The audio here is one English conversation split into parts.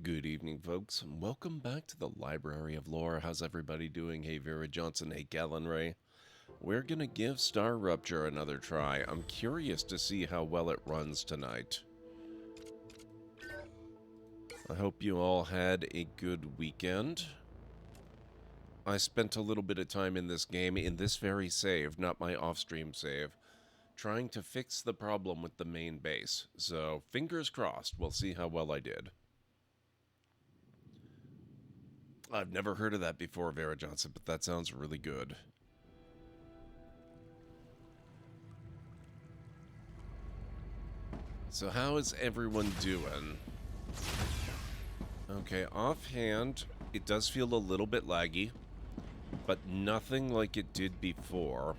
Good evening, folks, and welcome back to the Library of Lore. How's everybody doing? Hey, Vera Johnson. Hey, Galen Ray. We're gonna give StarRupture another try. I'm curious to see how well it runs tonight. I hope you all had a good weekend. I spent a little bit of time in this game, in this very save, not my off-stream save, trying to fix the problem with the main base. So, fingers crossed, we'll see how well I did. I've never heard of that before, Vera Johnson, but that sounds really good. So how is everyone doing? Okay, offhand, it does feel a little bit laggy, but nothing like it did before.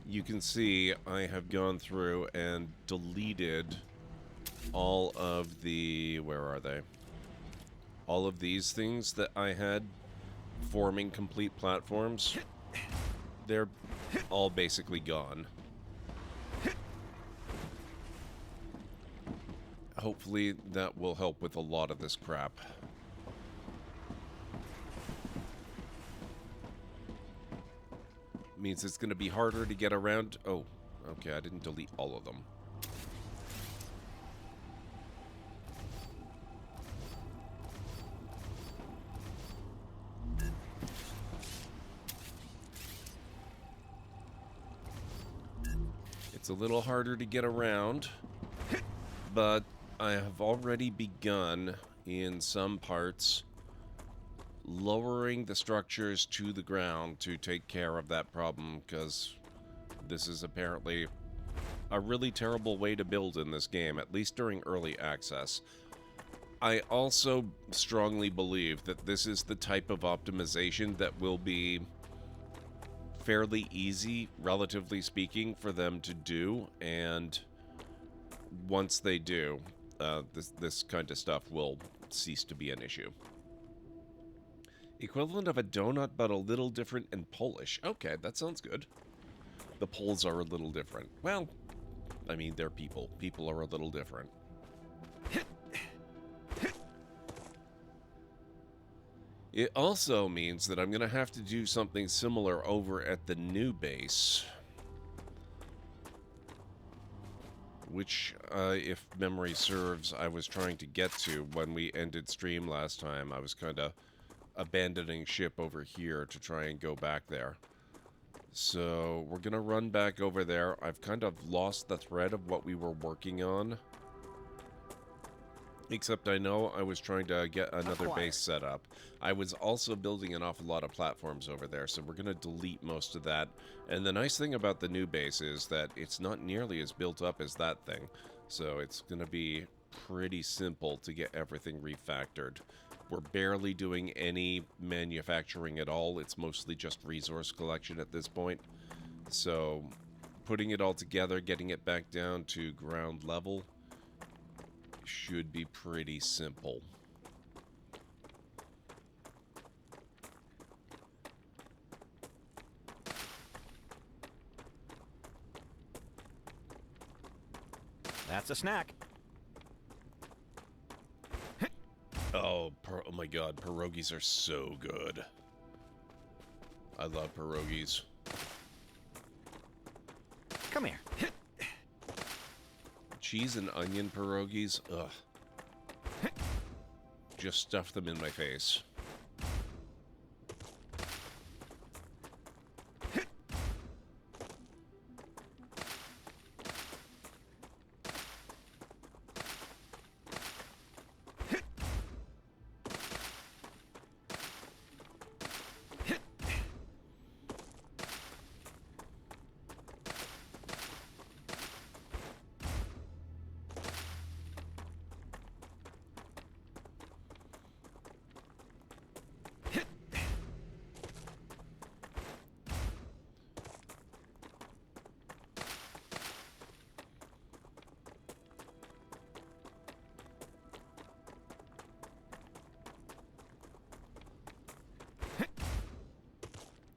You can see I have gone through and deleted all of the... where are they? All of these things that I had forming complete platforms. They're all basically gone. Hopefully that will help with a lot of this crap. Means it's going to be harder to get around. Oh, okay, I didn't delete all of them. It's a little harder to get around, but I have already begun, in some parts, lowering the structures to the ground to take care of that problem, because this is apparently a really terrible way to build in this game, at least during early access. I also strongly believe that this is the type of optimization that will be fairly easy, relatively speaking, for them to do, and once they do, this kind of stuff will cease to be an issue. Equivalent of a donut, but a little different in Polish. Okay, that sounds good. The Poles are a little different. Well, I mean, they're people. People are a little different. It also means that I'm going to have to do something similar over at the new base. Which, if memory serves, I was trying to get to when we ended stream last time. I was kind of abandoning ship over here to try and go back there. So, we're going to run back over there. I've kind of lost the thread of what we were working on. Except I know I was trying to get another base set up. I was also building an awful lot of platforms over there, so we're going to delete most of that. And the nice thing about the new base is that it's not nearly as built up as that thing. So it's going to be pretty simple to get everything refactored. We're barely doing any manufacturing at all. It's mostly just resource collection at this point. So putting it all together, getting it back down to ground level, should be pretty simple. That's a snack. Oh my god, pierogies are so good. I love pierogies. Come here. Cheese and onion pierogies, ugh. Just stuff them in my face.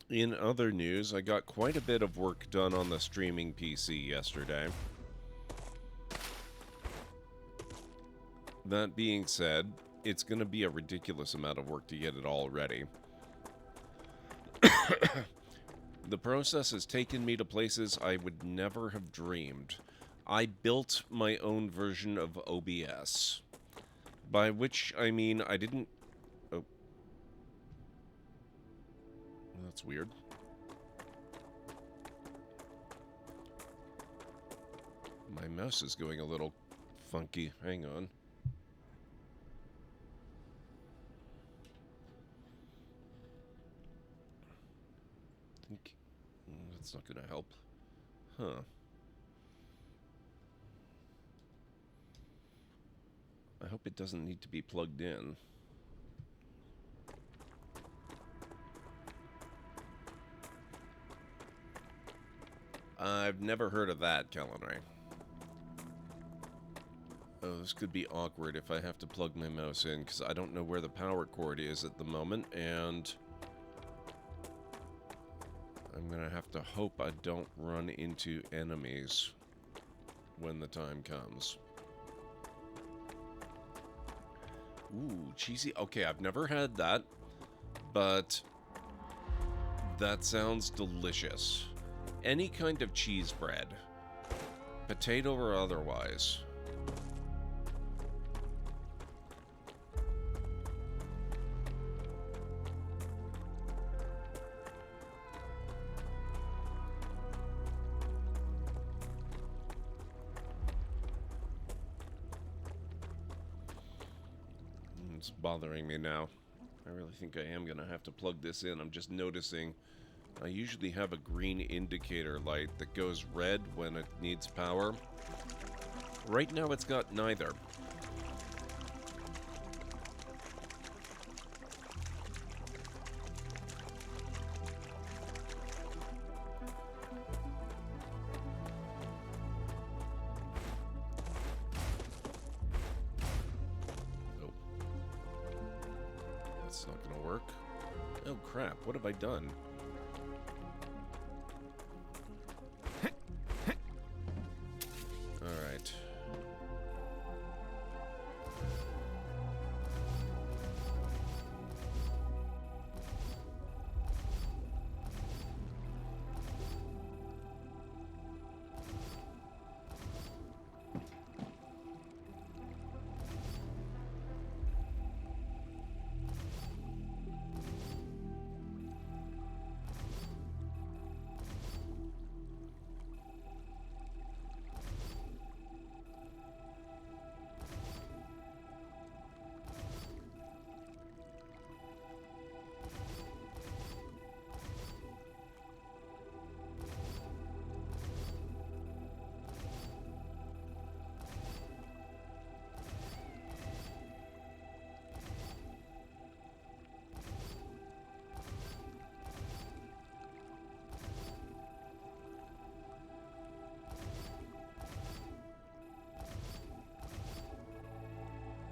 In other news, I got quite a bit of work done on the streaming PC yesterday. That being said, it's going to be a ridiculous amount of work to get it all ready. The process has taken me to places I would never have dreamed. I built my own version of OBS. By which I mean I didn't... Oh. That's weird. My mouse is going a little funky. Hang on. I think that's not going to help. Huh. I hope it doesn't need to be plugged in. I've never heard of that, Calinray. Oh, this could be awkward if I have to plug my mouse in, because I don't know where the power cord is at the moment, and I'm gonna have to hope I don't run into enemies when the time comes. Ooh, cheesy. Okay, I've never had that, but that sounds delicious. Any kind of cheese bread, potato or otherwise. It's bothering me now. I really think I am going to have to plug this in. I'm just noticing I usually have a green indicator light that goes red when it needs power. Right now it's got neither. Oh. That's not going to work. Oh crap, what have I done? Alright.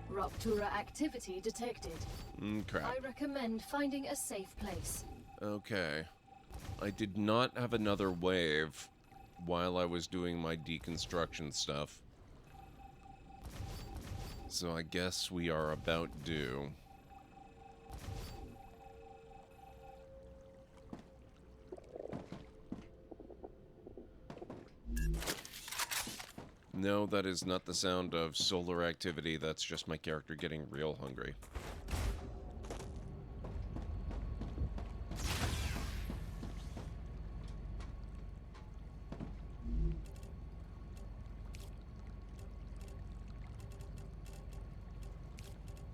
Rupture activity detected. Crap. I recommend finding a safe place. Okay. I did not have another wave while I was doing my deconstruction stuff. So I guess we are about due. No, that is not the sound of solar activity. That's just my character getting real hungry.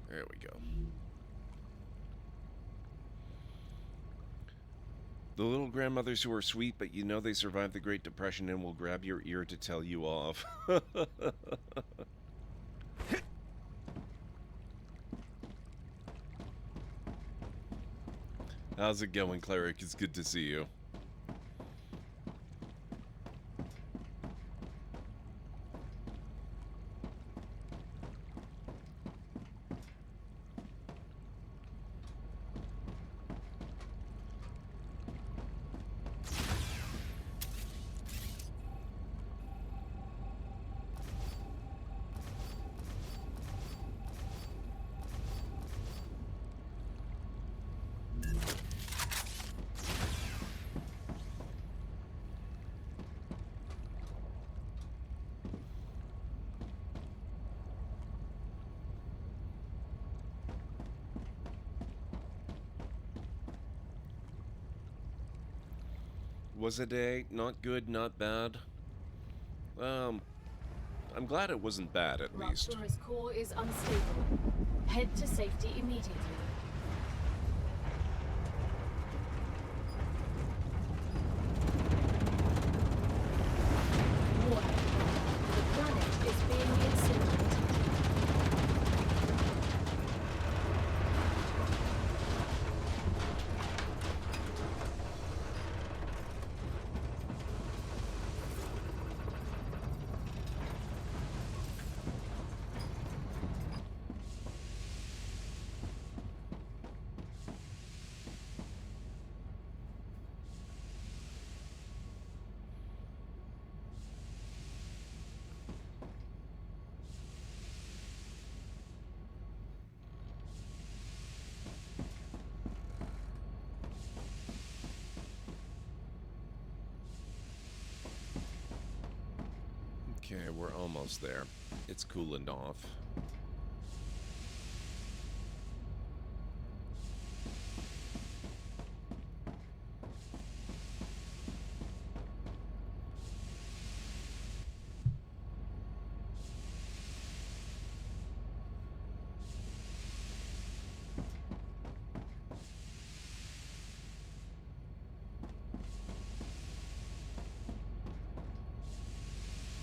There we go. The little grandmothers who are sweet, but you know they survived the Great Depression and will grab your ear to tell you off. How's it going, Cleric? It's good to see you. Was it a not good, not bad? I'm glad it wasn't bad, at least. Raptura's core is unstable. Head to safety immediately. Warning. The planet is being incinerated. Okay, we're almost there. It's cooling off.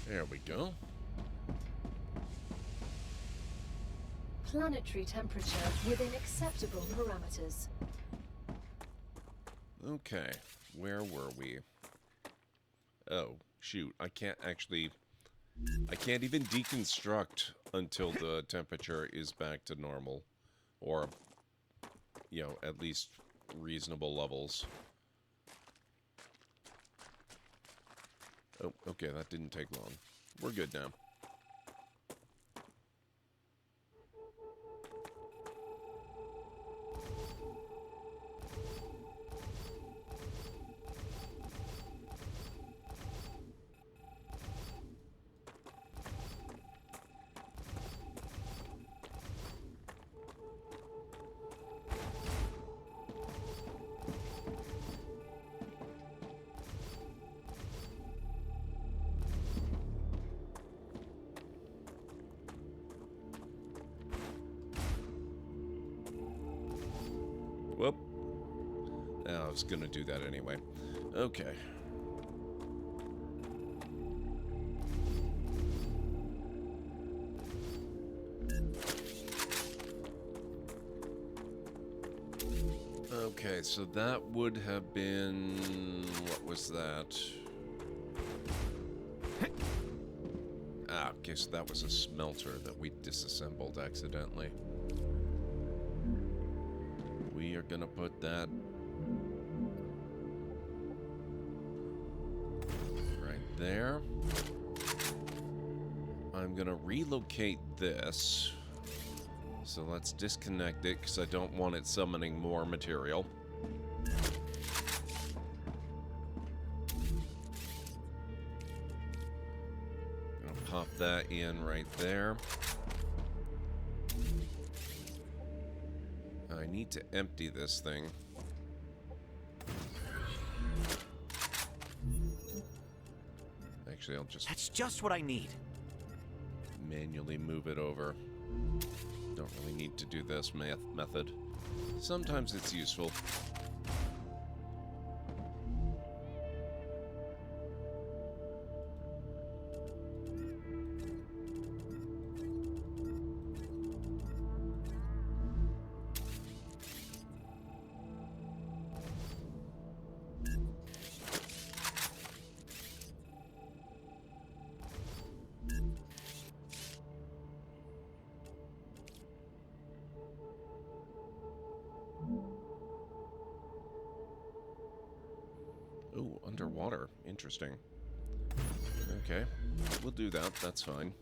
There we go. Planetary temperature within acceptable parameters. Okay, where were we? Oh, shoot. I can't even deconstruct until the temperature is back to normal. Or, you know, at least reasonable levels. Oh, okay, that didn't take long. We're good now. Whoop. Oh, I was gonna do that anyway. Okay. Okay, so that would have been... what was that? Ah, okay, so that was a smelter that we disassembled accidentally. We are gonna put that right there. I'm gonna relocate this. So let's disconnect it because I don't want it summoning more material. Gonna pop that in right there. I need to empty this thing. Actually, I'll just That's just what I need. manually move it over. Don't really need to do this method. Sometimes it's useful. Ooh, underwater. Interesting. Okay, we'll do that. That's fine.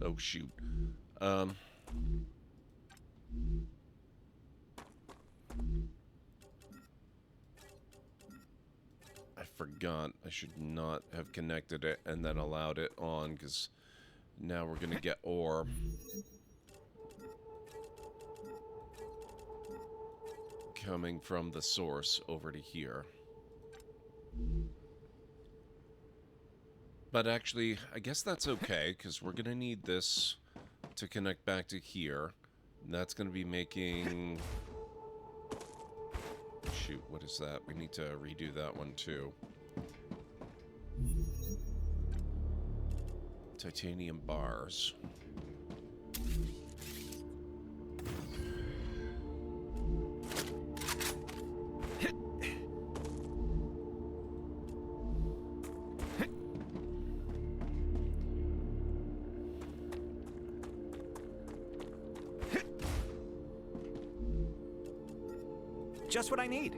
Oh, shoot. I forgot. I should not have connected it and then allowed it on, because now we're going to get ore. Coming from the source over to here. But actually, I guess that's okay, because we're going to need this to connect back to here. And that's going to be making... Shoot, what is that? We need to redo that one, too. Titanium bars. Just what I need.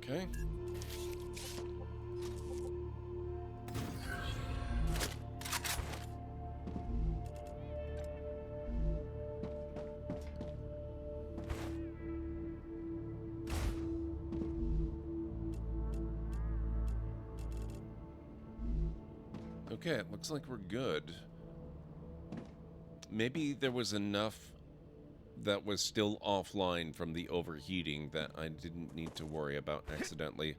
Okay. Okay, it looks like we're good. Maybe there was enough that was still offline from the overheating that I didn't need to worry about accidentally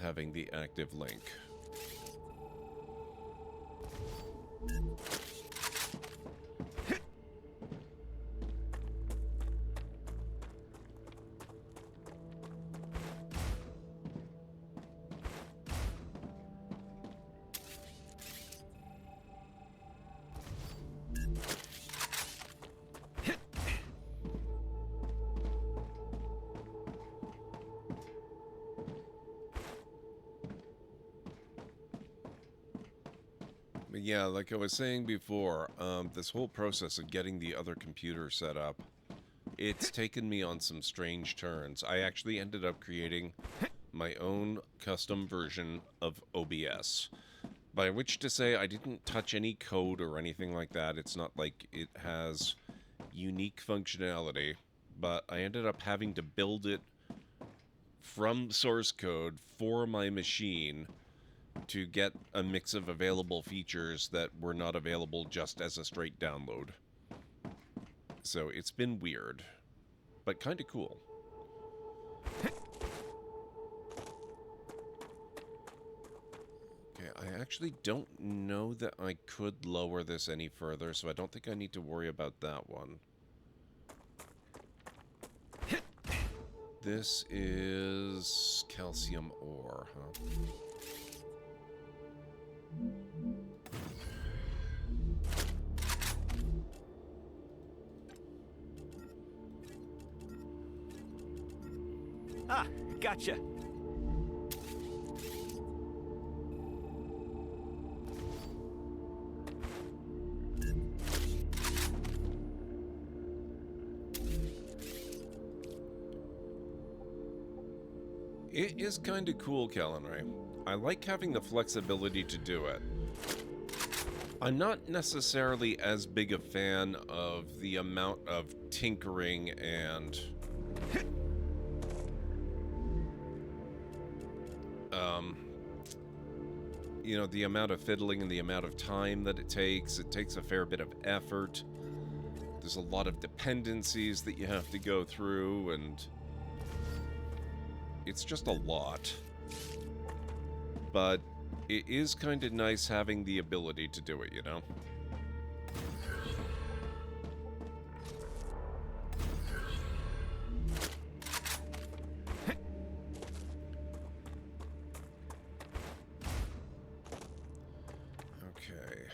having the active link. But yeah, like I was saying before, this whole process of getting the other computer set up, it's taken me on some strange turns. I actually ended up creating my own custom version of OBS, by which to say I didn't touch any code or anything like that. It's not like it has unique functionality, but I ended up having to build it from source code for my machine to get a mix of available features that were not available just as a straight download. So it's been weird, but kind of cool. Okay, I actually don't know that I could lower this any further, so I don't think I need to worry about that one. This is calcium ore, huh? Ah, gotcha. It is kind of cool, Calenray. I like having the flexibility to do it. I'm not necessarily as big a fan of the amount of tinkering and you know, the amount of fiddling and the amount of time that it takes. It takes a fair bit of effort. There's a lot of dependencies that you have to go through, and It's just a lot. But it is kind of nice having the ability to do it, you know? Okay.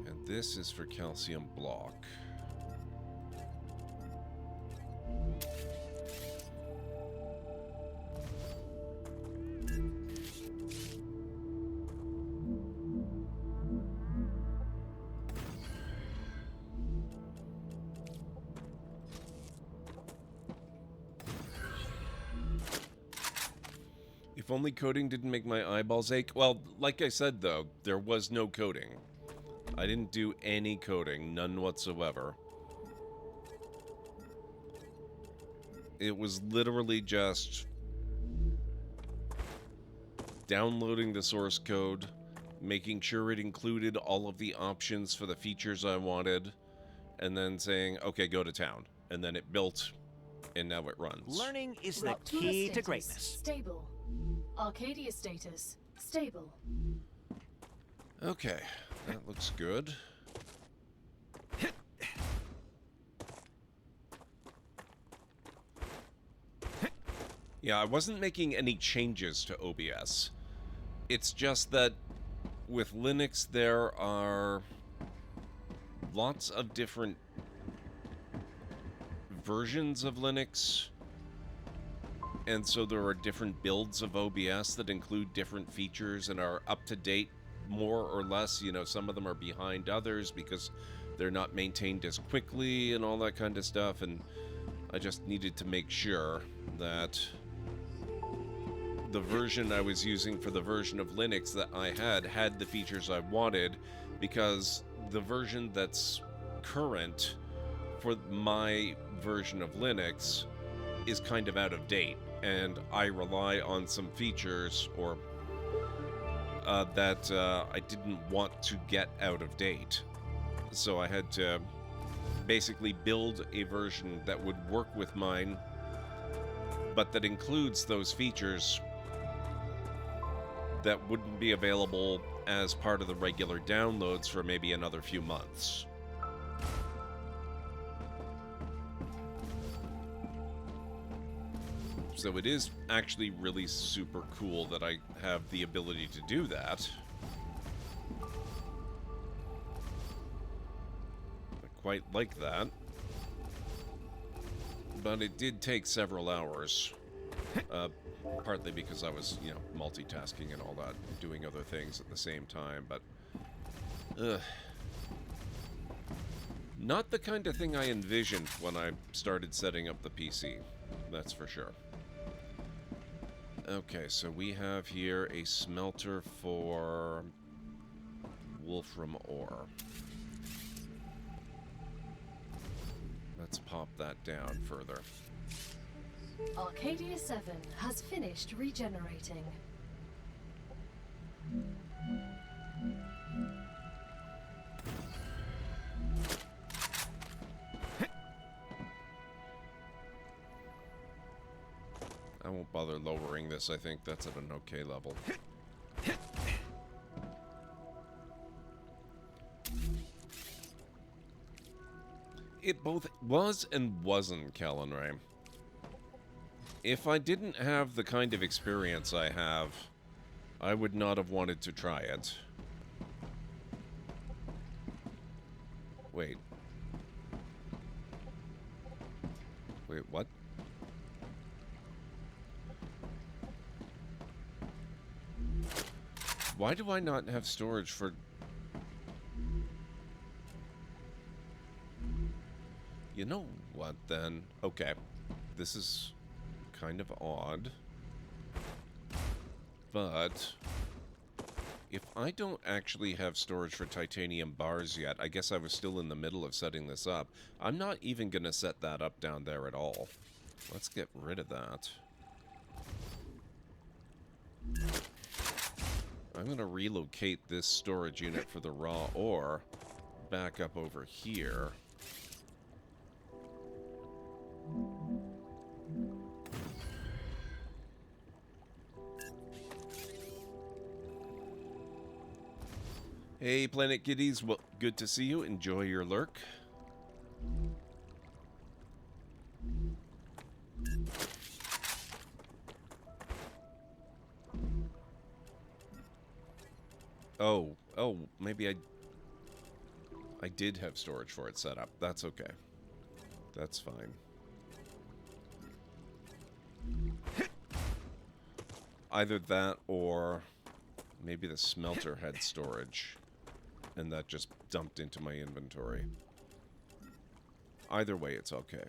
And this is for calcium block. If only coding didn't make my eyeballs ache. Well, like I said, though, there was no coding. I didn't do any coding, none whatsoever. It was literally just downloading the source code, making sure it included all of the options for the features I wanted, and then saying, okay, go to town. And then it built, and now it runs. Learning is the Raptura key to status, greatness. Stable. Arcadia status. Stable. Okay, that looks good. Yeah, I wasn't making any changes to OBS. It's just that with Linux there are lots of different versions of Linux. And so there are different builds of OBS that include different features and are up to date more or less. You know, some of them are behind others because they're not maintained as quickly and all that kind of stuff. And I just needed to make sure that the version I was using for the version of Linux that I had the features I wanted, because the version that's current for my version of Linux is kind of out of date, and I rely on some features or that I didn't want to get out of date. So I had to basically build a version that would work with mine, but that includes those features that wouldn't be available as part of the regular downloads for maybe another few months. So it is actually really super cool that I have the ability to do that. I quite like that. But it did take several hours. Partly because I was, you know, multitasking and all that, doing other things at the same time, but... not the kind of thing I envisioned when I started setting up the PC, that's for sure. Okay, so we have here a smelter for wolfram ore. Let's pop that down further. Arcadia 7 has finished regenerating. I won't bother lowering this. I think that's at an okay level. It both was and wasn't, Callan-Ray. If I didn't have the kind of experience I have, I would not have wanted to try it. Wait. Wait, what? Why do I not have storage for... You know what, then? Okay. This is kind of odd. But if I don't actually have storage for titanium bars yet, I guess I was still in the middle of setting this up. I'm not even going to set that up down there at all. Let's get rid of that. I'm going to relocate this storage unit for the raw ore back up over here. Hey, Planet Kitties. Well, good to see you. Enjoy your lurk. Oh, maybe I did have storage for it set up. That's okay. That's fine. Either that or maybe the smelter had storage and that just dumped into my inventory. Either way, it's okay.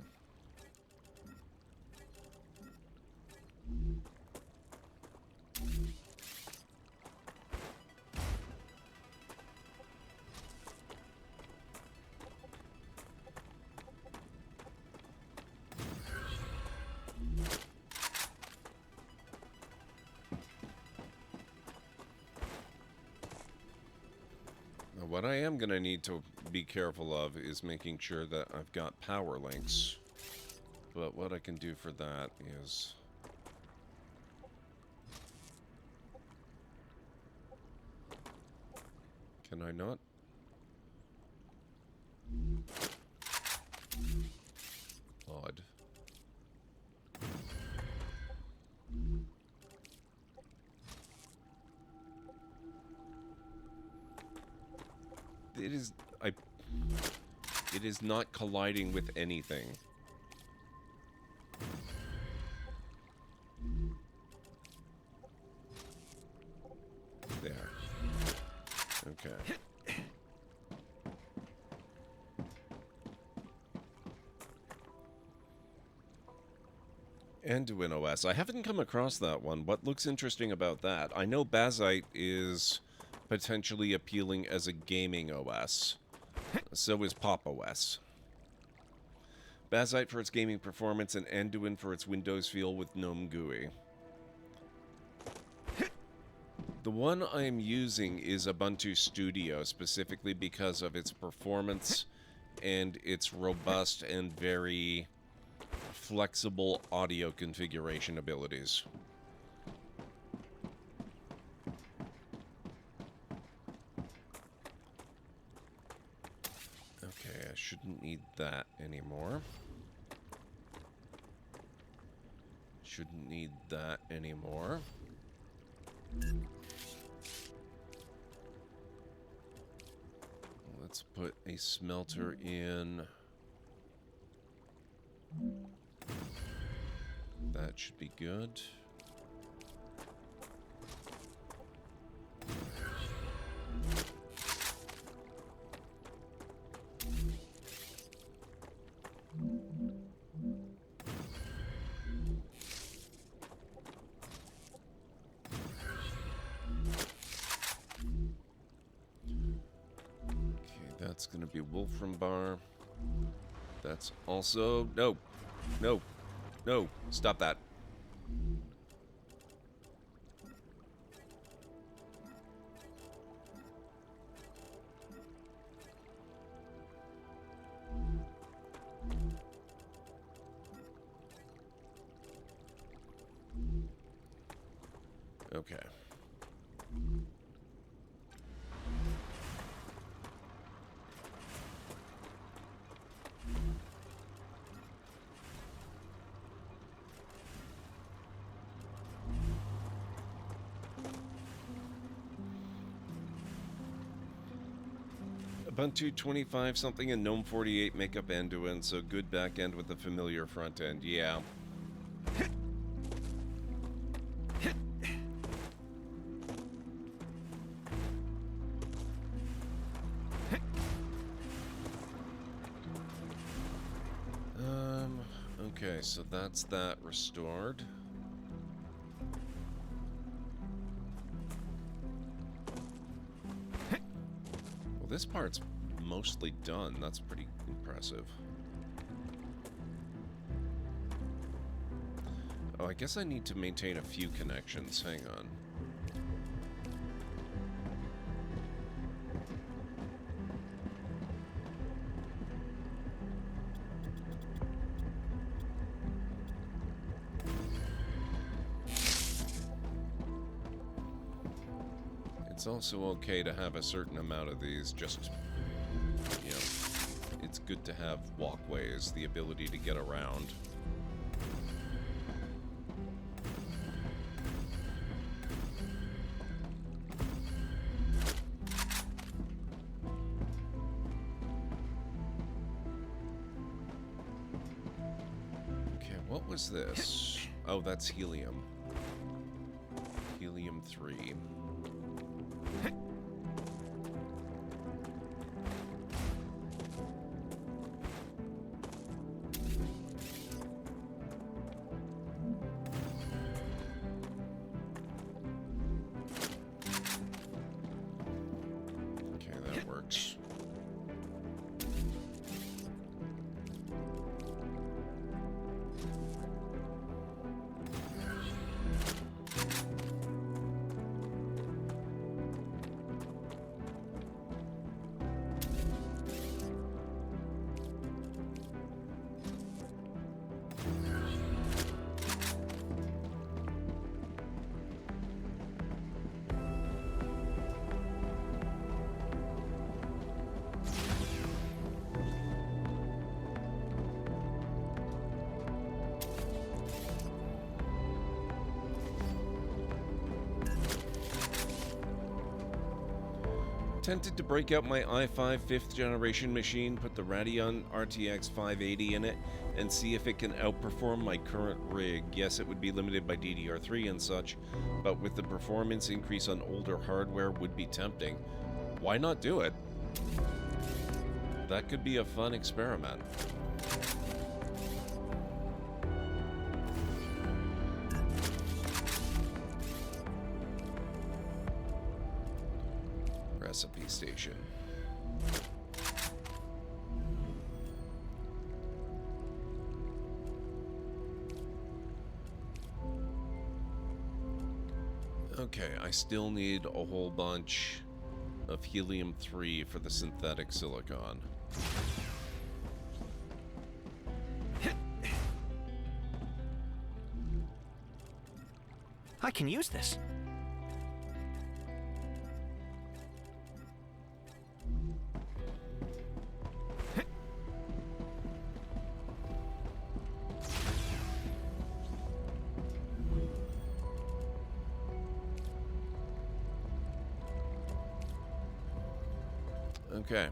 What I am going to need to be careful of is making sure that I've got power links. But what I can do for that is... Can I not? Odd. It is not colliding with anything. There. Okay. Anduin OS. I haven't come across that one. What looks interesting about that? I know Bazite is potentially appealing as a gaming OS. So is Pop OS. Bazite for its gaming performance and Anduin for its Windows feel with GNOME GUI. The one I am using is Ubuntu Studio, specifically because of its performance and its robust and very flexible audio configuration abilities. Okay, I shouldn't need that anymore. Shouldn't need that anymore. Let's put a smelter in. That should be good. That's going to be Wolfram Bar. That's also... No. No. No. Stop that. Okay. Ubuntu 25 something and GNOME 48 make up Anduin, so good back end with a familiar front end. Yeah. Okay, so that's that restored. Well, this part's mostly done. That's pretty impressive. Oh, I guess I need to maintain a few connections. Hang on. It's also okay to have a certain amount of these, just, you know, it's good to have walkways, the ability to get around. Okay, what was this? Oh, that's helium. Helium 3. Okay, that works. Tempted to break out my i5 5th generation machine, put the Radeon RTX 580 in it, and see if it can outperform my current rig. Yes, it would be limited by DDR3 and such, but with the performance increase on older hardware would be tempting. Why not do it? That could be a fun experiment. Recipe station. Okay, I still need a whole bunch of helium-3 for the synthetic silicon. I can use this. Okay.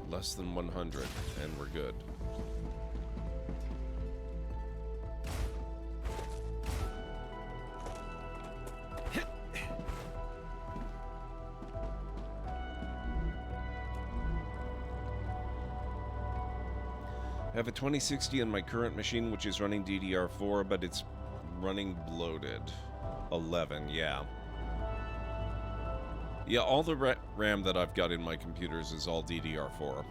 Less than 100, and we're good. I have a 2060 on my current machine, which is running DDR4, but it's running bloated. 11, yeah. Yeah, all the RAM that I've got in my computers is all DDR4.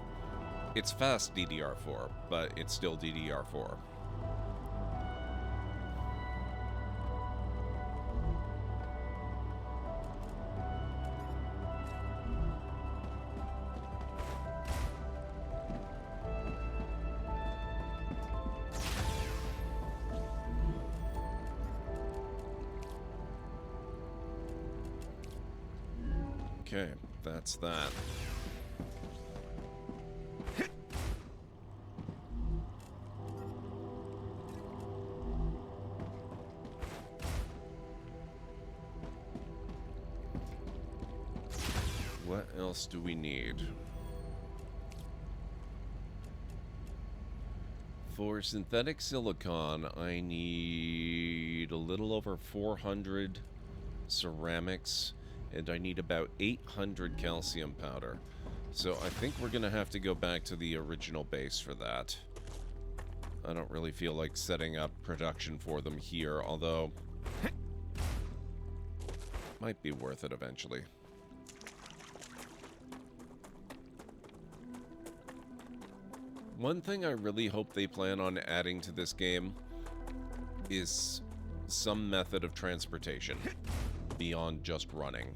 It's fast DDR4, but it's still DDR4. Okay, that's that. What else do we need? For synthetic silicon, I need a little over 400 ceramics, and I need about 800 calcium powder. So I think we're gonna have to go back to the original base for that. I don't really feel like setting up production for them here, although might be worth it eventually. One thing I really hope they plan on adding to this game is some method of transportation beyond just running.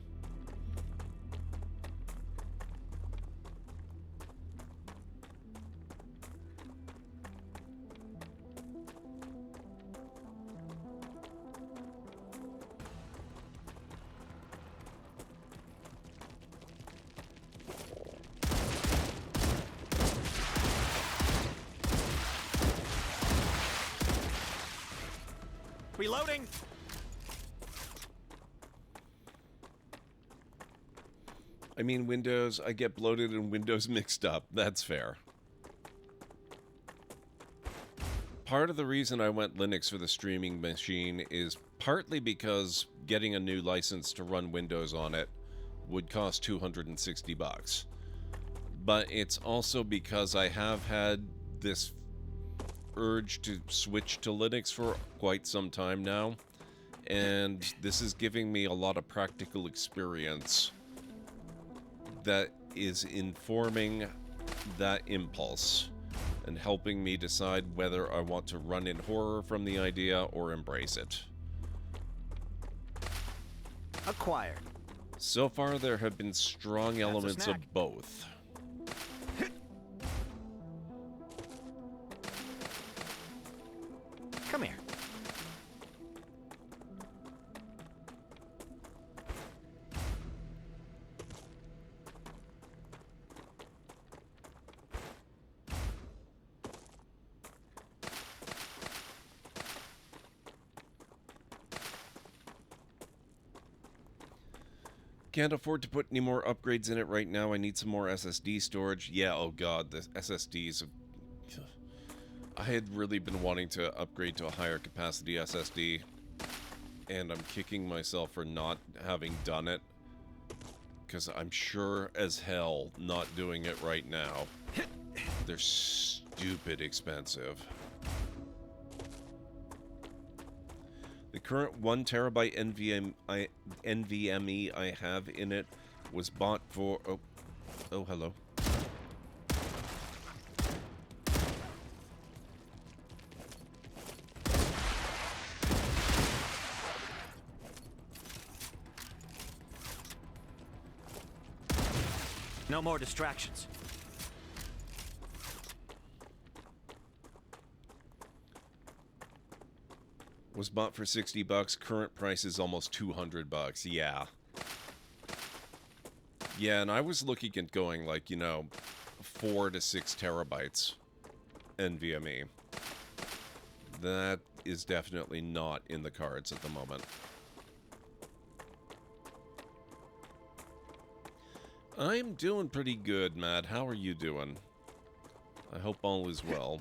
Reloading! I mean, Windows, I get bloated and Windows mixed up. That's fair. Part of the reason I went Linux for the streaming machine is partly because getting a new license to run Windows on it would cost $260. But it's also because I have had this urge to switch to Linux for quite some time now, and this is giving me a lot of practical experience that is informing that impulse and helping me decide whether I want to run in horror from the idea or embrace it. Acquired. So far, there have been strong elements of snack. both. Come here. Can't afford to put any more upgrades in it right now. I need some more SSD storage. Yeah, oh god, the SSDs. I had really been wanting to upgrade to a higher capacity SSD, and I'm kicking myself for not having done it, because I'm sure as hell not doing it right now. They're stupid expensive. The current 1 terabyte NVMe I have in it was bought for... Oh, hello. No more distractions. Was bought for $60. Current price is almost $200. Yeah. Yeah, and I was looking at going like, 4 to 6 terabytes NVMe. That is definitely not in the cards at the moment. I'm doing pretty good, Matt. How are you doing? I hope all is well.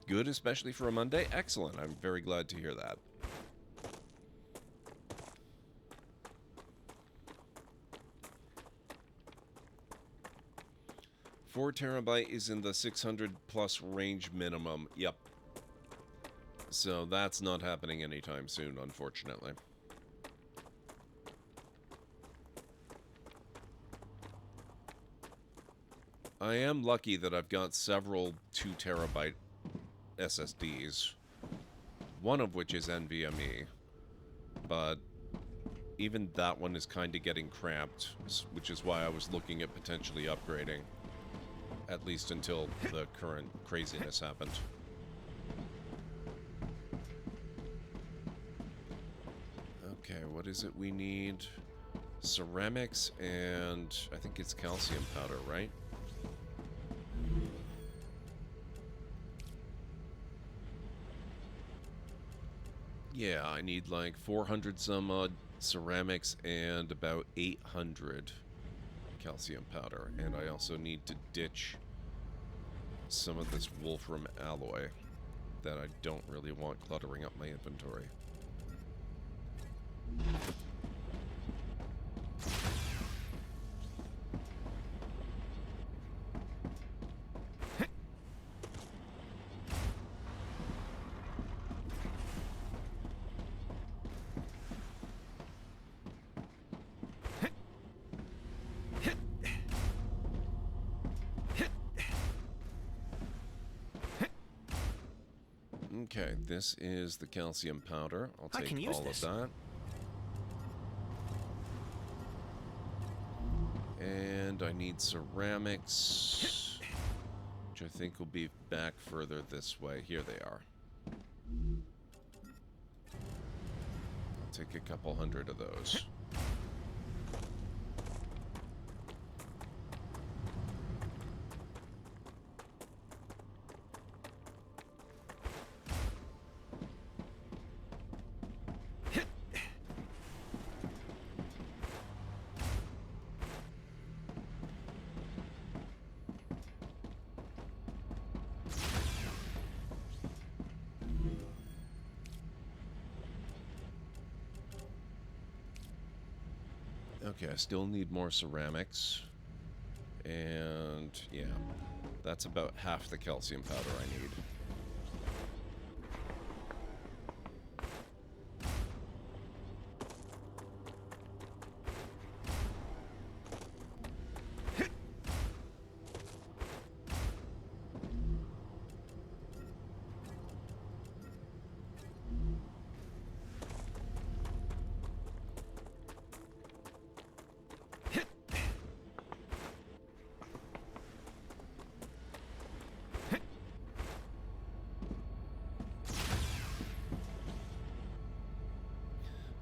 Good, especially for a Monday? Excellent. I'm very glad to hear that. Four terabyte is in the 600 plus range minimum. Yep. So that's not happening anytime soon, unfortunately. I am lucky that I've got several 2 terabyte SSDs, one of which is NVMe, but even that one is kind of getting cramped, which is why I was looking at potentially upgrading, at least until the current craziness happened. Okay, what is it we need? Ceramics and I think it's calcium powder, right? Yeah, I need like 400 some odd ceramics and about 800 calcium powder. And I also need to ditch some of this wolfram alloy that I don't really want cluttering up my inventory. Okay, this is the calcium powder. I'll take all of that. And I need ceramics, which I think will be back further this way. Here they are. take a couple hundred of those. Okay, I still need more ceramics. And, yeah, that's about half the calcium powder I need.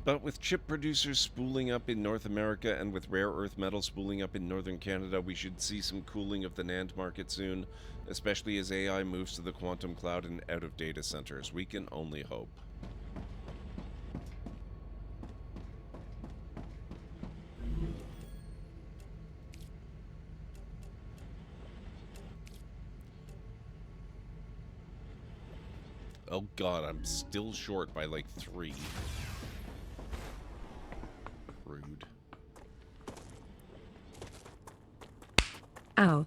But with chip producers spooling up in North America and with rare earth metals spooling up in northern Canada, we should see some cooling of the NAND market soon, especially as AI moves to the quantum cloud and out of data centers. We can only hope. Oh god, I'm still short by like 3. Rude. Ow.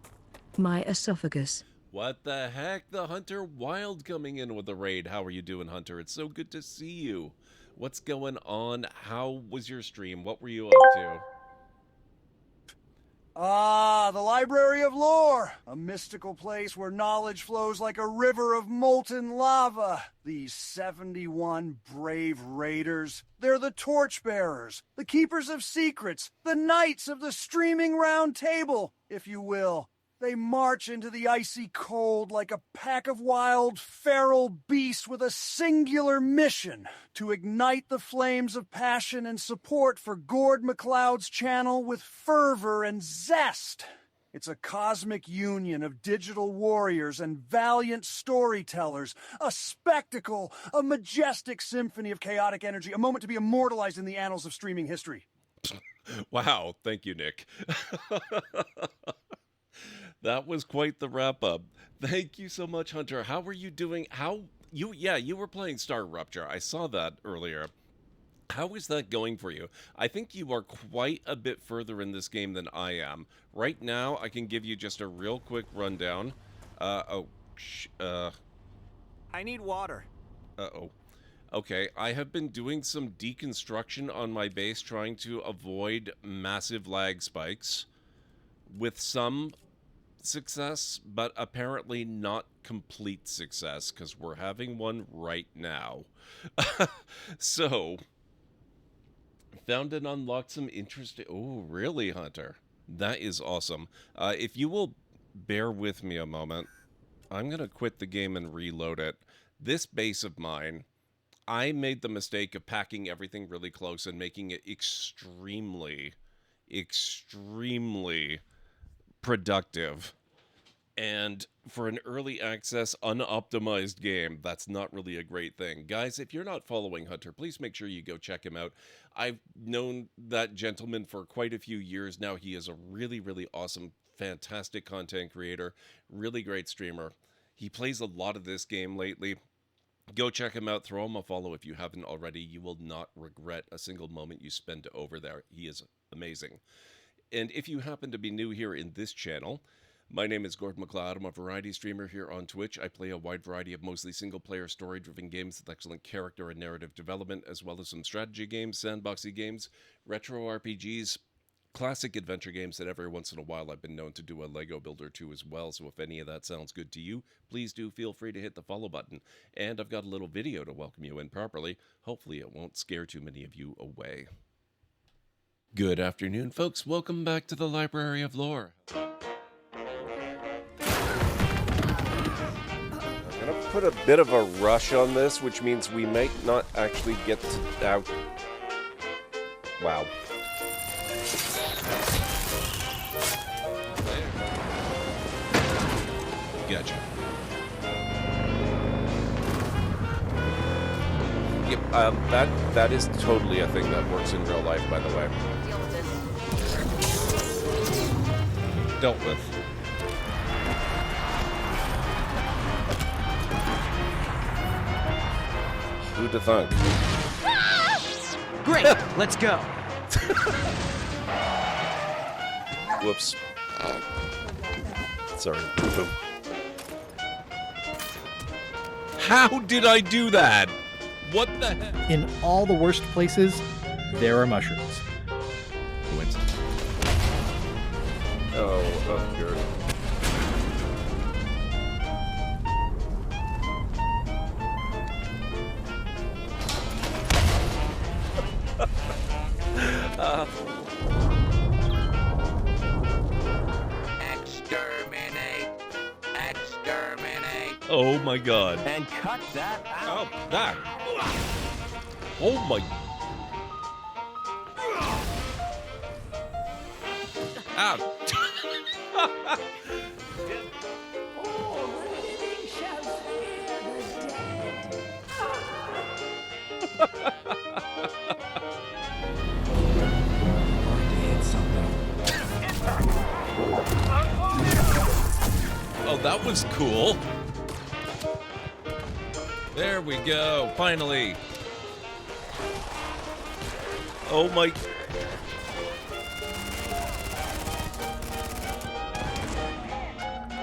My esophagus. What the heck? The HunterWild coming in with a raid. How are you doing, Hunter? It's so good to see you. What's going on? How was your stream? What were you up to? Ah, the Library of Lore, a mystical place where knowledge flows like a river of molten lava. These 71 brave raiders, they're the torchbearers, the keepers of secrets, the knights of the streaming round table, if you will. They march into the icy cold like a pack of wild, feral beasts with a singular mission: to ignite the flames of passion and support for GordMcLeod's channel with fervor and zest. It's a cosmic union of digital warriors and valiant storytellers, a spectacle, a majestic symphony of chaotic energy, a moment to be immortalized in the annals of streaming history. Wow, thank you, Nick. That was quite the wrap-up. Thank you so much, Hunter. How were you doing? You were playing StarRupture. I saw that earlier. How is that going for you? I think you are quite a bit further in this game than I am. Right now, I can give you just a real quick rundown. I need water. Uh-oh. Okay, I have been doing some deconstruction on my base, trying to avoid massive lag spikes. With some success, but apparently not complete success, because we're having one right now. So, found and unlocked some interesting... Oh, really, Hunter? That is awesome. If you will bear with me a moment, I'm going to quit the game and reload it. This base of mine, I made the mistake of packing everything really close and making it extremely productive. And for an early access, unoptimized game, that's not really a great thing. Guys, if you're not following Hunter, please make sure you go check him out. I've known that gentleman for quite a few years now. He is a really, really awesome, fantastic content creator, really great streamer. He plays a lot of this game lately. Go check him out. Throw him a follow if you haven't already. You will not regret a single moment you spend over there. He is amazing. And if you happen to be new here in this channel, my name is GordMcLeod. I'm a variety streamer here on Twitch. I play a wide variety of mostly single-player, story-driven games with excellent character and narrative development, as well as some strategy games, sandboxy games, retro RPGs, classic adventure games, and every once in a while I've been known to do a Lego builder too as well. So if any of that sounds good to you, please do feel free to hit the follow button. And I've got a little video to welcome you in properly. Hopefully it won't scare too many of you away. Good afternoon, folks. Welcome back to the Library of Lore. I'm going to put a bit of a rush on this, which means we might not actually get to out Wow. Gotcha. Yep, that is totally a thing that works in real life, by the way. Deal with this. Dealt with. Who'd have thunk? Great, let's go. Whoops. Sorry. Boom. How did I do that? What the heck? In all the worst places, there are mushrooms. Coincidence. Oh, good. Exterminate! Exterminate! Oh my god. And cut that out. Oh, that. Oh my. Ow. Oh, that was cool. There we go. Finally. Oh my.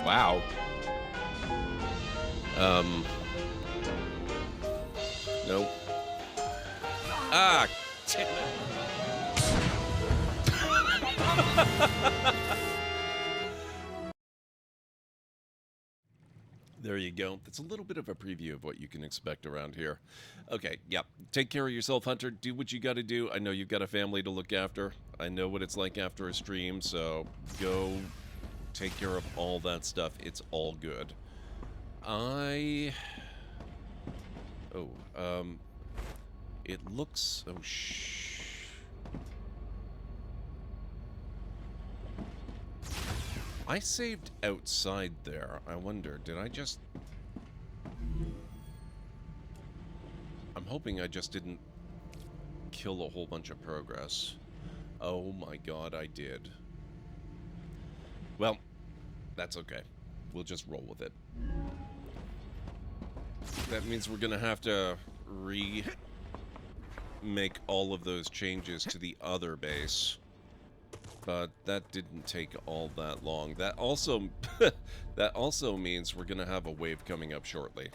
Wow. Nope. Ah, damn it. There you go. That's a little bit of a preview of what you can expect around here. Okay, yep. Take care of yourself, Hunter. Do what you got to do. I know you've got a family to look after. I know what it's like after a stream, so go take care of all that stuff. It's all good. It looks... Oh, I saved outside there. I wonder, did I just... I'm hoping I just didn't kill a whole bunch of progress. Oh my god, I did. Well, that's okay. We'll just roll with it. That means we're gonna have to make all of those changes to the other base. But that didn't take all that long. That also that also means we're gonna have a wave coming up shortly.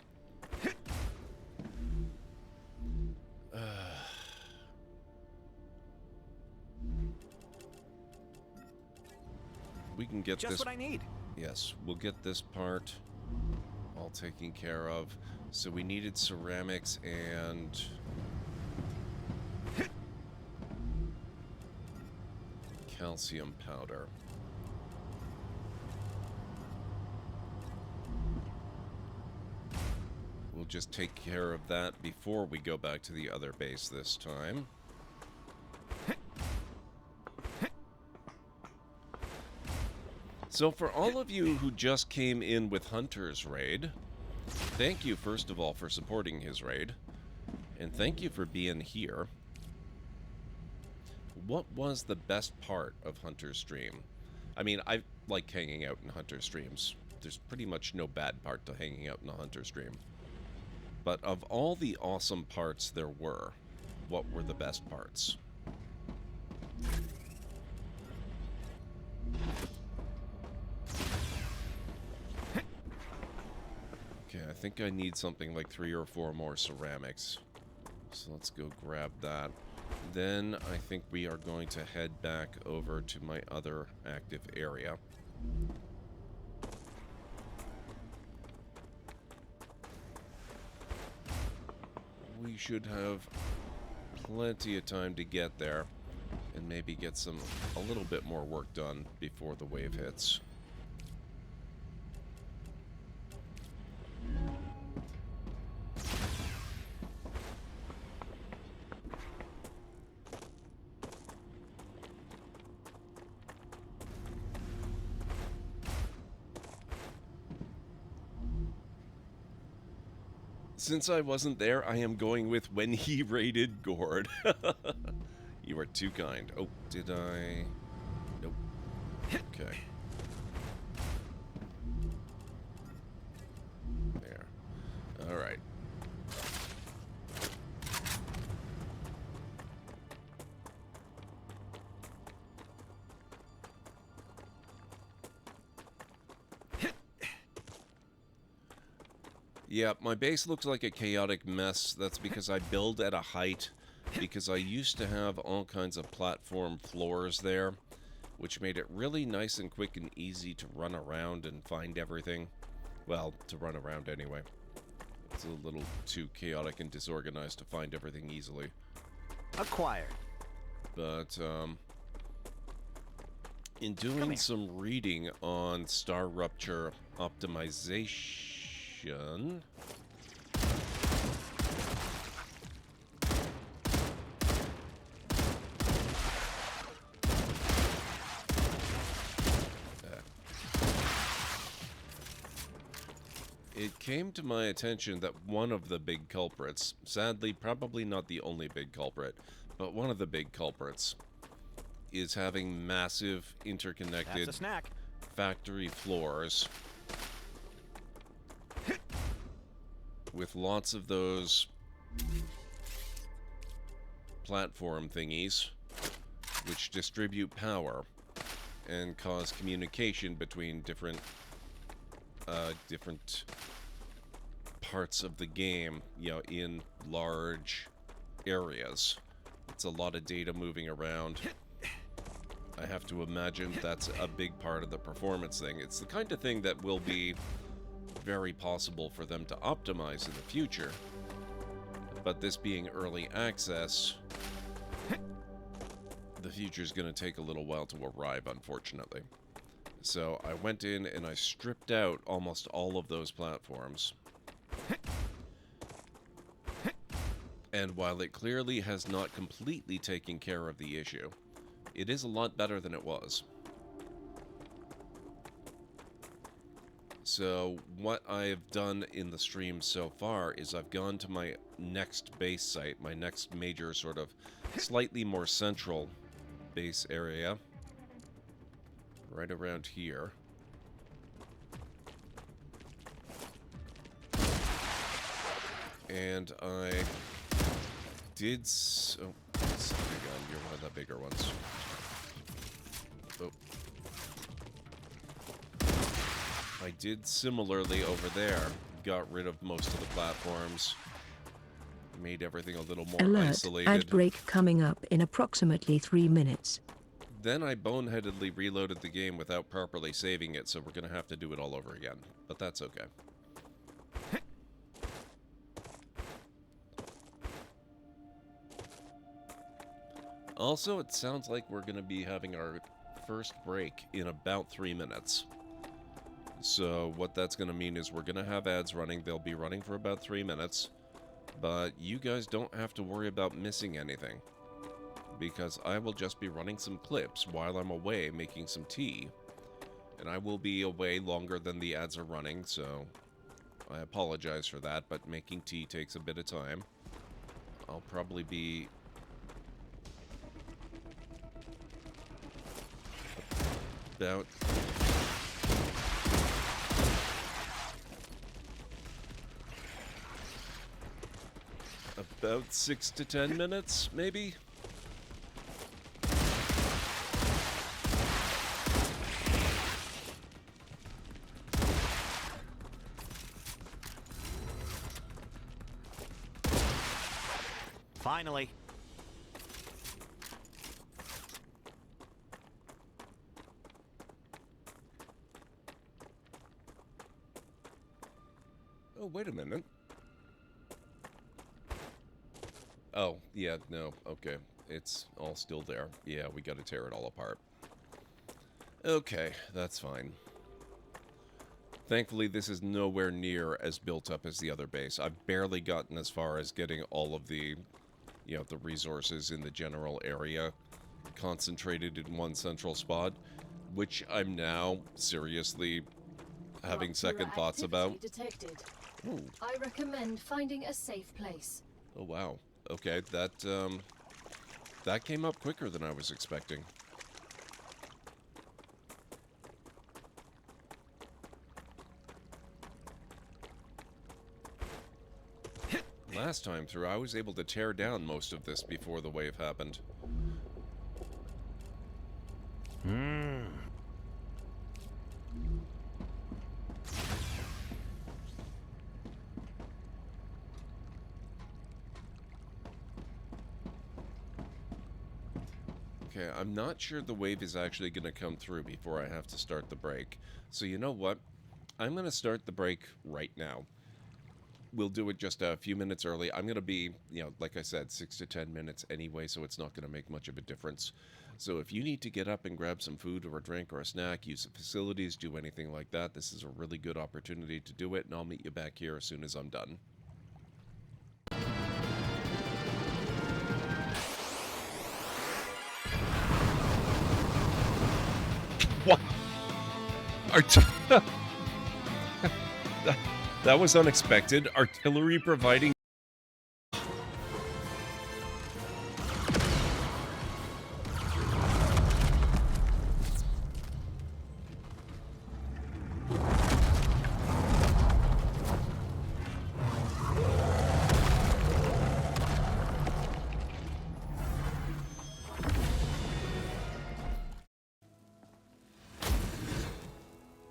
We can get Just this. what I need. Yes, we'll get this part all taken care of. So we needed ceramics and calcium powder. We'll just take care of that before we go back to the other base this time. So for all of you who just came in with Hunter's raid, thank you first of all for supporting his raid. And thank you for being here. What was the best part of Hunter's stream? I mean, I like hanging out in Hunter streams. There's pretty much no bad part to hanging out in a Hunter stream. But of all the awesome parts there were, what were the best parts? Okay, I think I need something like 3 or 4 more ceramics. So let's go grab that. Then I think we are going to head back over to my other active area. We should have plenty of time to get there and maybe get a little bit more work done before the wave hits. Since I wasn't there, I am going with when he raided Gord. You are too kind. Oh, did I? Nope. Okay. There. All right. Yeah, my base looks like a chaotic mess. That's because I build at a height, because I used to have all kinds of platform floors there, which made it really nice and quick and easy to run around and find everything. Well, to run around anyway. It's a little too chaotic and disorganized to find everything easily. Acquired. But, in doing some reading on StarRupture optimization... It came to my attention that one of the big culprits, sadly probably not the only big culprit, but one of the big culprits, is having massive interconnected That's a snack. factory floors with lots of those platform thingies which distribute power and cause communication between different parts of the game, you know, in large areas. It's a lot of data moving around. I have to imagine that's a big part of the performance thing. It's the kind of thing that will be very possible for them to optimize in the future. But this being early access, the future's going to take a little while to arrive, unfortunately. So I went in and I stripped out almost all of those platforms. And while it clearly has not completely taken care of the issue, it is a lot better than it was. So what I've done in the stream so far is I've gone to my next base site, my next major sort of slightly more central base area, right around here. And I did oh, you're one of the bigger ones. Oh. I did similarly over there. Got rid of most of the platforms. Made everything a little more Alert, isolated. ad break coming up in approximately 3 minutes. Then I boneheadedly reloaded the game without properly saving it, so we're going to have to do it all over again. But that's okay. Also, it sounds like we're going to be having our first break in about 3 minutes. So what that's going to mean is we're going to have ads running. They'll be running for about 3 minutes. But you guys don't have to worry about missing anything, because I will just be running some clips while I'm away making some tea. And I will be away longer than the ads are running, so I apologize for that, but making tea takes a bit of time. I'll probably be about 6 to 10 minutes, maybe? Finally. Oh, wait a minute. Oh, yeah, no, okay. It's all still there. Yeah, we gotta tear it all apart. Okay, that's fine. Thankfully, this is nowhere near as built up as the other base. I've barely gotten as far as getting all of the, you know, the resources in the general area concentrated in one central spot, which I'm now seriously having second thoughts about. Detected. Ooh. I recommend finding a safe place. Oh, wow. Okay, that came up quicker than I was expecting. Last time through, I was able to tear down most of this before the wave happened. Okay, I'm not sure the wave is actually going to come through before I have to start the break. So you know what? I'm going to start the break right now. We'll do it just a few minutes early. I'm going to be, like I said, 6 to 10 minutes anyway, so it's not going to make much of a difference. So if you need to get up and grab some food or a drink or a snack, use the facilities, do anything like that, this is a really good opportunity to do it, and I'll meet you back here as soon as I'm done. What? That was unexpected. Artillery providing...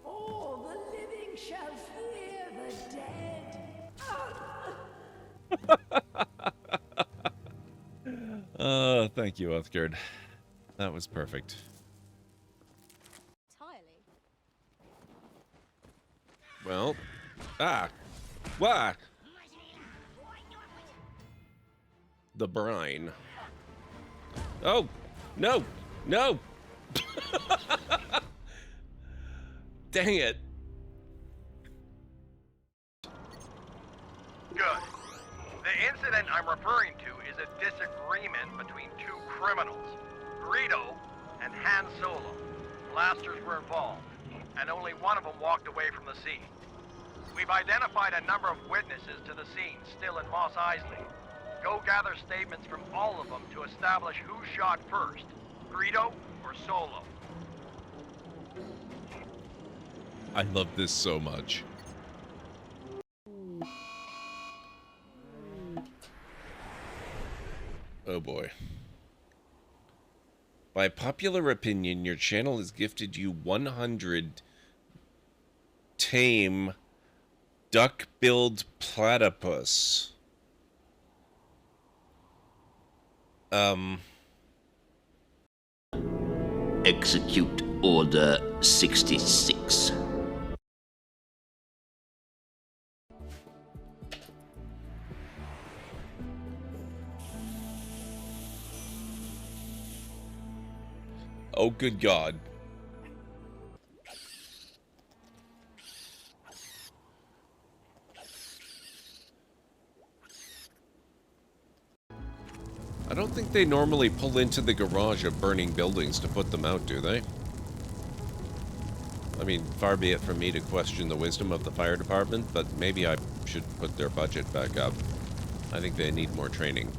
All the living shall fear the dead. Thank you, Uthgard. That was perfect. Entirely. Well... Wah! The brine. Oh! No! No! Dang it! Good. The incident I'm referring to is a disagreement between two criminals, Greedo and Han Solo. Blasters were involved, and only one of them walked away from the scene. We've identified a number of witnesses to the scene still in Mos Eisley. Go gather statements from all of them to establish who shot first, Greedo or Solo. I love this so much. Oh boy. By popular opinion, your channel has gifted you 100 tame duck-billed platypus. Execute Order 66. Oh, good God. I don't think they normally pull into the garage of burning buildings to put them out, do they? I mean, far be it from me to question the wisdom of the fire department, but maybe I should put their budget back up. I think they need more training.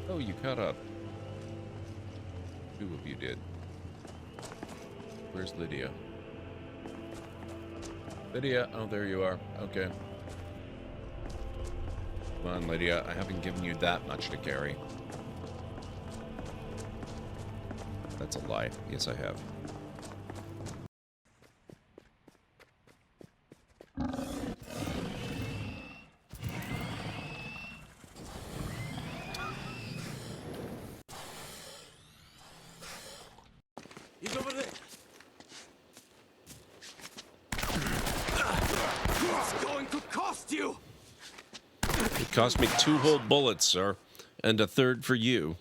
Oh, you caught up. Two of you did. Where's Lydia? Lydia, oh, there you are. Okay. Come on, Lydia. I haven't given you that much to carry. That's a lie. Yes, I have. He's over there. It's going to cost you. It cost me 2 whole bullets, sir. And a third for you.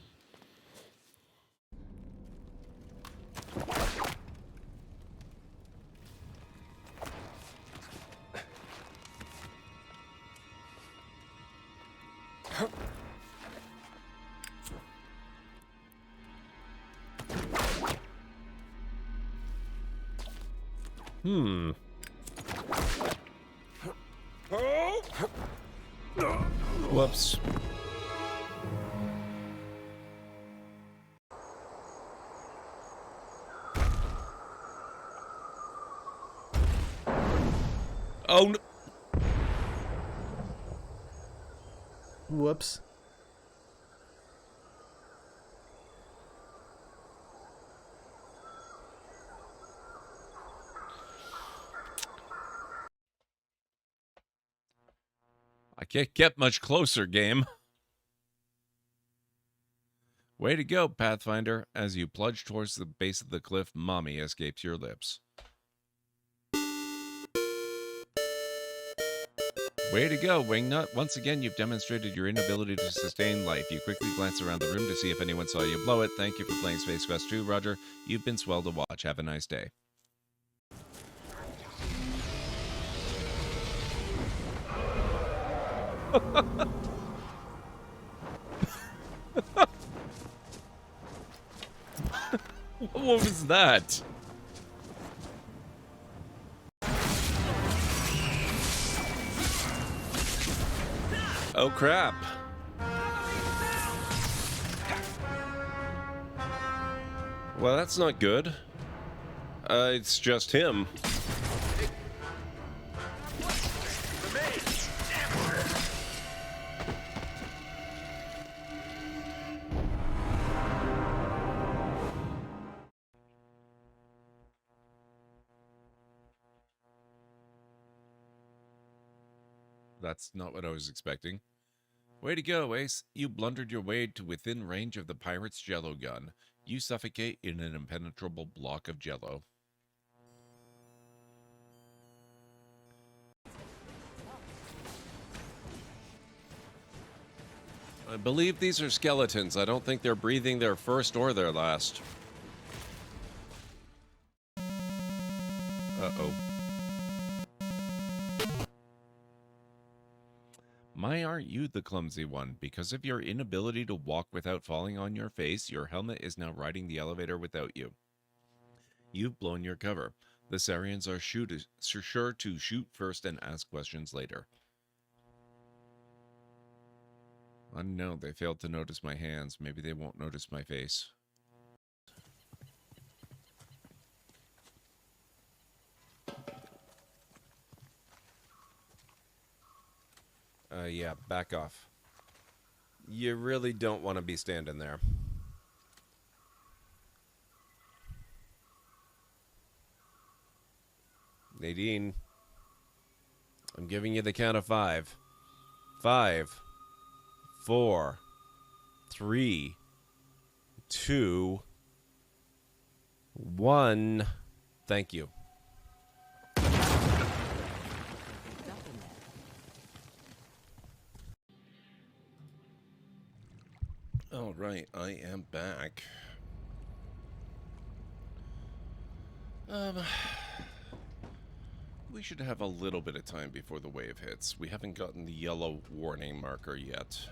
Whoops. Oh no. Whoops. I can't get much closer, game. Way to go, Pathfinder. As you plunge towards the base of the cliff, mommy escapes your lips. Way to go, Wingnut. Once again, you've demonstrated your inability to sustain life. You quickly glance around the room to see if anyone saw you blow it. Thank you for playing Space Quest 2, Roger. You've been swell to watch. Have a nice day. What was that? Oh crap. Well, that's not good. It's just him. That's not what I was expecting. Way to go, Ace. You blundered your way to within range of the pirate's jello gun. You suffocate in an impenetrable block of jello. I believe these are skeletons. I don't think they're breathing their first or their last. Uh-oh. Why aren't you the clumsy one? Because of your inability to walk without falling on your face, your helmet is now riding the elevator without you. You've blown your cover. The Sarians are sure to shoot first and ask questions later. I don't know, they failed to notice my hands. Maybe they won't notice my face. Yeah, back off. You really don't want to be standing there. Nadine, I'm giving you the count of 5. 5, 4, 3, 2, 1. Thank you. All right, I am back. We should have a little bit of time before the wave hits. We haven't gotten the yellow warning marker yet.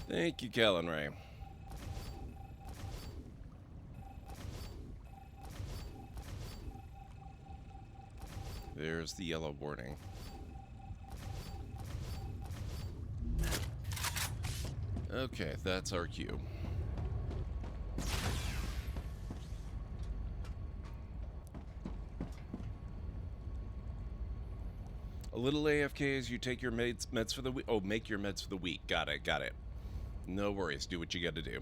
Thank you, Kellen Ray. There's the yellow warning. Okay, that's our cue. A little AFK as you take your meds for the week. Oh, make your meds for the week. Got it, got it. No worries, do what you gotta do.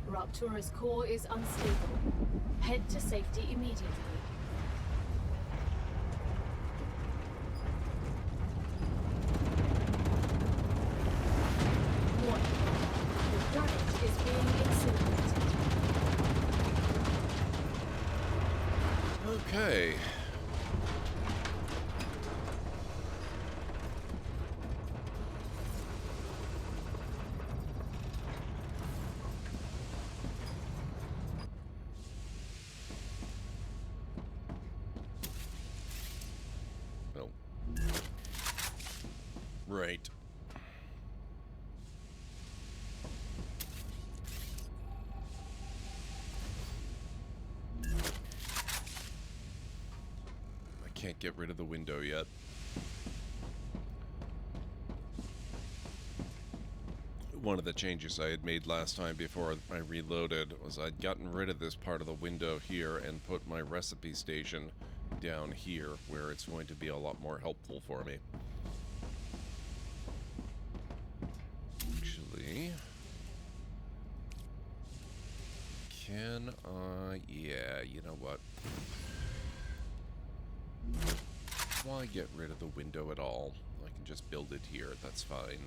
Raptura's core is unstable. Head to safety immediately. Warning. The turret is being incinerated. Okay. Right. I can't get rid of the window yet. One of the changes I had made last time before I reloaded was I'd gotten rid of this part of the window here and put my recipe station down here where it's going to be a lot more helpful for me. Actually, can I... yeah, you know what? Why get rid of the window at all? I can just build it here, that's fine.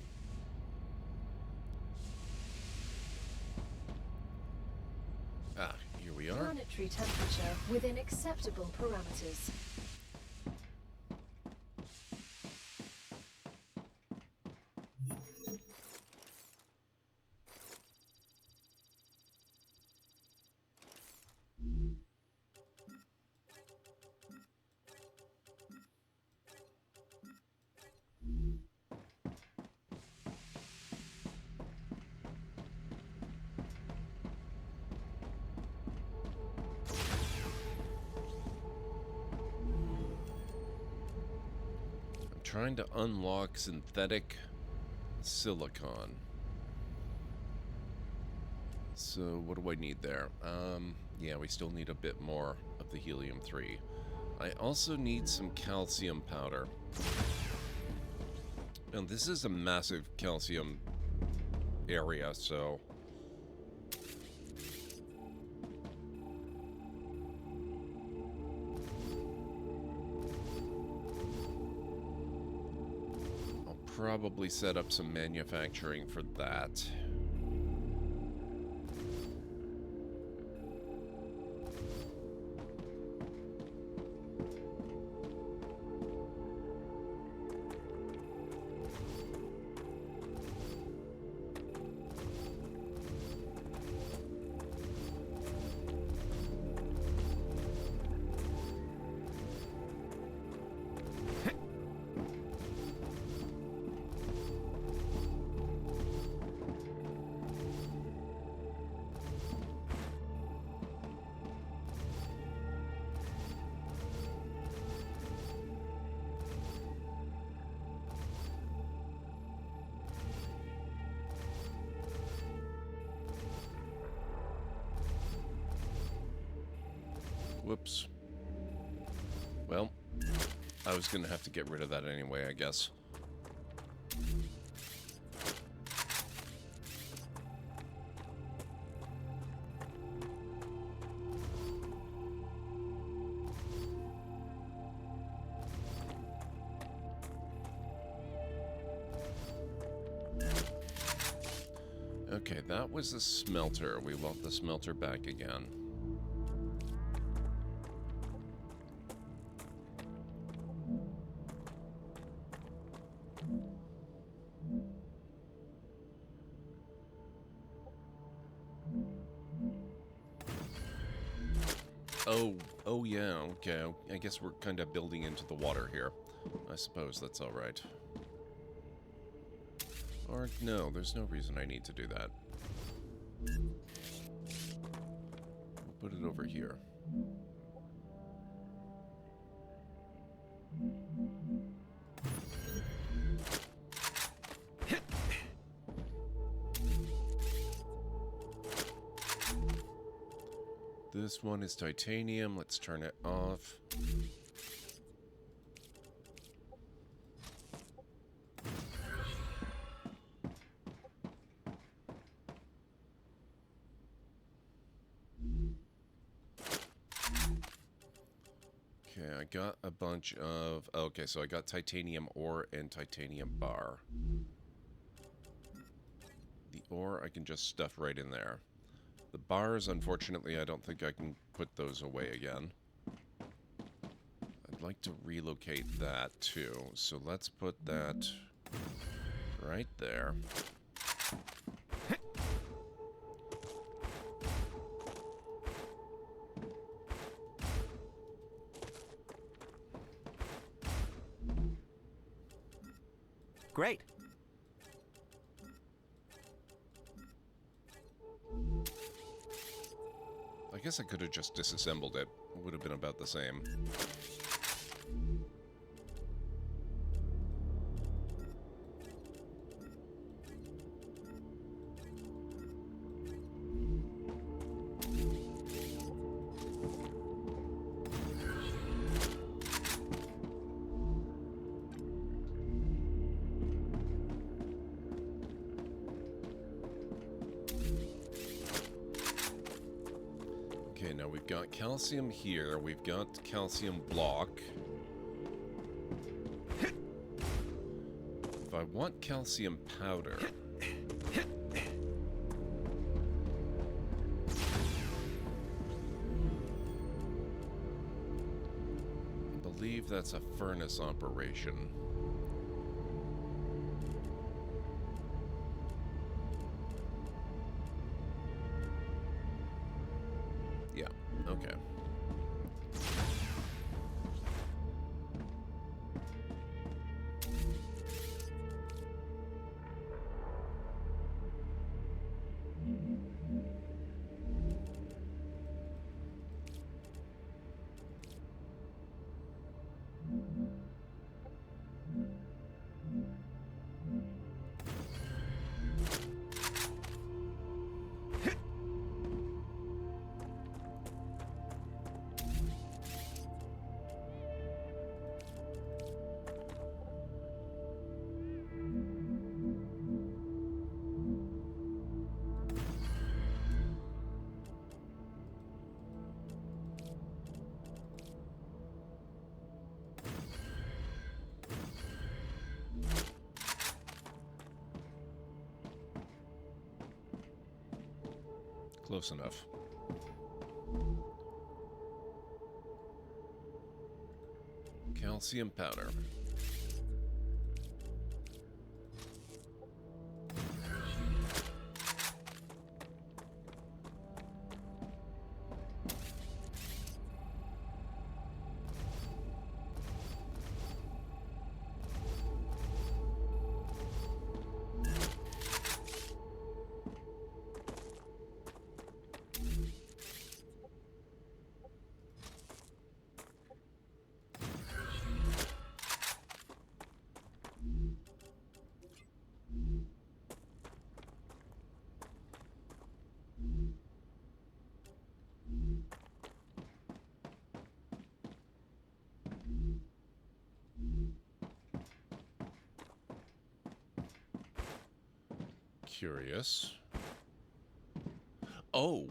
Ah, here we are. Planetary temperature within acceptable parameters. Trying to unlock synthetic silicon. So what do I need there? Yeah, we still need a bit more of the helium-3. I also need some calcium powder. And this is a massive calcium area, so... probably set up some manufacturing for that. Whoops. Well, I was going to have to get rid of that anyway, I guess. Okay, that was the smelter. We want the smelter back again. Oh yeah, okay. I guess we're kind of building into the water here. I suppose that's all right. Or, no, there's no reason I need to do that. We'll put it over here. This one is titanium. Let's turn it off. Okay, I got a bunch of... okay, so I got titanium ore and titanium bar. The ore I can just stuff right in there. The bars, unfortunately, I don't think I can put those away again. I'd like to relocate that, too. So let's put that right there. Great. I guess I could have just disassembled it. It would have been about the same. Okay, now we've got calcium here. We've got calcium block. If I want calcium powder... I believe that's a furnace operation. Yeah, okay. Close enough. Calcium powder. Curious. Oh.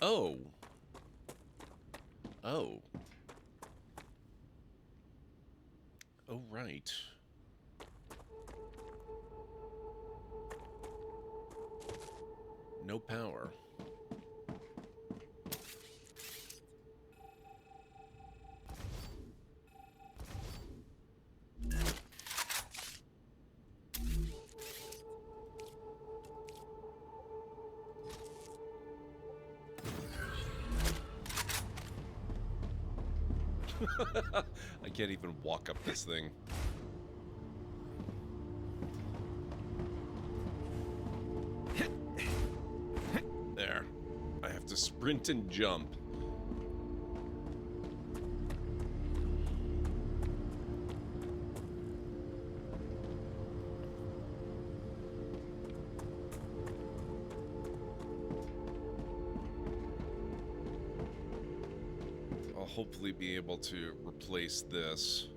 Oh. Oh. Oh, right. No power. I can't even walk up this thing. There. I have to sprint and jump. I'll hopefully be able to replace this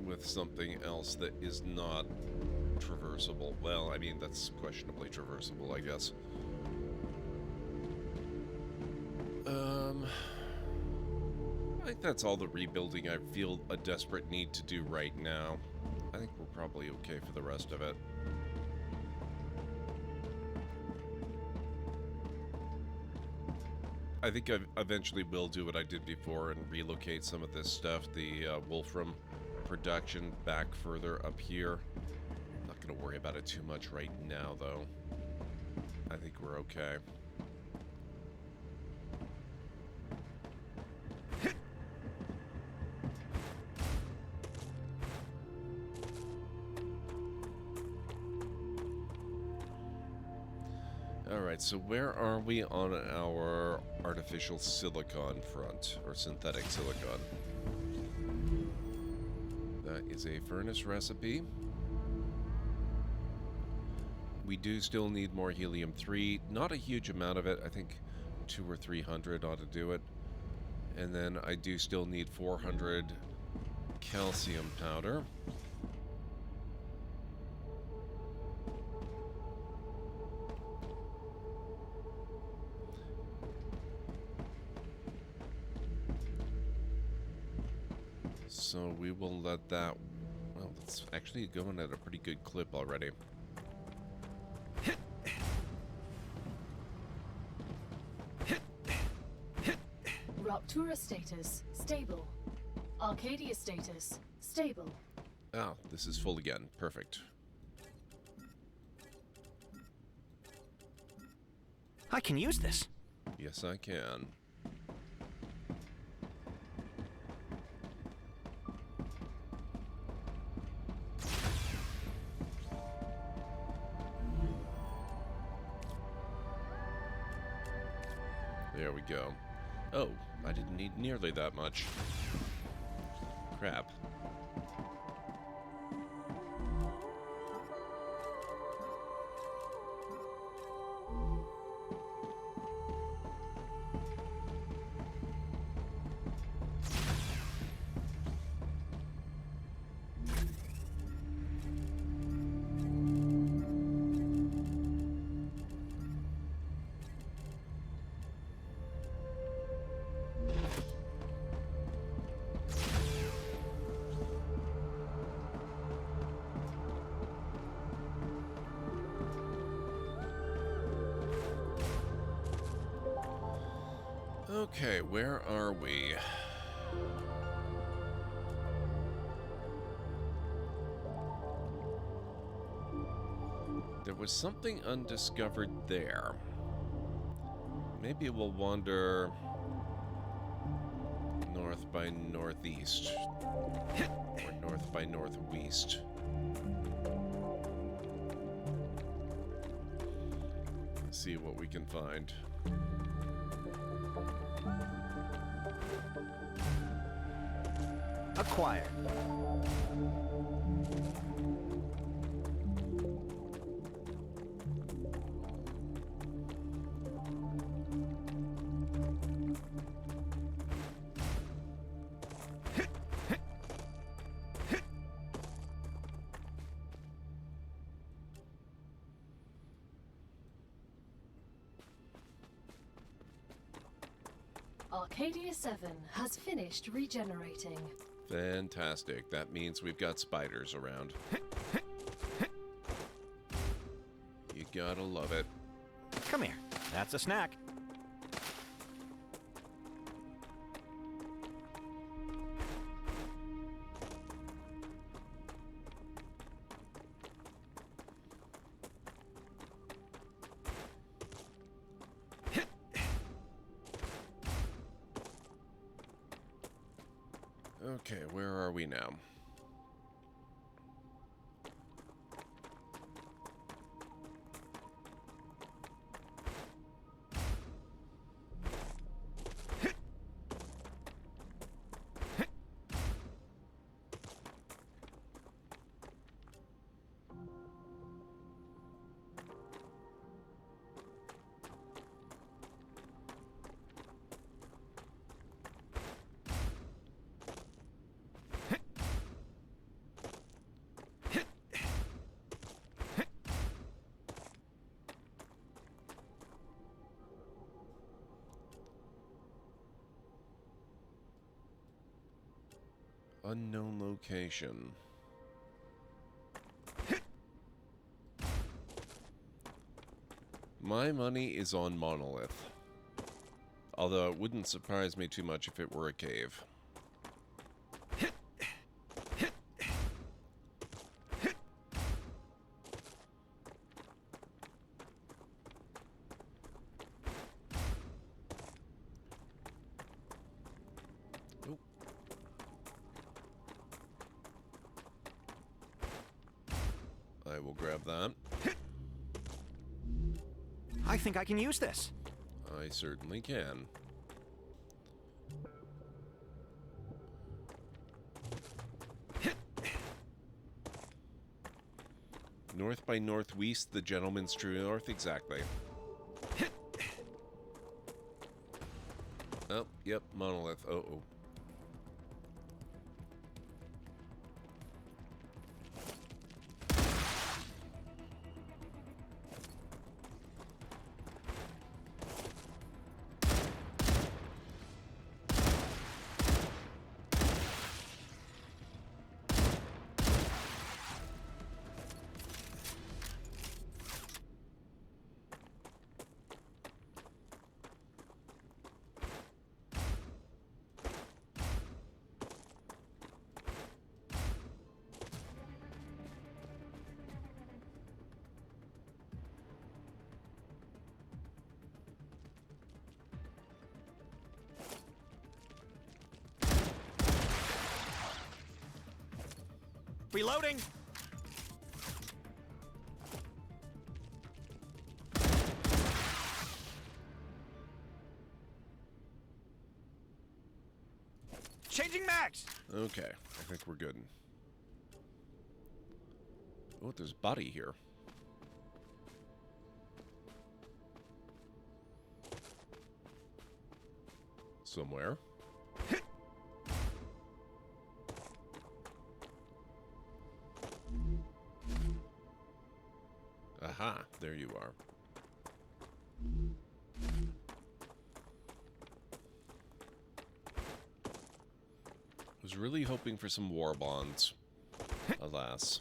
with something else that is not traversable. Well, I mean, that's questionably traversable, I guess. I think that's all the rebuilding I feel a desperate need to do right now. I think we're probably okay for the rest of it. I think I eventually will do what I did before and relocate some of this stuff, the Wolfram production, back further up here. I'm not going to worry about it too much right now, though. I think we're okay. Alright, so where are we on our artificial silicon front, or synthetic silicon? That is a furnace recipe. We do still need more helium-3. Not a huge amount of it. I think 200 or 300 ought to do it. And then I do still need 400 calcium powder. So we will let that... Well, it's actually going at a pretty good clip already. Ruptura status, stable. Arcadia status, stable. Oh, this is full again. Perfect. I can use this. Yes, I can. There we go. Oh, I didn't need nearly that much. Crap. Okay, where are we? There was something undiscovered there. Maybe we'll wander north by northeast, or north by northwest. Let's see what we can find. Acquired. Arcadia 7 has finished regenerating. Fantastic. That means we've got spiders around. You gotta love it. Come here. That's a snack. Okay, where are we now? Unknown location. My money is on Monolith. Although it wouldn't surprise me too much if it were a cave. I I think I can use this. I certainly can. North by northwest, the gentleman's true north, exactly. Oh, yep, monolith. Uh-oh. Reloading! Changing mags! Okay, I think we're good. Oh, there's a body here. Somewhere. Aha, there you are. Was really hoping for some war bonds. Alas.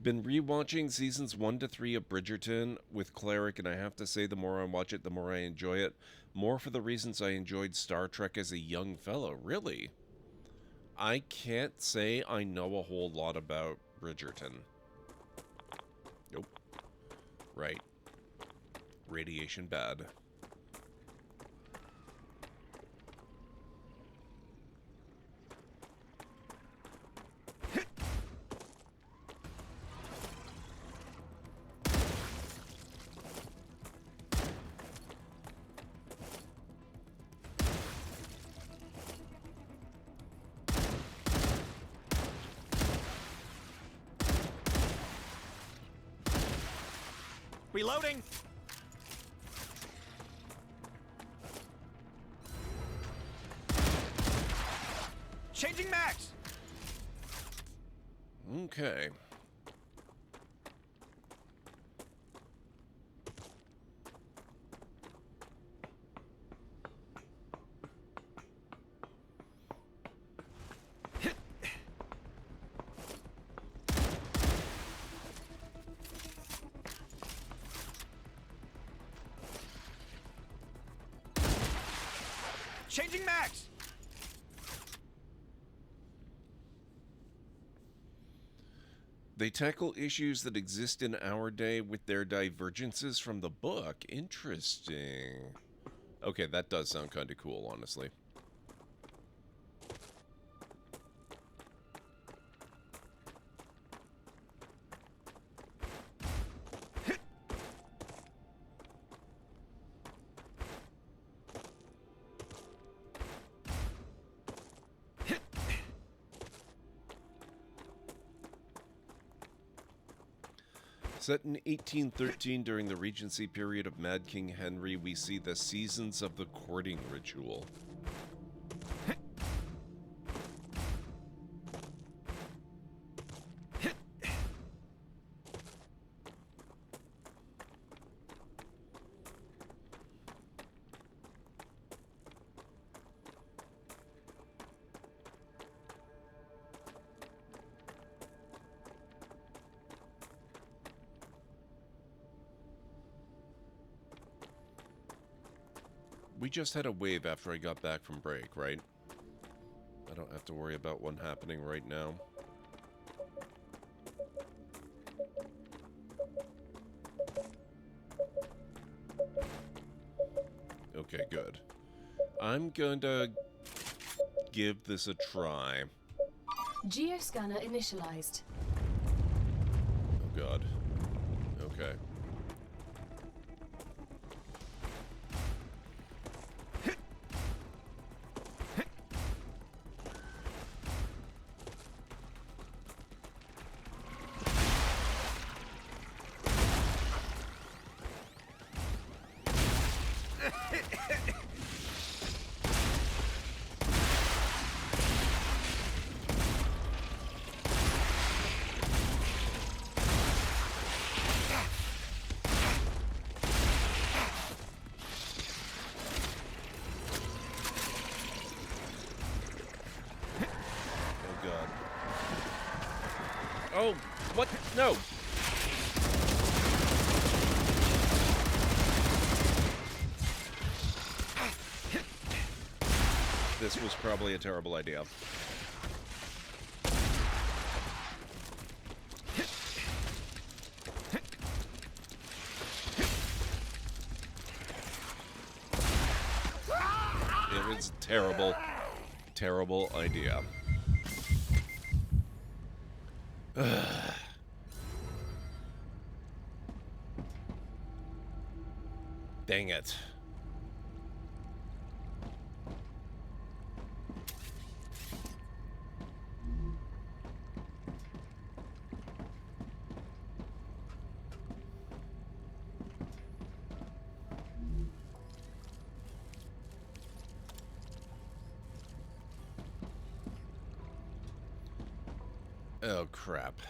Been rewatching seasons 1 to 3 of Bridgerton with Cleric, and I have to say the more I watch it, the more I enjoy it. More for the reasons I enjoyed Star Trek as a young fellow. Really? I can't say I know a whole lot about Bridgerton. Nope. Right. Radiation bad. Reloading! Changing mags! Okay. Changing mags! They tackle issues that exist in our day with their divergences from the book. Interesting. Okay, that does sound kind of cool, honestly. Set in 1813 during the Regency period of Mad King Henry, we see the seasons of the courting ritual. We just had a wave after I got back from break, right? I don't have to worry about one happening right now. Okay, good. I'm going to give this a try. Geoscanner initialized. Oh, God. Okay. Oh, what? No! This was probably a terrible idea. It was a terrible, terrible idea. Dang it. Oh, crap.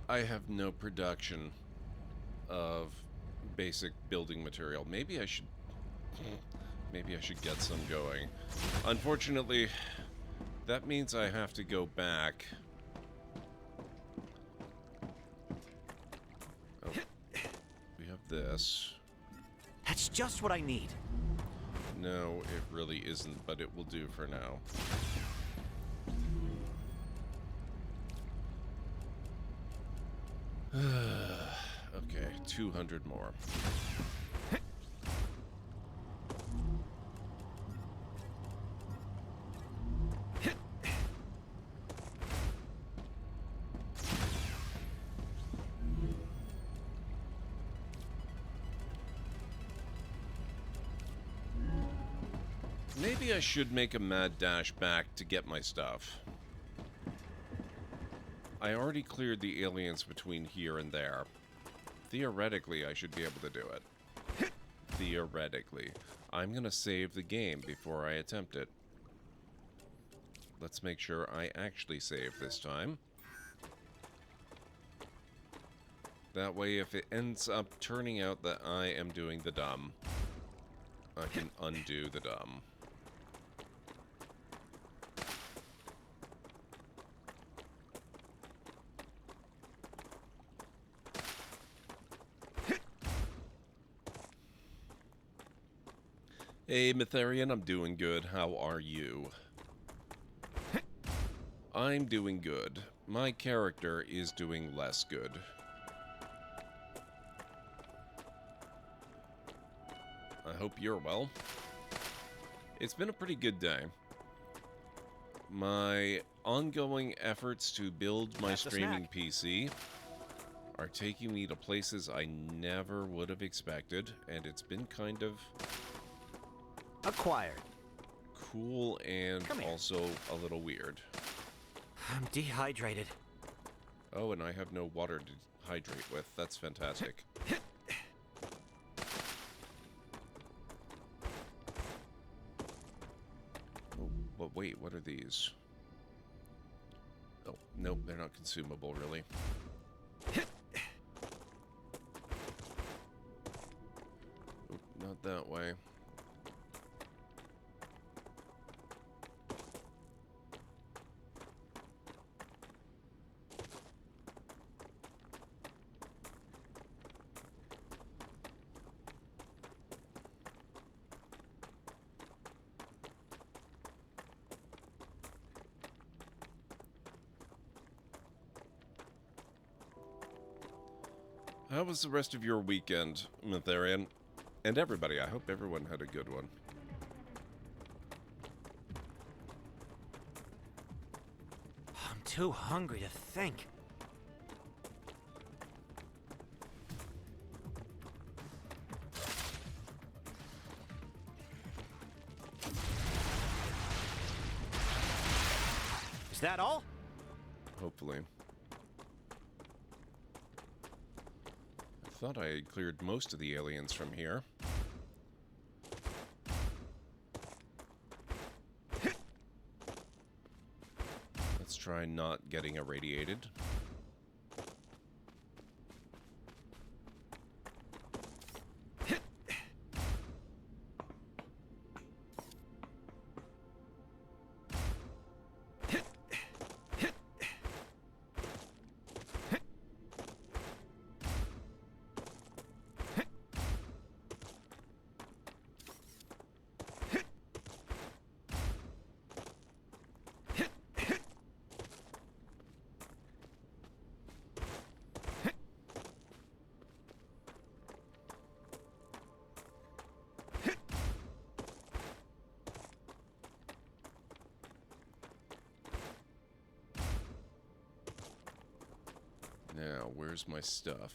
I have no production of basic building material. Maybe I should get some going. Unfortunately, that means I have to go back. Oh, we have this. That's just what I need. No, it really isn't, but it will do for now. Okay, 200 more. Maybe I should make a mad dash back to get my stuff. I already cleared the aliens between here and there. Theoretically, I should be able to do it. Theoretically. I'm gonna save the game before I attempt it. Let's make sure I actually save this time. That way, if it ends up turning out that I am doing the dumb, I can undo the dumb. Hey, Mytharian, I'm doing good. How are you? I'm doing good. My character is doing less good. I hope you're well. It's been a pretty good day. My ongoing efforts to build my streaming PC are taking me to places I never would have expected, and it's been kind of acquired. Cool and also a little weird. I'm dehydrated. Oh, and I have no water to hydrate with. That's fantastic. Oh, but wait, what are these? Oh, nope, they're not consumable, really. Oh, not that way. How was the rest of your weekend, Mytharian? And everybody, I hope everyone had a good one. too hungry to think. Is that all? Hopefully. I thought I had cleared most of the aliens from here. Let's try not getting irradiated. Now, where's my stuff?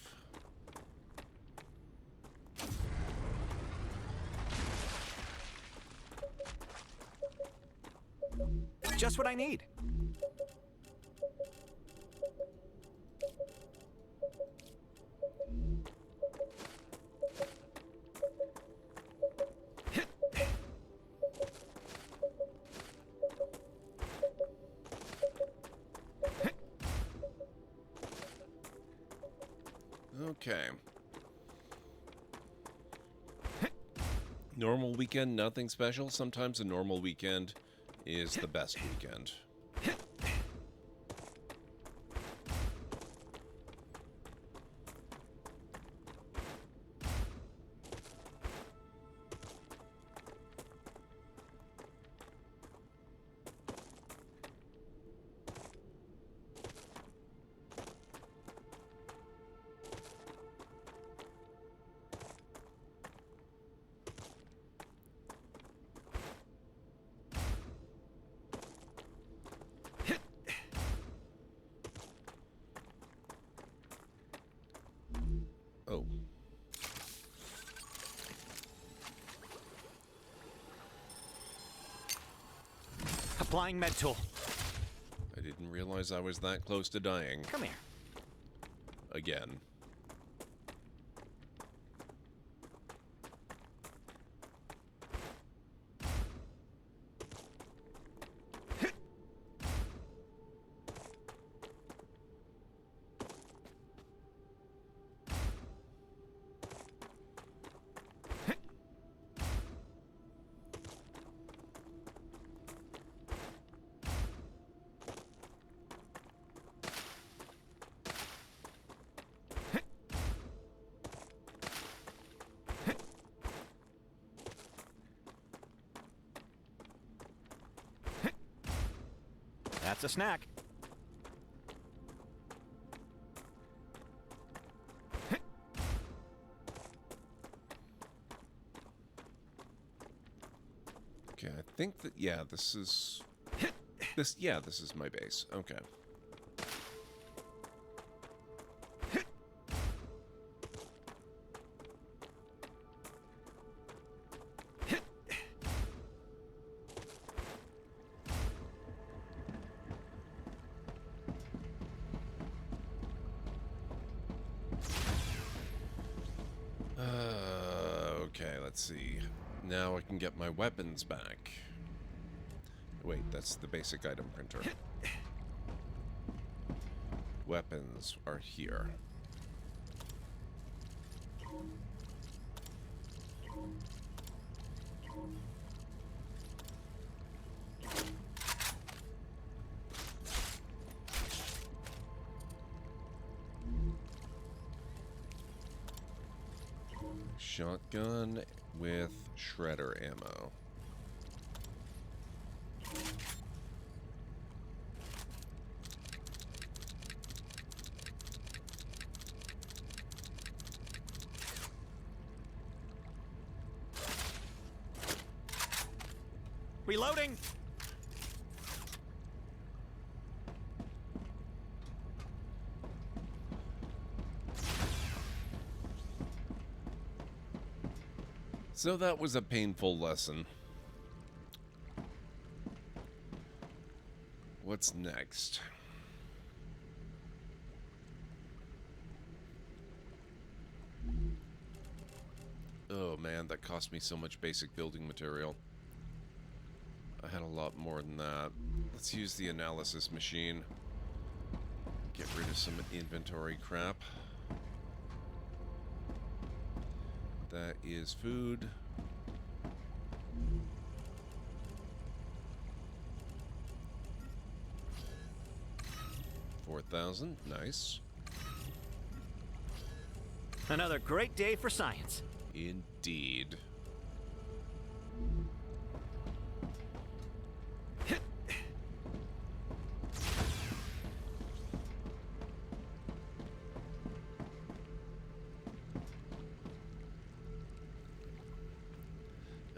Just what I need. Okay. Normal weekend, nothing special. Sometimes a normal weekend is the best weekend. Oh. Applying med tool. I didn't realize I was that close to dying. Come here. Again. That's a snack. Okay, I think that, yeah, this is my base. Okay. Okay, let's see. Now I can get my weapons back. Wait, that's the basic item printer. Weapons are here. Shotgun with shredder ammo. Reloading. So that was a painful lesson. What's next? Oh man, that cost me so much basic building material. I had a lot more than that. Let's use the analysis machine. Get rid of some inventory crap. That is food. $4,000, nice. Another great day for science. Indeed.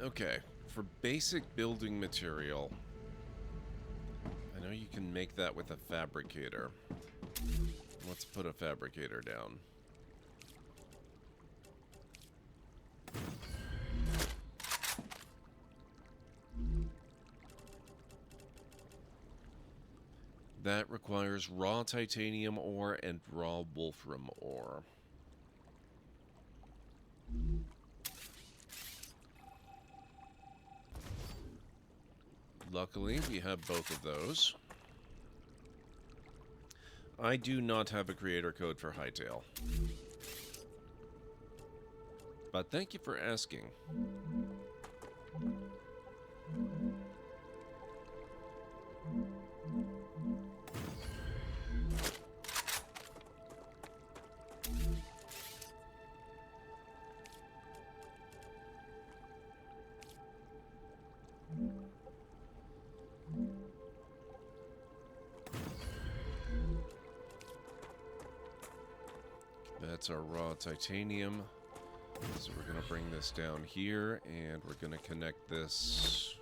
Okay, for basic building material, I know you can make that with a fabricator. Let's put a fabricator down. That requires raw titanium ore and raw wolfram ore. Luckily, we have both of those. I do not have a creator code for Hightail. But thank you for asking. That's our raw titanium. So we're going to bring this down here, and we're going to connect this.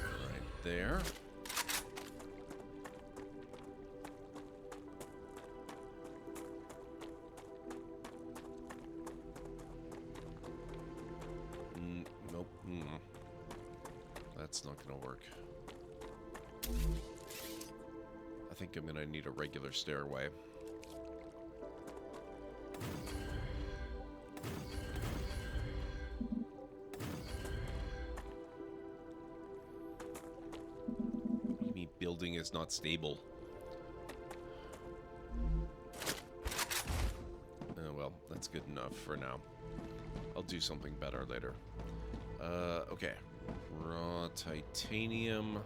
Right there. Nope. That's not gonna work. I think I'm gonna need a regular stairway. What do you mean building is not stable? Oh well, that's good enough for now. I'll do something better later. Okay. Raw titanium.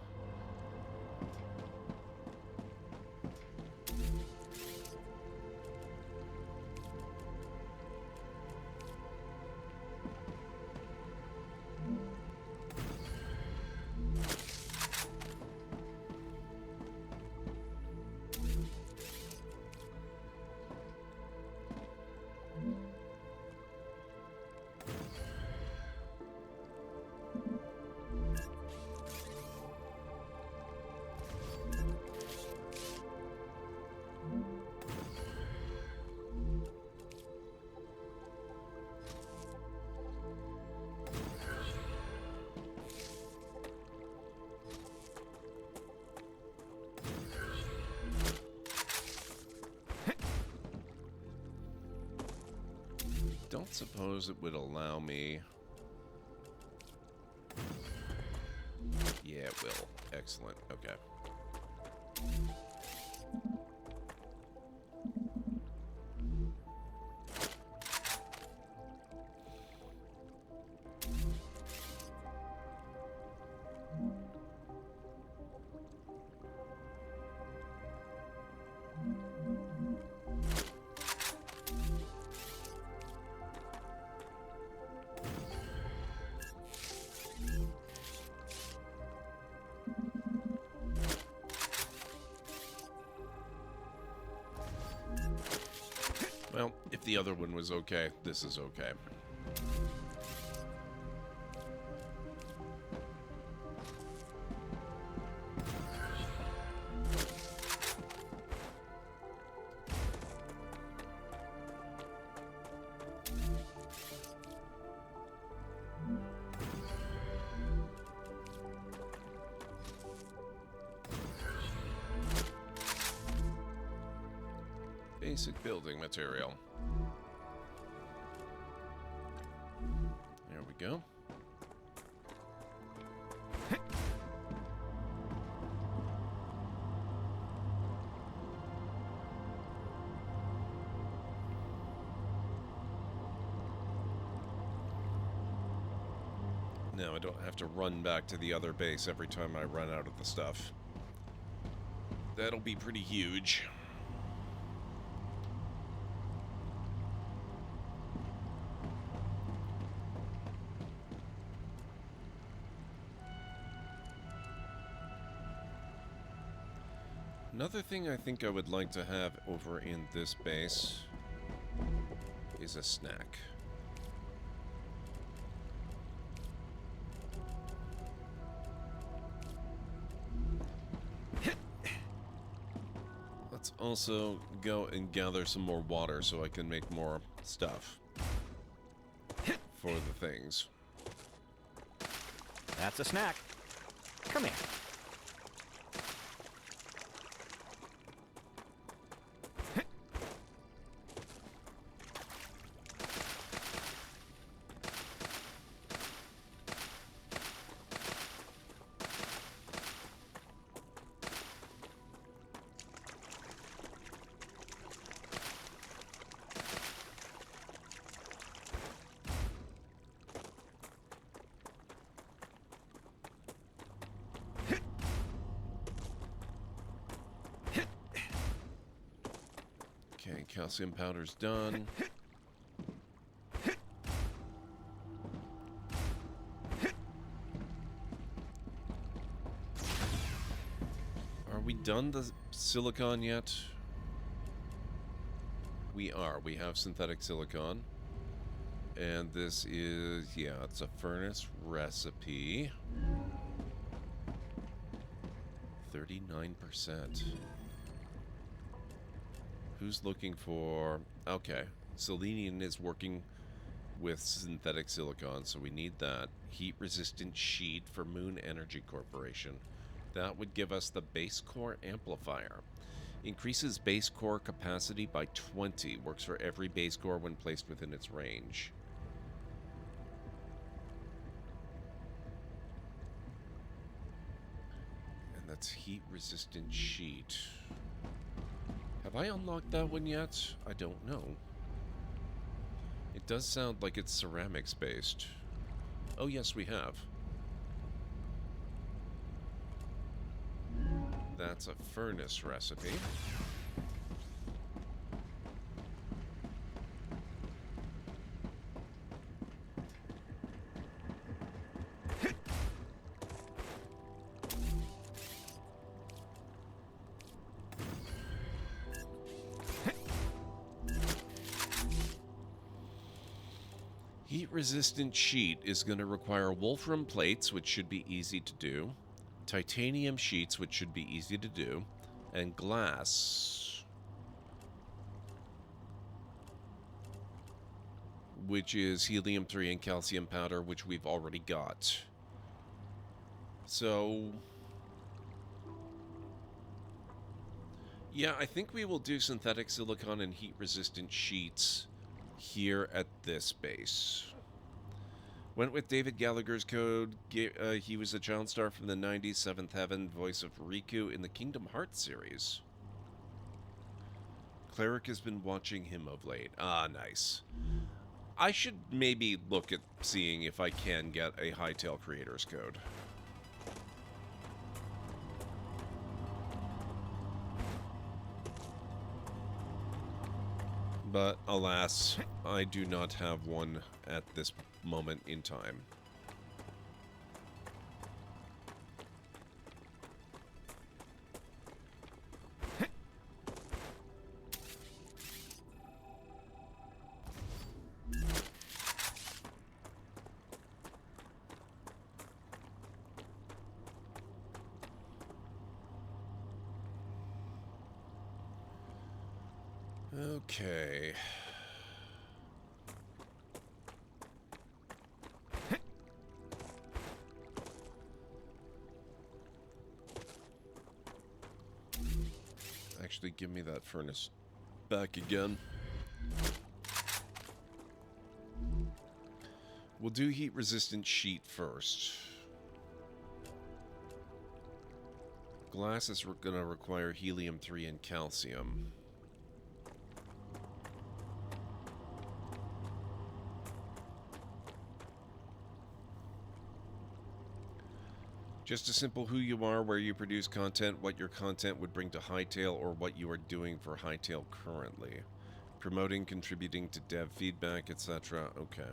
Don't suppose it would allow me. Yeah, it will. Excellent. Okay. Well, if the other one was okay, this is okay. Basic building material. There we go. Now I don't have to run back to the other base every time I run out of the stuff. That'll be pretty huge. Another thing I think I would like to have over in this base is a snack. Let's also go and gather some more water so I can make more stuff for the things. That's a snack. Come here. Okay, calcium powder's done. Are we done the silicon yet? We are. We have synthetic silicon. And this is, yeah, it's a furnace recipe. 39%. Who's looking for... Okay. Selenium is working with synthetic silicon, so we need that. Heat-resistant sheet for Moon Energy Corporation. That would give us the base core amplifier. Increases base core capacity by 20. Works for every base core when placed within its range. And that's heat-resistant sheet. Have I unlocked that one yet? I don't know. It does sound like it's ceramics based. Oh yes, we have. That's a furnace recipe. Heat-resistant sheet is going to require wolfram plates, which should be easy to do, titanium sheets, which should be easy to do, and glass, which is helium-3 and calcium powder, which we've already got. So, yeah, I think we will do synthetic silicon and heat-resistant sheets here at this base. Went with David Gallagher's code. He was a child star from the 90s, Seventh Heaven, voice of Riku in the Kingdom Hearts series. Cleric has been watching him of late. Ah, nice. I should maybe look at seeing if I can get a Hightail creator's code. But, alas, I do not have one at this moment in time. Okay. Actually, give me that furnace Back again. We'll do heat-resistant sheet first. Glass is going to require helium-3 and calcium. Just a simple who you are, where you produce content, what your content would bring to Hightail, or what you are doing for Hightail currently. Promoting, contributing to dev feedback, etc. Okay.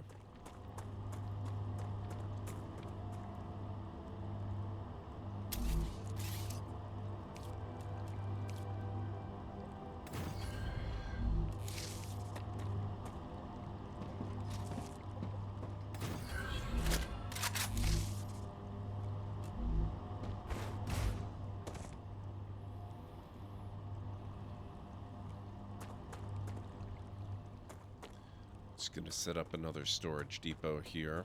Just going to set up another storage depot here.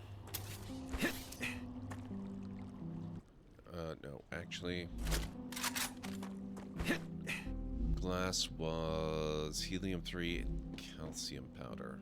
No, actually, glass was helium-3 and calcium powder.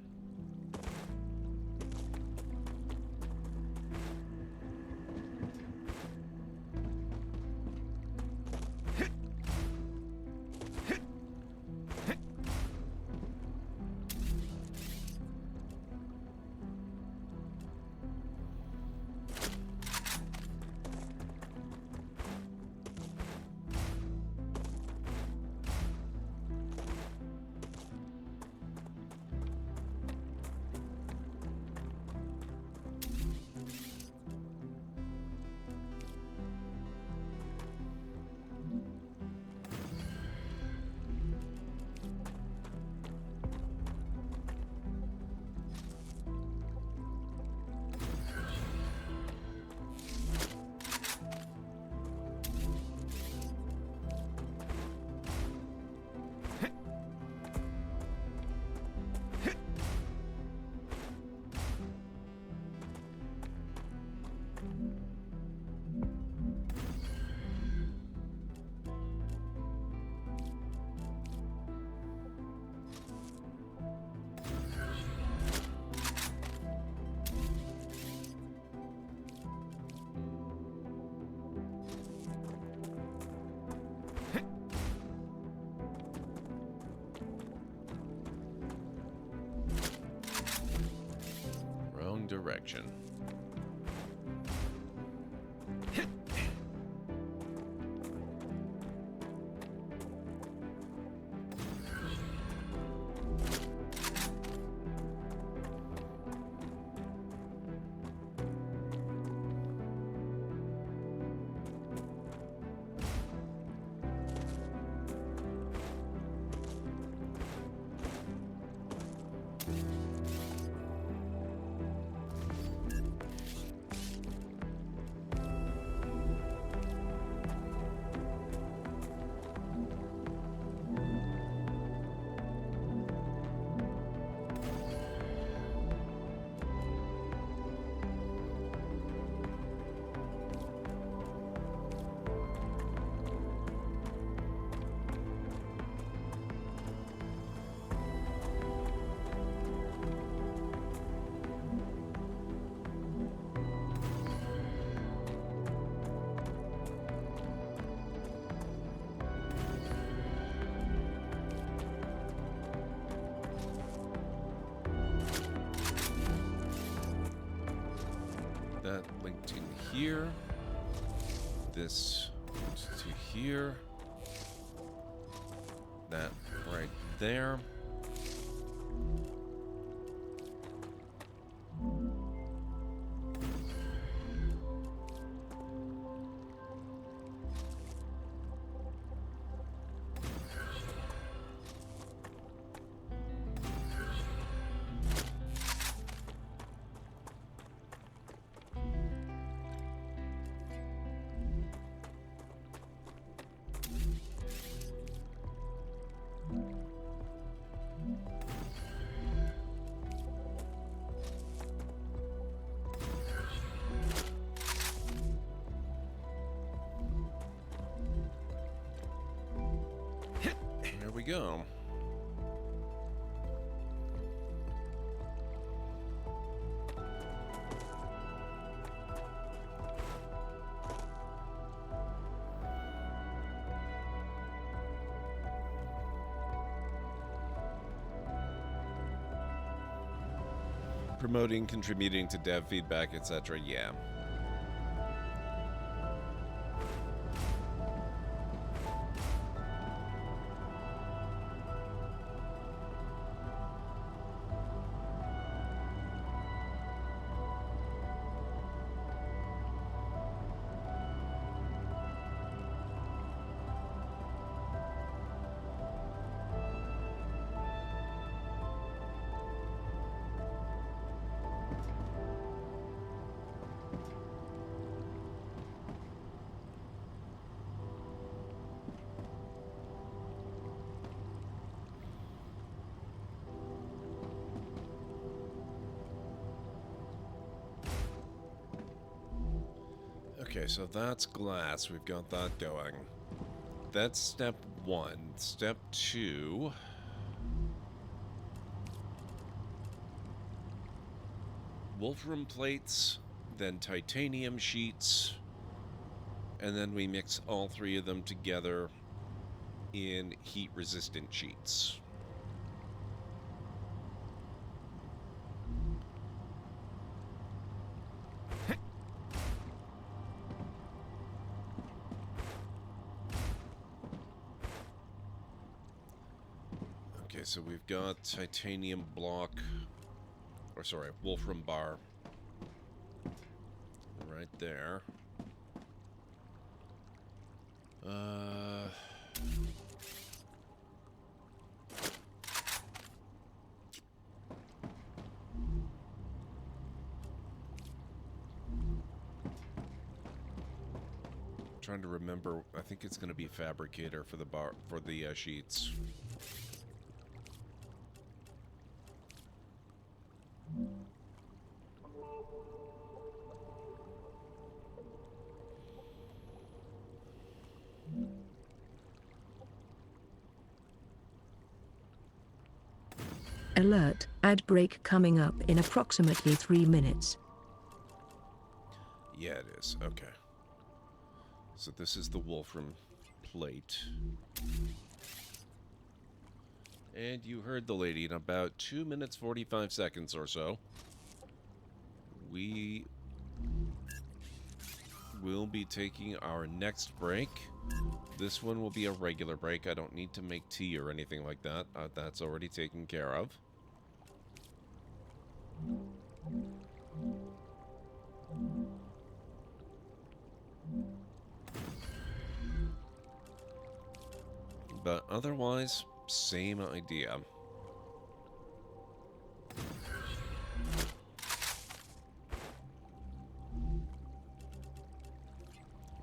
Direction. That linked in here. This to here. That right there. There we go. Promoting, contributing to dev feedback, etc. Yeah. Okay, so that's glass. We've got that going. That's step 1. Step 2... Wolfram plates, then titanium sheets, and then we mix all 3 of them together in heat-resistant sheets. Okay, so we've got titanium block, or sorry, Wolfram bar right there. Trying to remember, I think it's going to be fabricator for the bar, for the sheets. Alert, ad break coming up in approximately 3 minutes. Yeah, it is. Okay. So this is the Wolfram plate. And you heard the lady. In about 2 minutes 45 seconds or so, we will be taking our next break. This one will be a regular break. I don't need to make tea or anything like that. That's already taken care of. But otherwise, same idea.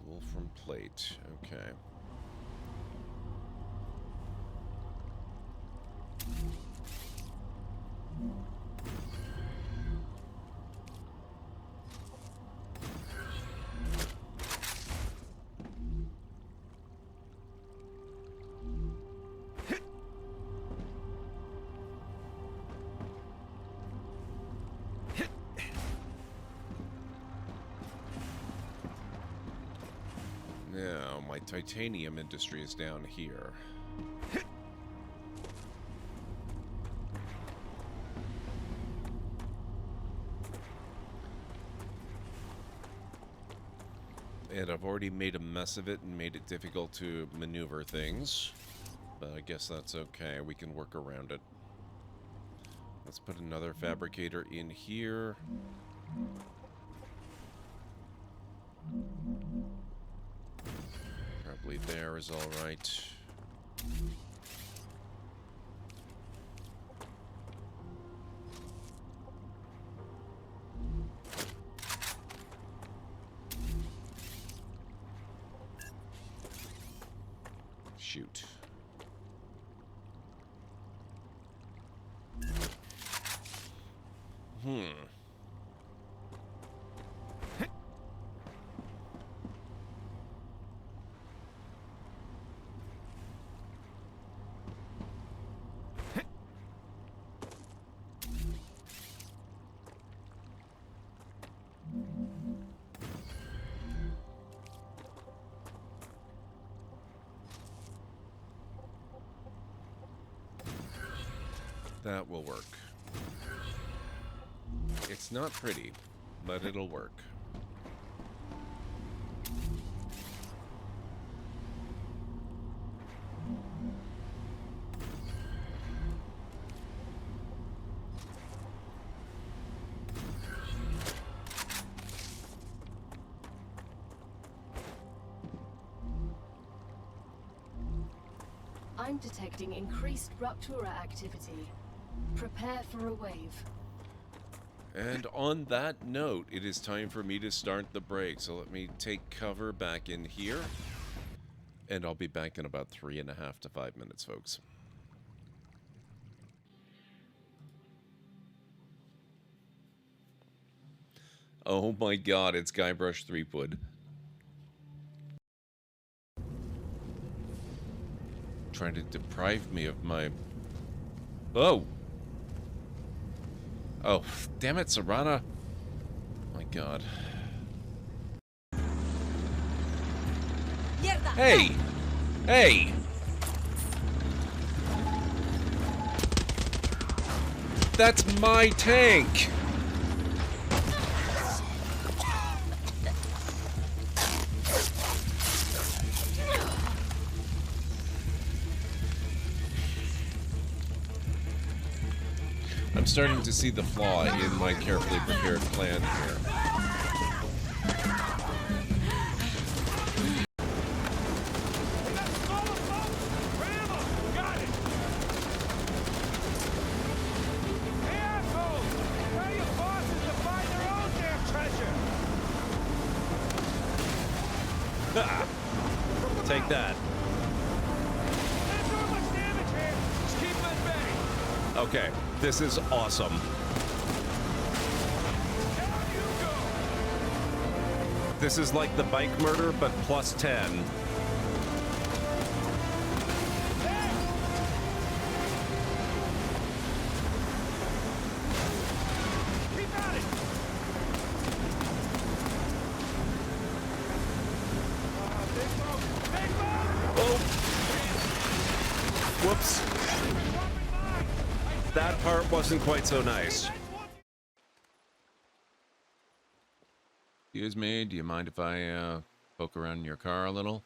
Wolfram plate, okay. Now, my titanium industry is down here. And I've already made a mess of it and made it difficult to maneuver things. But I guess that's okay. We can work around it. Let's put another fabricator in here. Probably there is all right. Shoot. That will work. It's not pretty, but it'll work. I'm detecting increased Ruptura activity. Prepare for a wave. And on that note, it is time for me to start the break. So let me take cover back in here. And I'll be back in about 3.5 to 5 minutes, folks. Oh my god, it's Guybrush Threepwood. Trying to deprive me of my... Oh! Oh, damn it, Serana. My god. Hey! Hey! That's my tank! I'm starting to see the flaw in my carefully prepared plan here. Take that. Okay, this is awesome. This is like the bike murder, but plus 10. Keep at it! Oh! Whoops. That part wasn't quite so nice. Excuse me, do you mind if I poke around in your car a little?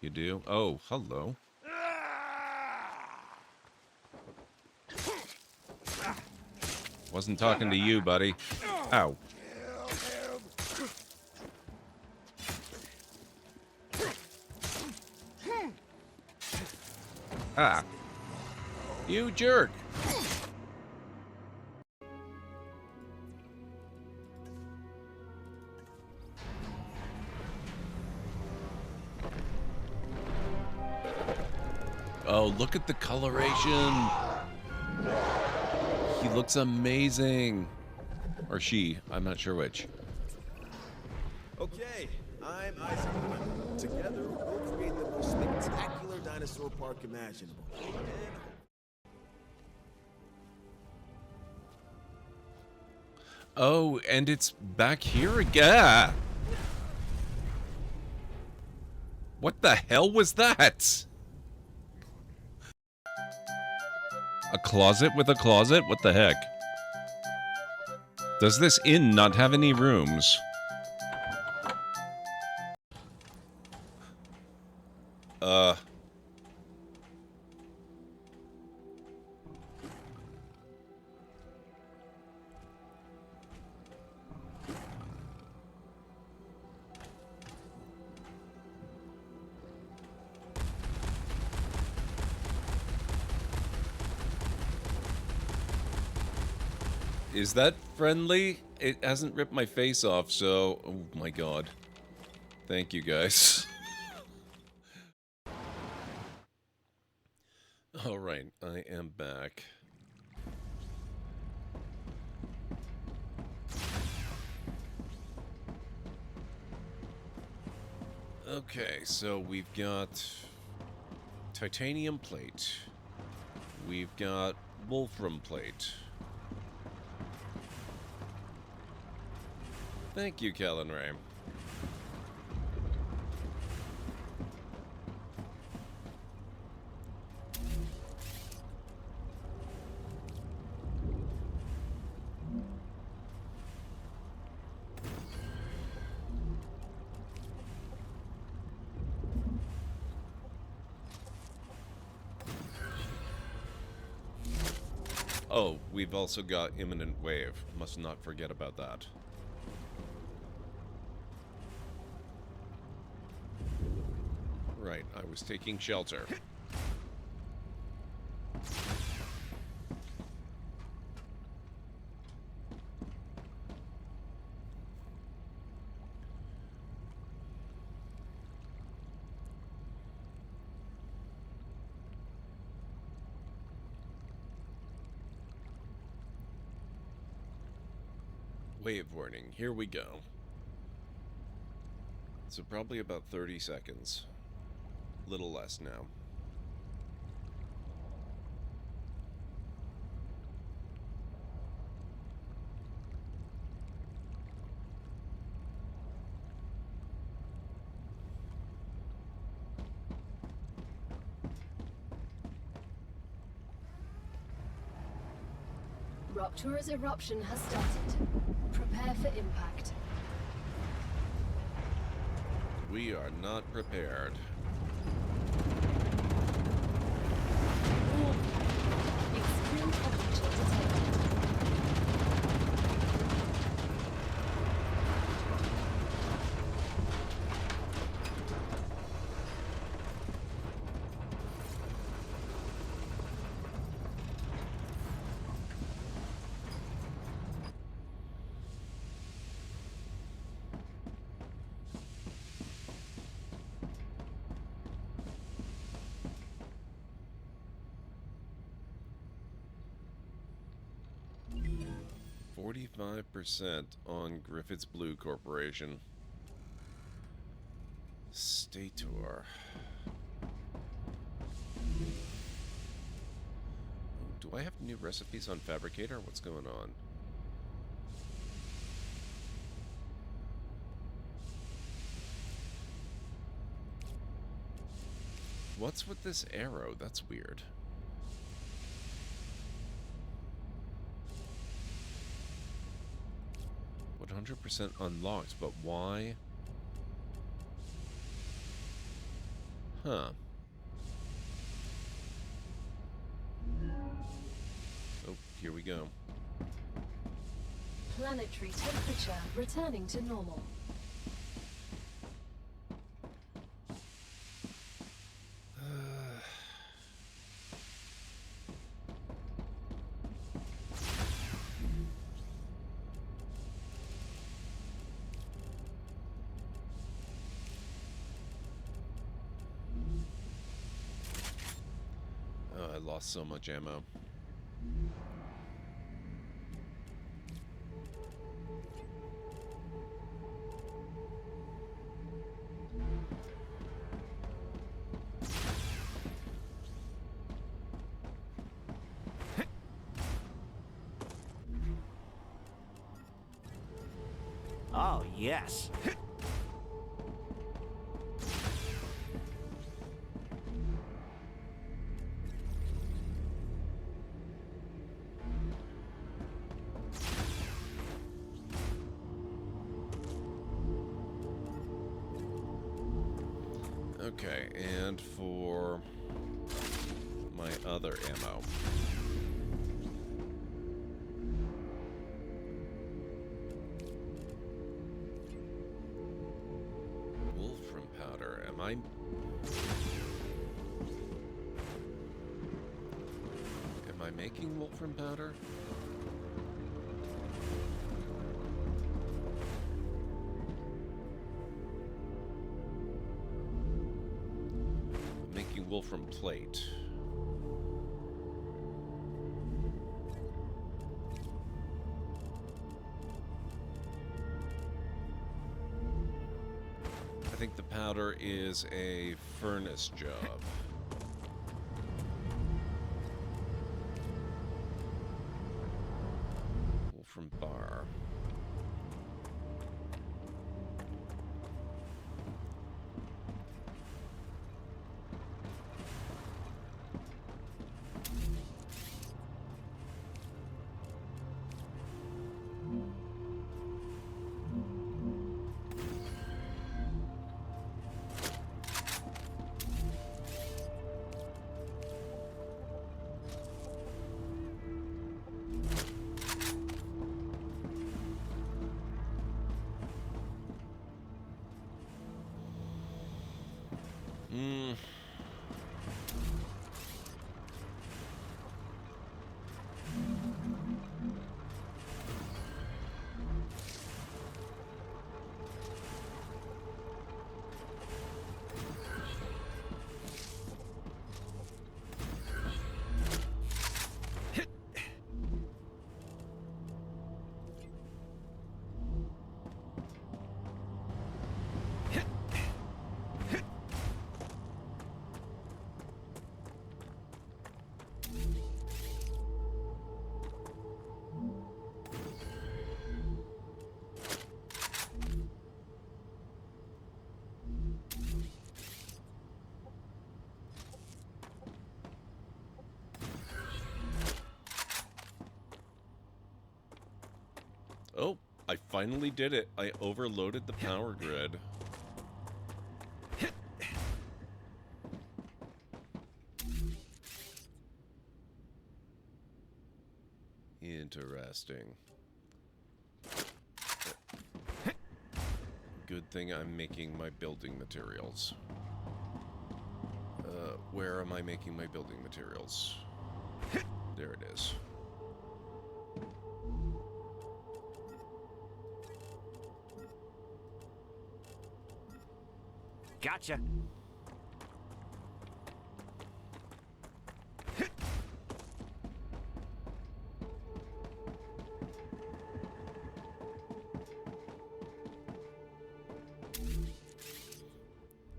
You do? Oh, hello. Wasn't talking to you, buddy. Ow. Ah. You jerk. Oh, look at the coloration. He looks amazing. Or she, I'm not sure which. Okay, I'm Isaac. Together, we'll create the most spectacular dinosaur park imaginable. Oh, and it's back here again. What the hell was that? A closet with a closet? What the heck? Does this inn not have any rooms? Is that friendly? It hasn't ripped my face off, so... Oh my god. Thank you, guys. Alright, I am back. Okay, so we've got... titanium plate. We've got wolfram plate. Thank you, Kellen Ray. Oh, we've also got imminent wave. Must not forget about that. Right, I was taking shelter. Wave warning, here we go. So probably about 30 seconds. Little less now. Rupture's eruption has started. Prepare for impact. We are not prepared. Extreme temperature detected. %, on Griffith's Blue Corporation. Stay tour. Do I have new recipes on Fabricator? What's going on? What's with this arrow? That's weird. %, unlocked, but why? Huh. Oh, here we go. Planetary temperature returning to normal. Oh, I lost so much ammo. Oh, yes. Okay, and for my other ammo. Wolfram powder. Am I making wolfram powder? Wolfram plate. I think the powder is a furnace job. Wolfram bar. Hmm. Oh, I finally did it. I overloaded the power grid. Interesting. Good thing I'm making my building materials. Where am I making my building materials? There it is. Gotcha.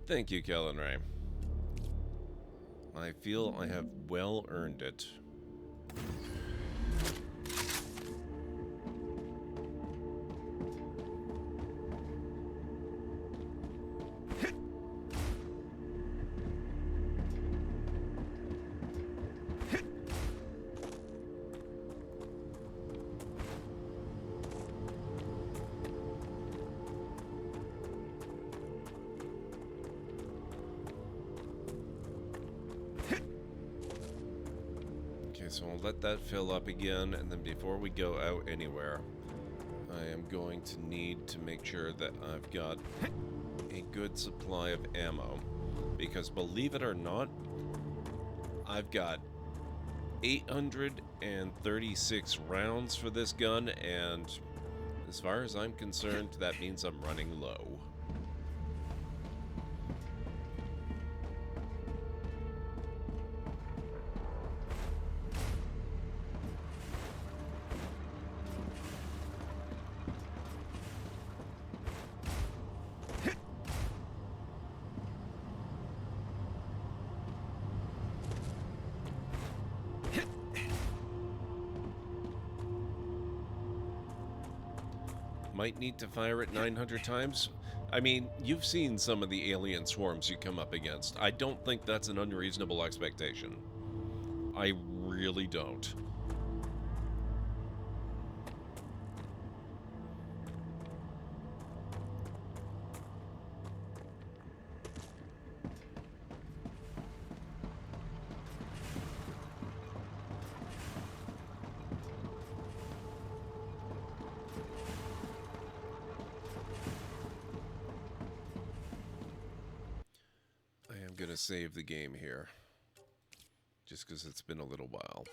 Thank you, Kellen Ray. I feel I have well earned it. So I'll let that fill up again, and then before we go out anywhere, I am going to need to make sure that I've got a good supply of ammo, because believe it or not, I've got 836 rounds for this gun, and as far as I'm concerned, that means I'm running low. Might need to fire it 900 times. I mean, you've seen some of the alien swarms you come up against. I don't think that's an unreasonable expectation. I really don't. Gonna save the game here just because it's been a little while.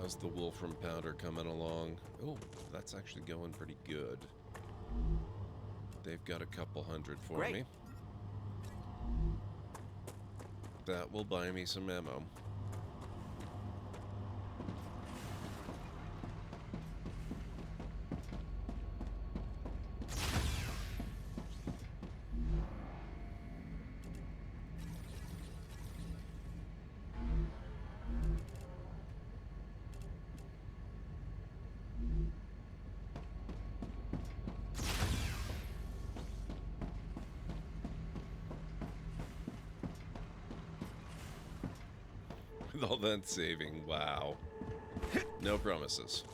How's the Wolfram powder coming along? Oh, that's actually going pretty good. They've got a couple hundred for me. That will buy me some ammo. With all that saving, wow. No promises.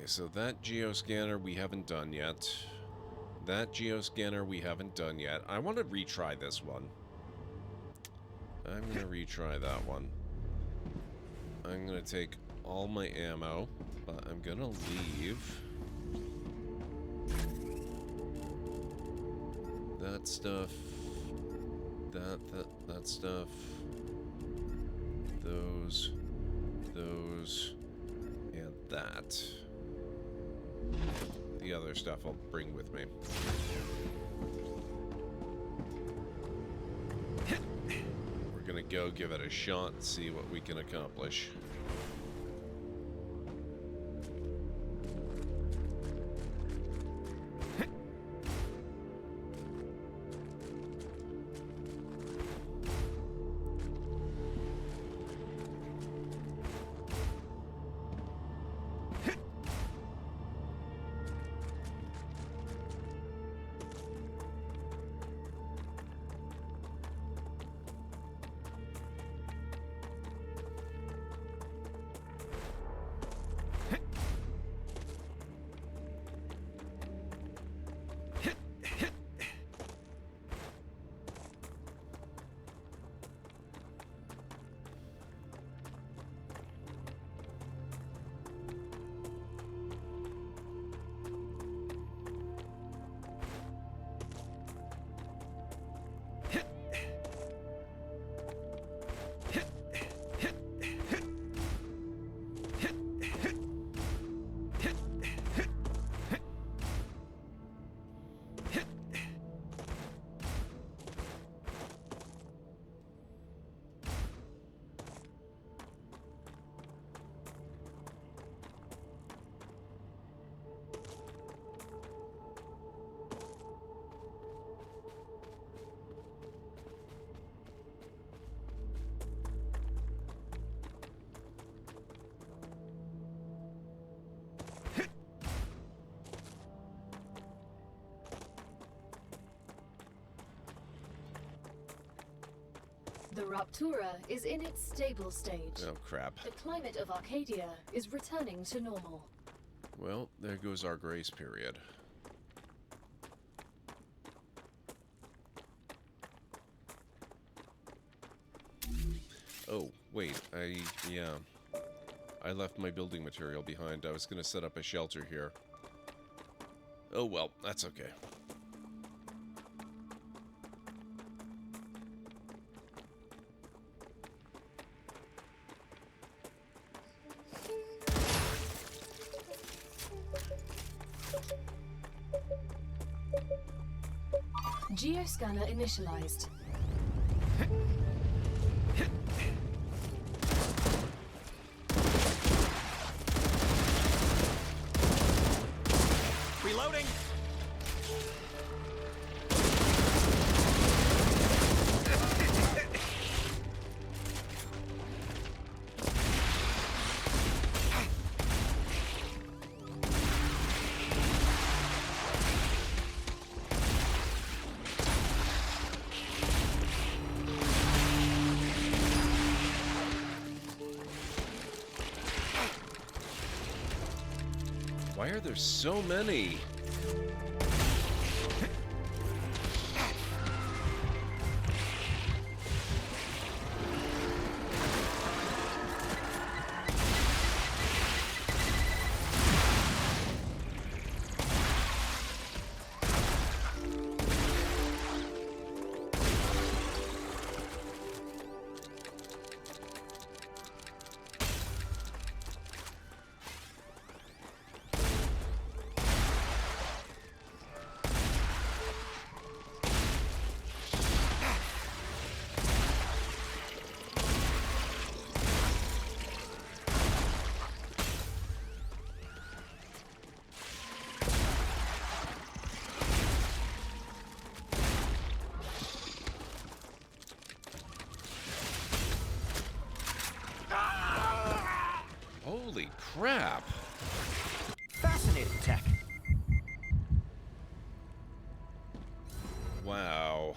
so that geoscanner we haven't done yet. That geoscanner we haven't done yet. I want to retry this one. I'm going to retry that one. I'm going to take all my ammo, but I'm going to leave that stuff, that stuff, those, and that. The other stuff I'll bring with me. We're gonna go give it a shot and see what we can accomplish. The Raptura is in its stable stage. Oh, crap. The climate of Arcadia is returning to normal. Well, there goes our grace period. Oh, wait, I left my building material behind. I was going to set up a shelter here. Oh well, that's okay. Geoscanner initialized. Reloading. Why are there so many? Holy crap! Fascinating tech. Wow.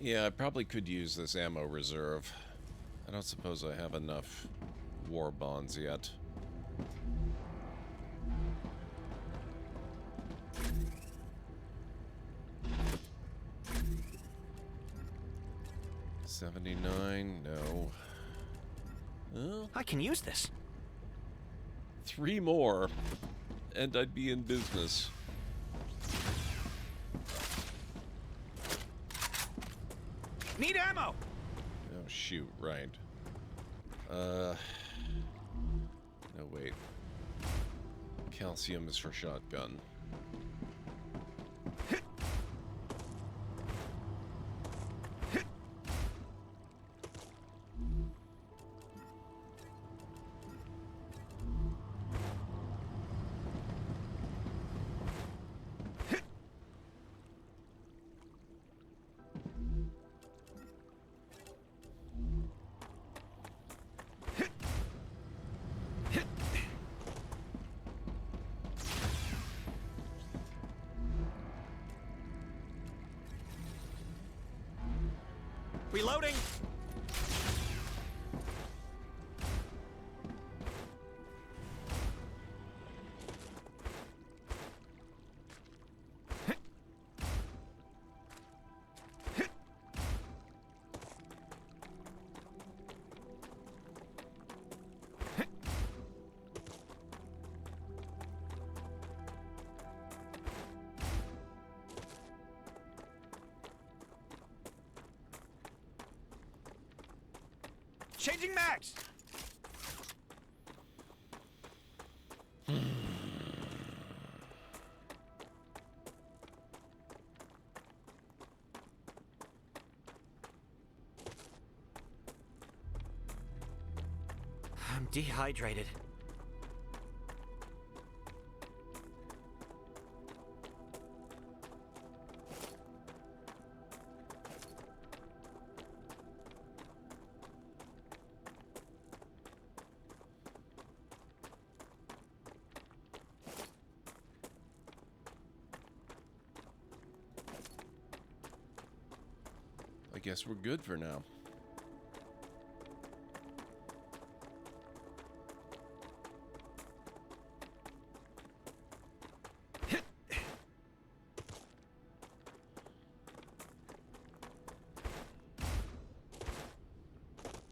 Yeah, I probably could use this ammo reserve. I don't suppose I have enough war bonds yet. $79, no. Well, I can use this. 3 more, and I'd be in business. Need ammo! Oh, shoot, right. No, wait. Calcium is for shotgun. Reloading! Changing mags! I'm dehydrated. I guess we're good for now.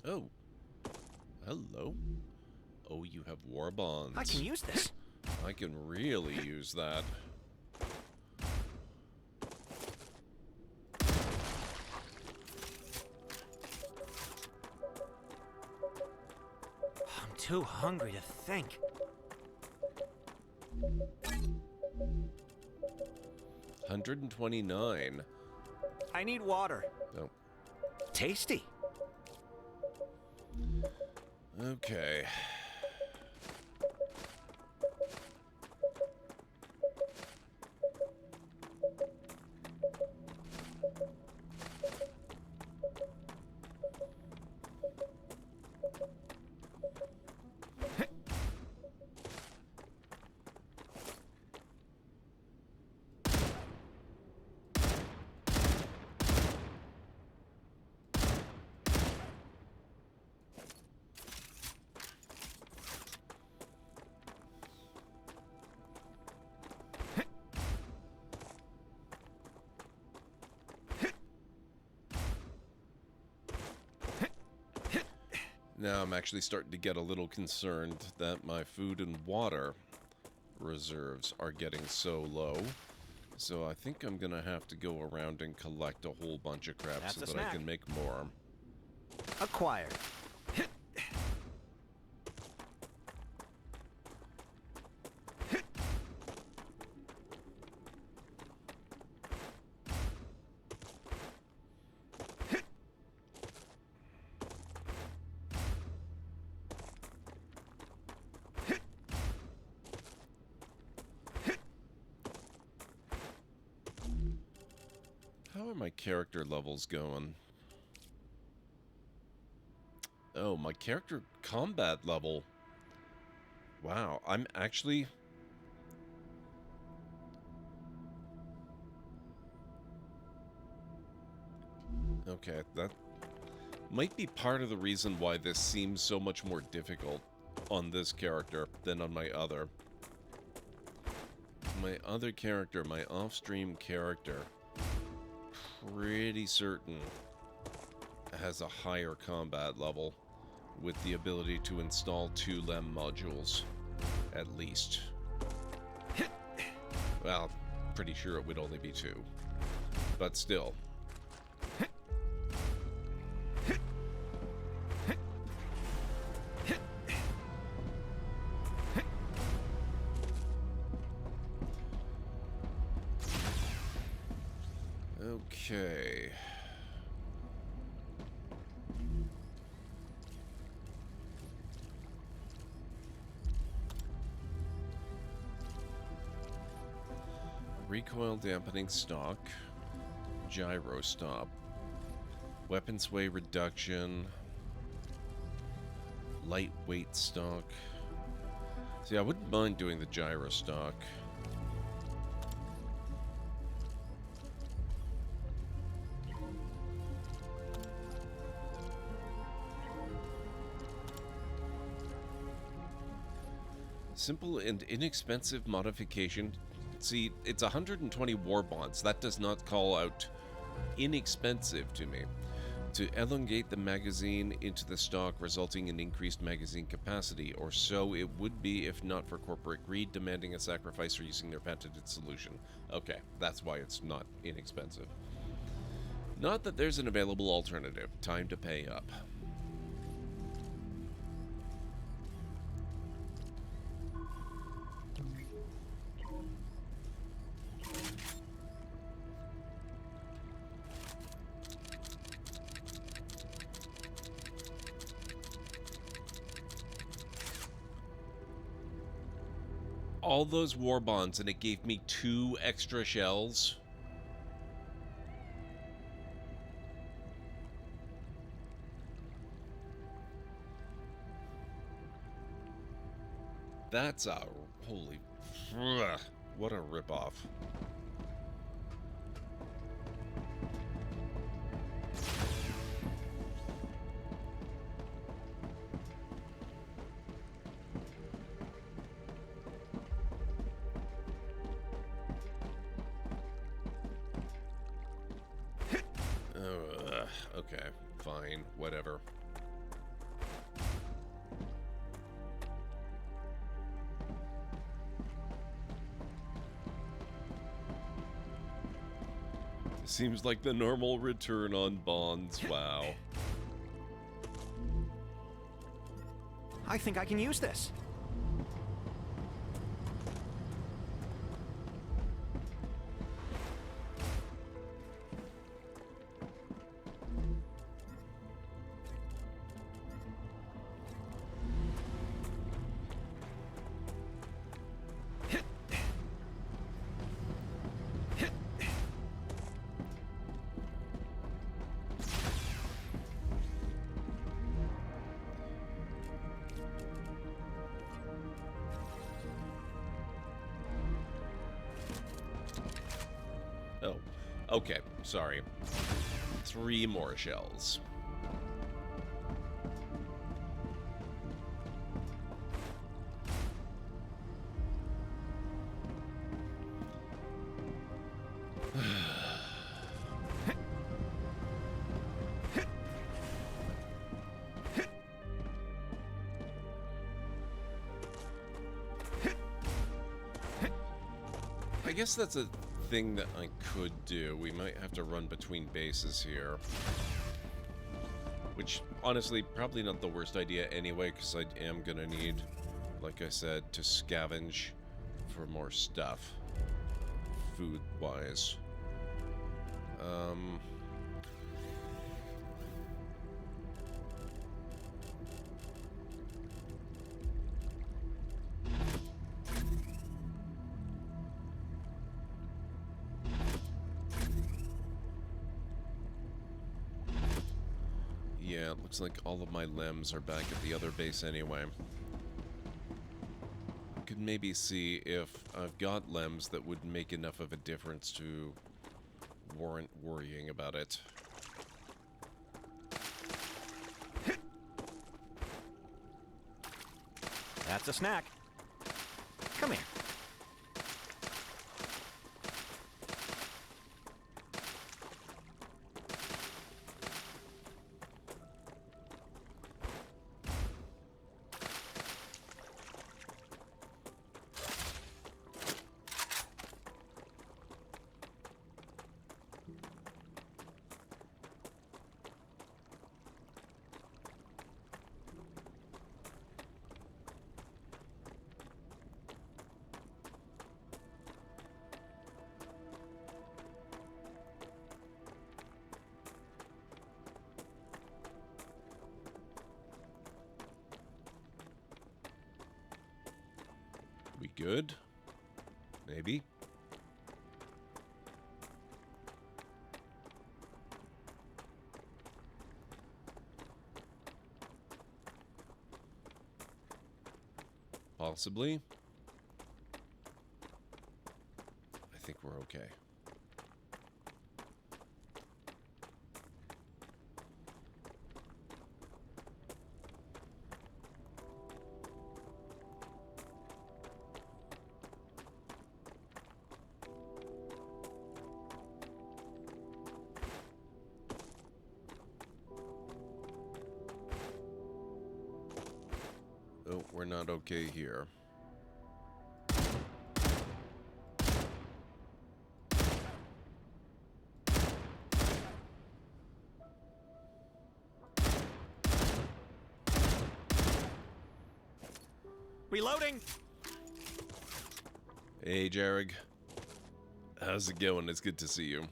Oh. Hello. Oh, you have war bonds. I can use this. I can really use that. I'm too hungry to think. $129. I need water. Oh. Tasty. Okay. Now I'm actually starting to get a little concerned that my food and water reserves are getting so low. So I think I'm gonna have to go around and collect a whole bunch of crap so that I can make more. Acquired. How are my character levels going? Oh, my character combat level. Wow, I'm actually... Okay, that might be part of the reason why this seems so much more difficult on this character than on my other. My other character, my off-stream character, pretty certain has a higher combat level with the ability to install 2 LEM modules, at least. Well, pretty sure it would only be 2, but still. Okay. Recoil dampening stock, gyro stop, weapon sway reduction, lightweight stock. See, I wouldn't mind doing the gyro stock. Simple and inexpensive modification. See, it's 120 war bonds. That does not call out inexpensive to me. To elongate the magazine into the stock, resulting in increased magazine capacity, or so it would be if not for corporate greed demanding a sacrifice for using their patented solution. Okay, that's why it's not inexpensive. Not that there's an available alternative. Time to pay up. All those war bonds, and it gave me 2 extra shells. That's a holy, what a ripoff. Okay, fine, whatever. Seems like the normal return on bonds, wow. I think I can use this. Oh, okay, sorry. 3 more shells. I guess that's a thing that I could do. We might have to run between bases here. Which, honestly, probably not the worst idea anyway, because I am gonna need, like I said, to scavenge for more stuff. Food-wise. Yeah, it looks like all of my limbs are back at the other base anyway. Could maybe see if I've got limbs that would make enough of a difference to warrant worrying about it. That's a snack. Come here. We good? Maybe. Possibly. I think we're okay. Oh, we're not okay here. Reloading! Hey, Jarrig. How's it going? It's good to see you.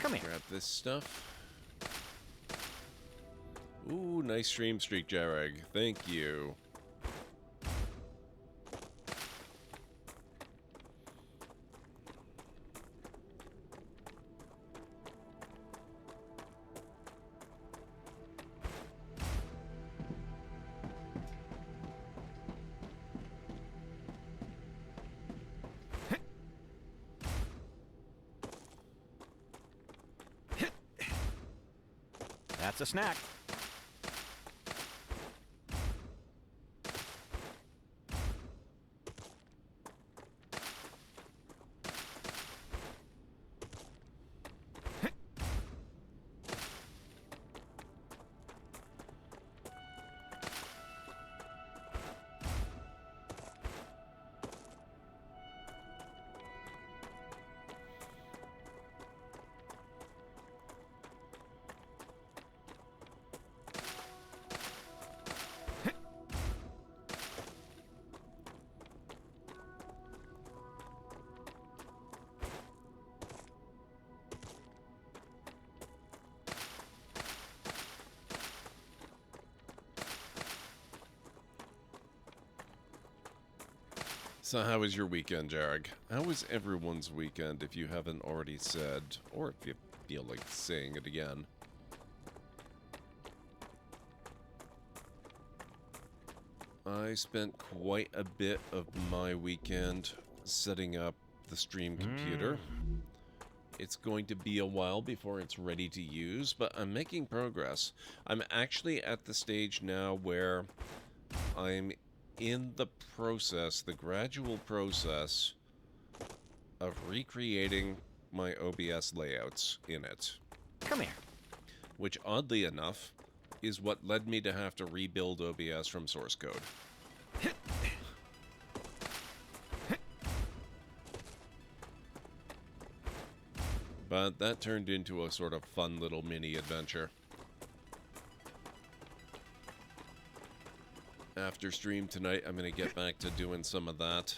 Come here. Grab this stuff. Ooh, nice stream streak, Jarrig. Thank you. That's a snack. So how was your weekend, Jarrig? How was everyone's weekend, if you haven't already said, or if you feel like saying it again? I spent quite a bit of my weekend setting up the stream computer. It's going to be a while before it's ready to use, but I'm making progress. I'm actually at the stage now where I'm in the process, the gradual process of recreating my OBS layouts in it. Come here. Which, oddly enough, is what led me to have to rebuild OBS from source code. But that turned into a sort of fun little mini adventure. After stream tonight, I'm going to get back to doing some of that.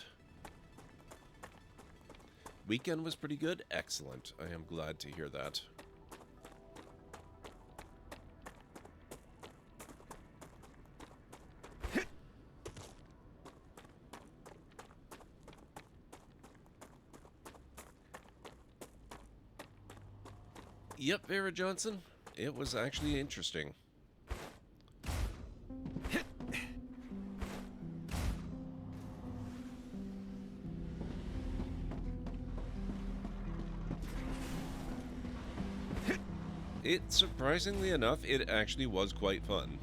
Weekend was pretty good. Excellent. I am glad to hear that. Yep, Vera Johnson. It was actually interesting. It, surprisingly enough, it actually was quite fun.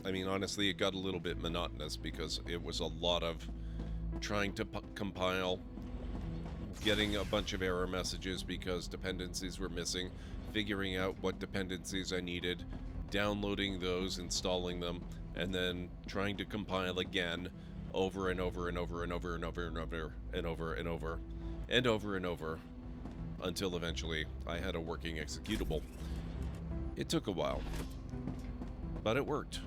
I mean, honestly, it got a little bit monotonous because it was a lot of trying to compile, getting a bunch of error messages because dependencies were missing, figuring out what dependencies I needed, downloading those, installing them, and then trying to compile again over and over and over and over and over and over and over and over and over and over until eventually I had a working executable. It took a while, but it worked.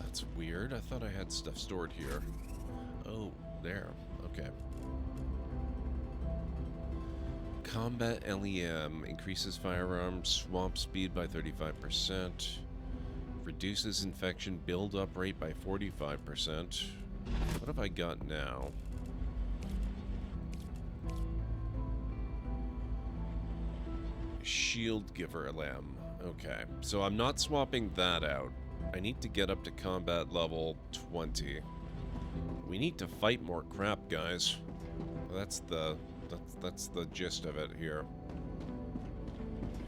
That's weird. I thought I had stuff stored here. Oh, there. Okay. Combat LEM increases firearm swamp speed by 35%, reduces infection build-up rate by 45%. What have I got now? Shield Giver LM. Okay, so I'm not swapping that out. I need to get up to combat level 20. We need to fight more crap, guys. That's the gist of it here.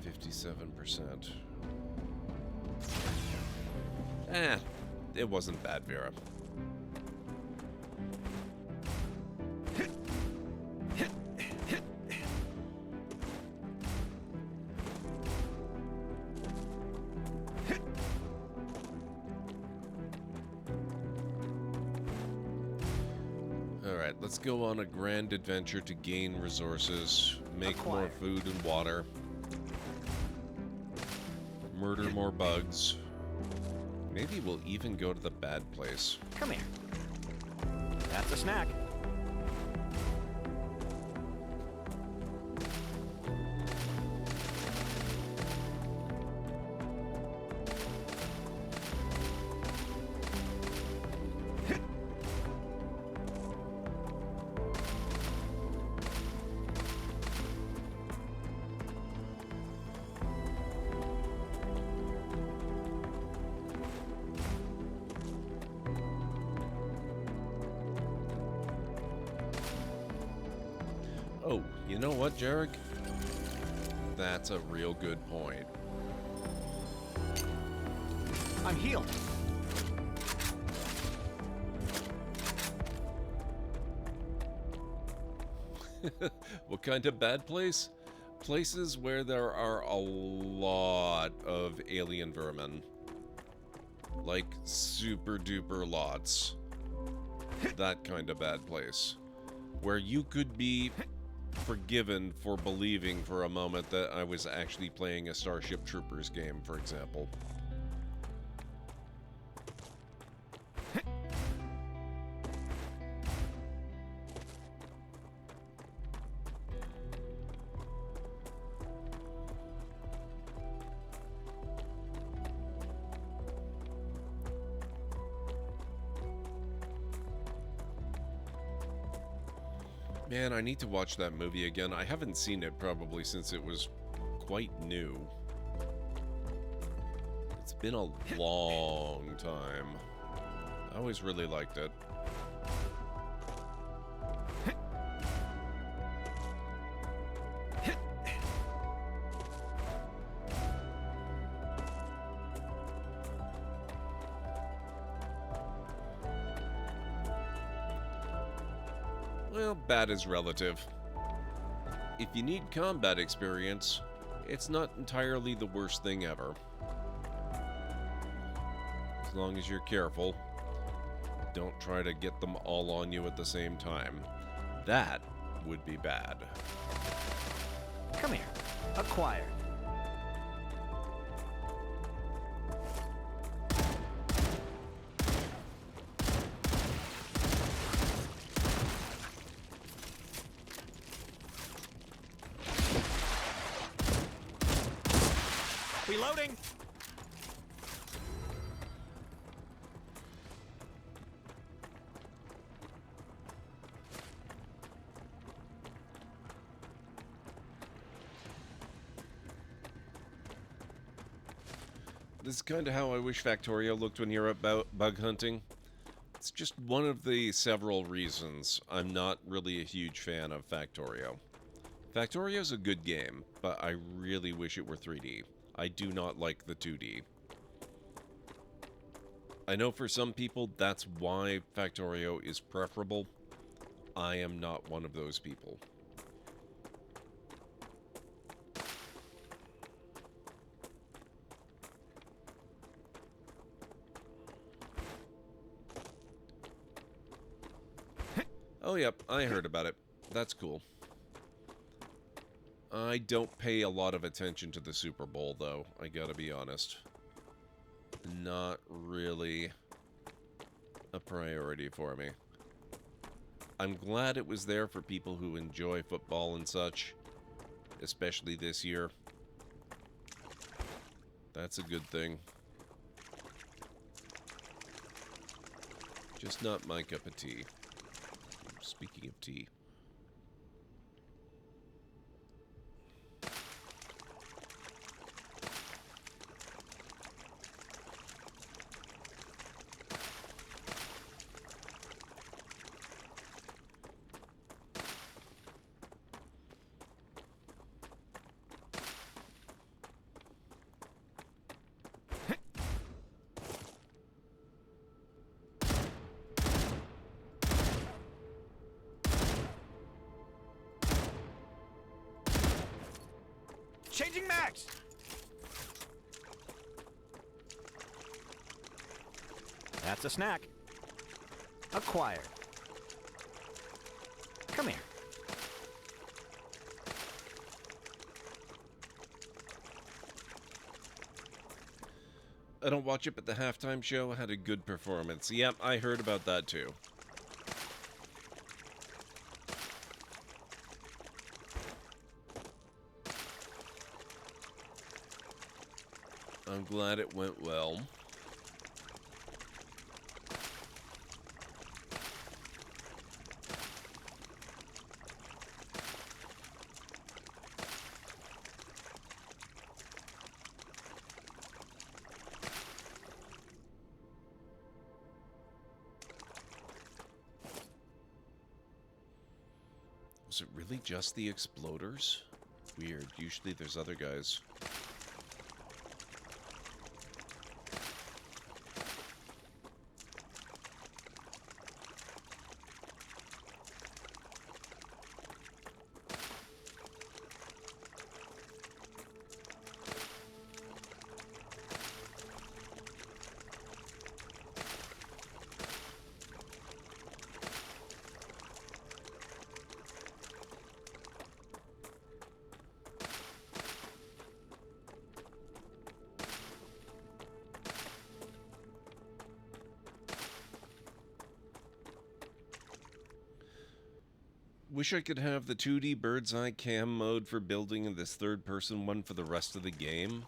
57%. It wasn't bad, Vera. Alright, let's go on a grand adventure to gain resources, make more food and water, murder more bugs. Maybe we'll even go to the bad place. Come here. That's a snack. Oh, you know what, Jarek? That's a real good point. I'm healed. What kind of bad place? Places where there are a lot of alien vermin. Like super duper lots. That kind of bad place. Where you could be forgiven for believing for a moment that I was actually playing a Starship Troopers game, for example. Man, I need to watch that movie again. I haven't seen it probably since it was quite new. It's been a long time. I always really liked it. Well, bad is relative. If you need combat experience, it's not entirely the worst thing ever. As long as you're careful. Don't try to get them all on you at the same time. That would be bad. Come here. Acquired. Reloading. This is kind of how I wish Factorio looked when you're out bug hunting. It's just one of the several reasons I'm not really a huge fan of Factorio. Factorio's a good game, but I really wish it were 3D. I do not like the 2D. I know for some people that's why Factorio is preferable. I am not one of those people. Oh, yep, I heard about it. That's cool. I don't pay a lot of attention to the Super Bowl, though, I gotta be honest. Not really a priority for me. I'm glad it was there for people who enjoy football and such, especially this year. That's a good thing. Just not my cup of tea. Speaking of tea. Changing max. That's a snack. Acquired. Come here. I don't watch it, but the halftime show had a good performance. Yep, I heard about that too. I'm glad it went well. Was it really just the exploders? Weird. Usually there's other guys. Wish I could have the 2D bird's eye cam mode for building and this third-person one for the rest of the game.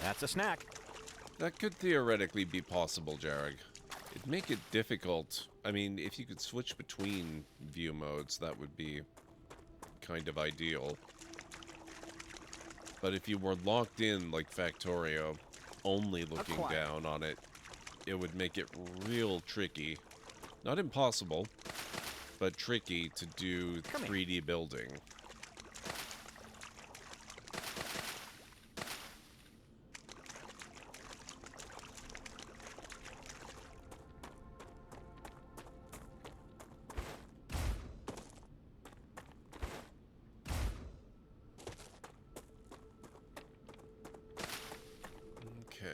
That's a snack. That could theoretically be possible, Jarek. It'd make it difficult. I mean, if you could switch between view modes, that would be kind of ideal. But if you were locked in, like Factorio, only looking down on it, it would make it real tricky. Not impossible, but tricky to do 3D building. Okay.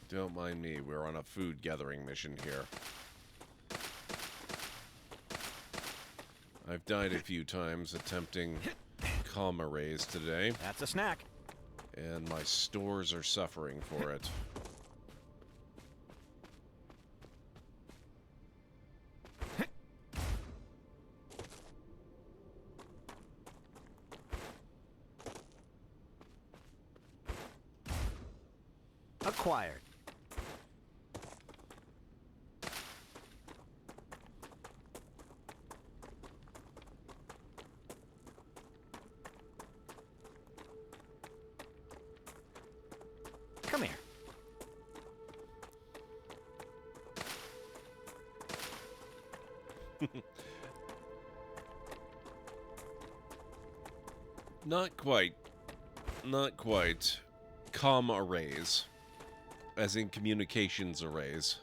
Don't mind me, we're on a food gathering mission here. I've died a few times attempting comm arrays today. That's a snack. And my stores are suffering for it. Acquired. Come here. Not quite. Not quite. Comm arrays. As in communications arrays.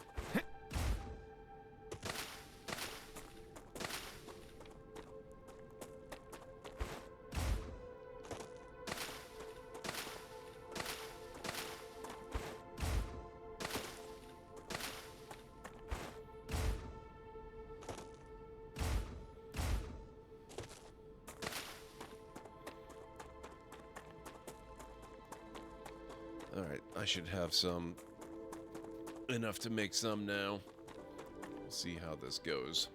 Alright, I should have some. Enough to make some now. We'll see how this goes.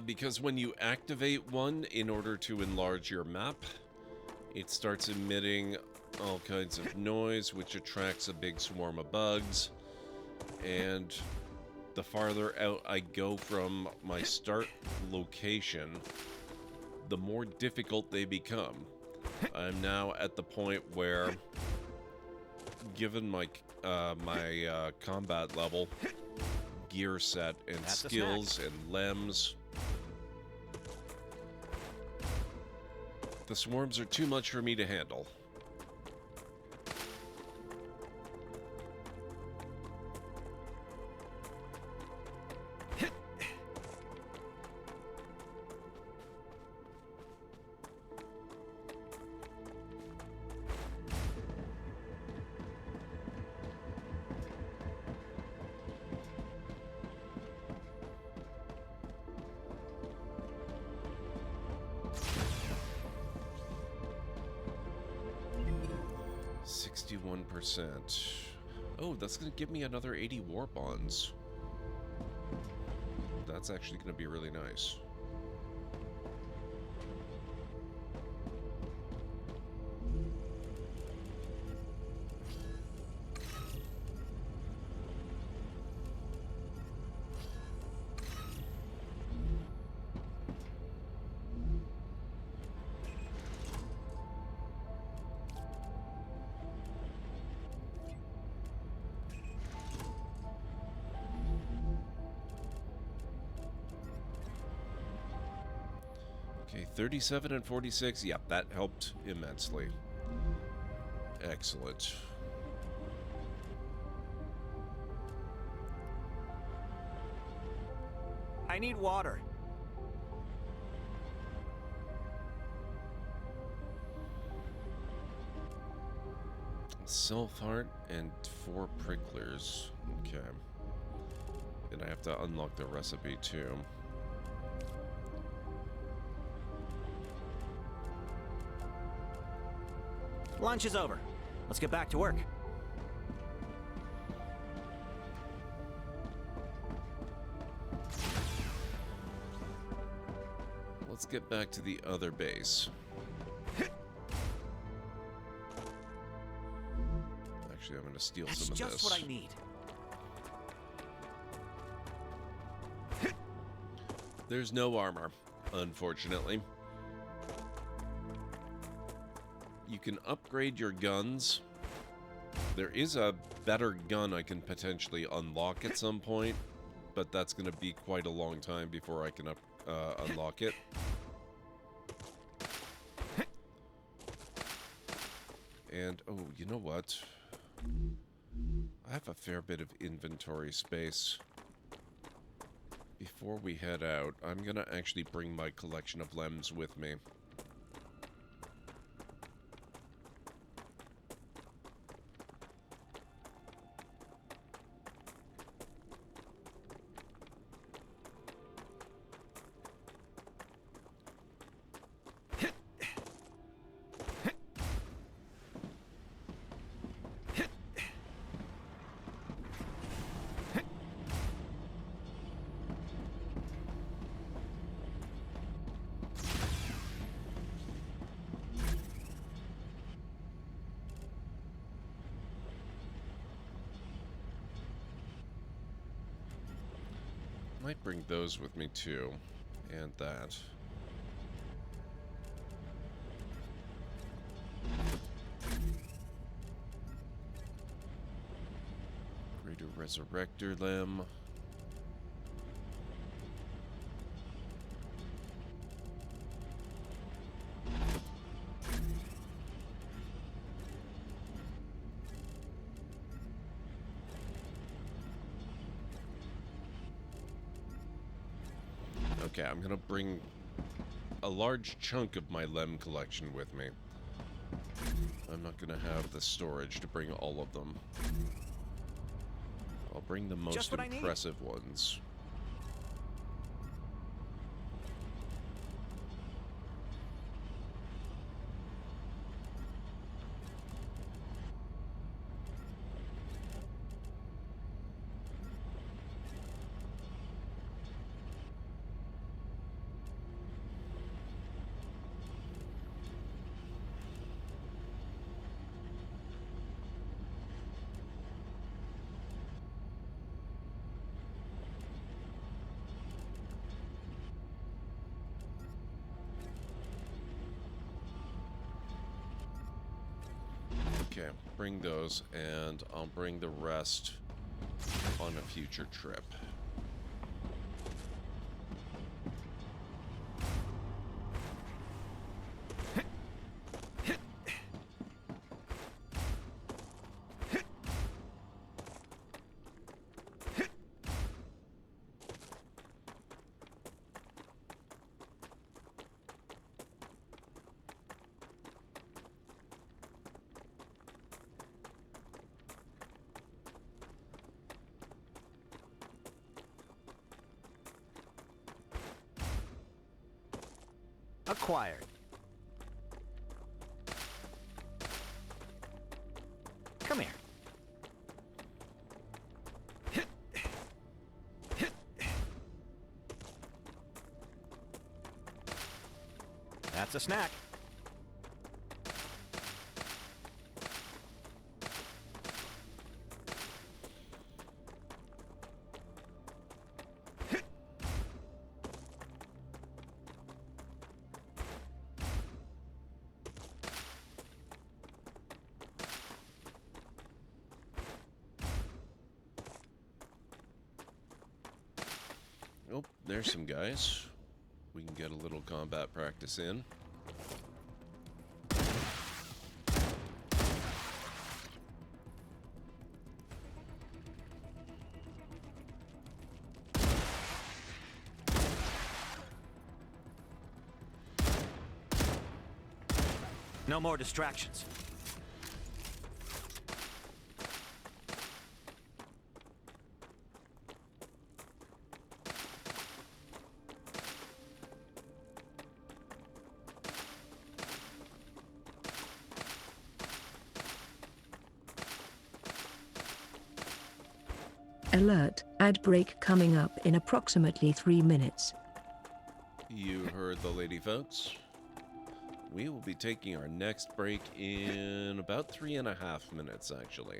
Because when you activate one in order to enlarge your map, it starts emitting all kinds of noise, which attracts a big swarm of bugs. And the farther out I go from my start location, the more difficult they become. I'm now at the point where, given my combat level, gear set, and skills and lems, the swarms are too much for me to handle. Oh, that's going to give me another 80 war bonds. That's actually going to be really nice. Okay, 37 and 46. Yep, that helped immensely. Excellent. I need water. Self heart and 4 pricklers. Okay. And I have to unlock the recipe too. Lunch is over. Let's get back to work. Let's get back to the other base. Actually, I'm going to steal That's some of just this. what I need. There's no armor, unfortunately. You can upgrade your guns. There is a better gun I can potentially unlock at some point, but that's going to be quite a long time before I can unlock it. And, oh, you know what? I have a fair bit of inventory space. Before we head out, I'm going to actually bring my collection of lems with me. Might bring those with me too, and that. Greater Resurrector Limb. Okay, I'm gonna bring a large chunk of my lem collection with me. I'm not gonna have the storage to bring all of them. I'll bring the most impressive ones. Okay, bring those, and I'll bring the rest on a future trip. Acquired. Come here. That's a snack. Oh, there's some guys. we can get a little combat practice in. No more distractions. Alert, ad break coming up in approximately 3 minutes. You heard the lady, folks. We will be taking our next break in about 3.5 minutes, actually.